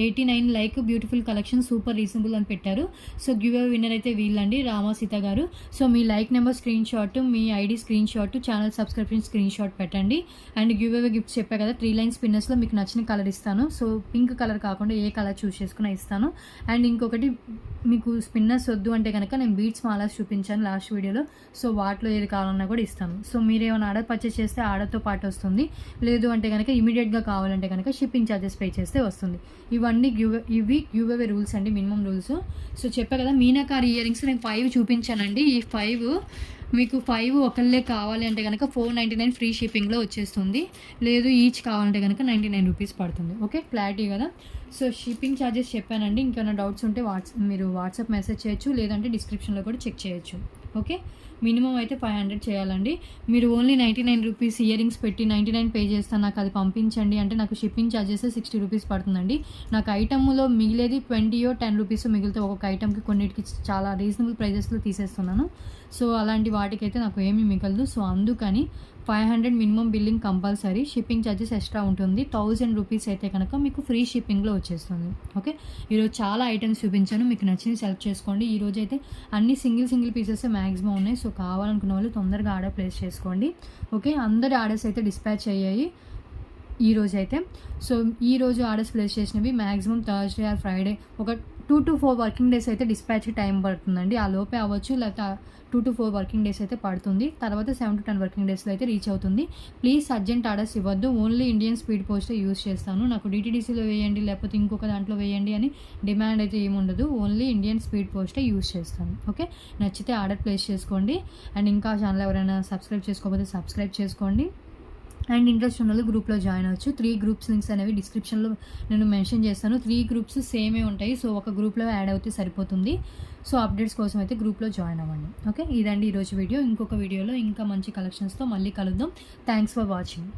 Speaker 1: 89 like beautiful collection super reasonable అని పెట్టారు. సో గివ్ అవే విన్నర్ అయితే వీళ్ళండి, రామా సీత గారు. సో మీ లైక్ నెంబర్ స్క్రీన్ షాట్, మీ ID screenshot, channel subscription screenshot పెట్టండి. అండ్ గివ్ అవే గిఫ్ట్స్ చెప్పా కదా, 3 లైన్స్ పిన్నర్స్లో మీకు నచ్చిన కలర్ ఇస్తాను. సో పింక్ కలర్ కాకుండా ఏ కలర్ చూస్ చేసుకున్నా ఇస్తాను. అండ్ ఇంకొకటి, మీకు స్పిన్నర్స్ వద్దు అంటే కనుక నేను బీట్స్ మాలాస్ చూపించాను లాస్ట్ వీడియోలో, సో వాటిలో ఏది కావాలన్నా కూడా ఇస్తాను. సో మీరు ఏమైనా ఆర్డర్ పర్చేస్ చేస్తే ఆర్డర్తో పాటు వస్తుంది, లేదు అంటే కనుక ఇమీడియట్గా కావాలంటే కనుక షిప్పింగ్ ఛార్జెస్ పే చేస్తే వస్తుంది. ఇవన్నీ ఇవి గివ్ అవే రూల్స్ అండి, మినిమం రూల్స్. సో చెప్పా కదా, మీనాకారి ఇయర్ రింగ్స్ నేను 5 చూపించానండి. ఈ 5 మీకు 5 ఒకళ్ళే కావాలి అంటే కనుక 499 ఫ్రీ షిప్పింగ్లో వచ్చేస్తుంది, లేదు ఈచ్ కావాలంటే కనుక 99 రూపీస్ పడుతుంది. ఓకే, క్లారిటీ కదా. సో షిప్పింగ్ ఛార్జెస్ చెప్పానండి. ఇంకేమైనా డౌట్స్ ఉంటే మీరు వాట్సాప్ మెసేజ్ చేయొచ్చు, లేదంటే డిస్క్రిప్షన్లో కూడా చెక్ చేయొచ్చు. ఓకే, మినిమం అయితే 500 చేయాలండి. మీరు ఓన్లీ 99 రూపీస్ ఇయర్ రింగ్స్ పెట్టి 99 పే చేస్తాను, నాకు అది పంపించండి అంటే నాకు షిప్పింగ్ ఛార్జెస్ 60 రూపీస్ పడుతుందండి. నాకు ఐటమ్లో మిగిలేది 20 10 రూపీస్ మిగిలితే ఒక్కొక్క ఐటమ్కి కొన్నిటికి చాలా రీజనబుల్ ప్రైజెస్లో తీసేస్తున్నాను. సో అలాంటి వాటికైతే నాకు ఏమీ మిగలదు. సో అందుకని 500 minimum billing compulsory, shipping charges extra ఉంటుంది. 1000 రూపీస్ అయితే కనుక మీకు ఫ్రీ షిప్పింగ్లో వచ్చేస్తుంది. ఓకే, ఈరోజు చాలా ఐటమ్స్ చూపించాను, మీకు నచ్చినవి సెలెక్ట్ చేసుకోండి. ఈరోజు అయితే అన్ని సింగిల్ పీసెస్ మ్యాక్సిమం ఉన్నాయి. సో కావాలనుకున్న వాళ్ళు తొందరగా ఆర్డర్ ప్లేస్ చేసుకోండి. ఓకే, అందరి ఆర్డర్స్ అయితే డిస్పాచ్ అయ్యాయి ఈరోజు అయితే. సో ఈరోజు ఆర్డర్స్ ప్లేస్ చేసినవి మ్యాక్సిమం థర్స్డే ఆర్ ఫ్రైడే ఒక 2 to 4 వర్కింగ్ డేస్ అయితే డిస్పాచ్కి టైం పడుతుందండి. ఆ లోపే అవ్వచ్చు, లేకపోతే 2 to 4 వర్కింగ్ డేస్ అయితే పడుతుంది. తర్వాత 7 to 10 వర్కింగ్ డేస్లో అయితే రీచ్ అవుతుంది. ప్లీజ్ అర్జెంట్ ఆర్డర్స్ ఇవ్వద్దు, only Indian speed post use చేస్తాను. నాకు DTDCలో వేయండి లేకపోతే ఇంకొక దాంట్లో వేయండి అని డిమాండ్ అయితే ఏముండదు, ఓన్లీ ఇండియన్ స్పీడ్ పోస్టే యూస్ చేస్తాను. ఓకే, నచ్చితే ఆర్డర్ ప్లేస్ చేసుకోండి. అండ్ ఇంకా ఛానల్ ఎవరైనా సబ్స్క్రైబ్ చేసుకోకపోతే సబ్స్క్రైబ్ చేసుకోండి. అండ్ ఇంట్రెస్ట్ ఉన్న వాళ్ళు గ్రూప్లో జాయిన్ అవ్వచ్చు. 3 గ్రూప్స్ లింక్స్ అనేవి డిస్క్రిప్షన్లో నేను మెన్షన్ చేస్తాను. 3 గ్రూప్స్ సేమే ఉంటాయి, సో ఒక గ్రూప్లో యాడ్ అవుతే సరిపోతుంది. సో అప్డేట్స్ కోసం అయితే గ్రూప్లో జాయిన్ అవ్వండి. ఓకే, ఇదండి ఈరోజు వీడియో. ఇంకొక వీడియోలో ఇంకా మంచి కలెక్షన్స్తో మళ్ళీ కలుద్దాం. Thanks for watching.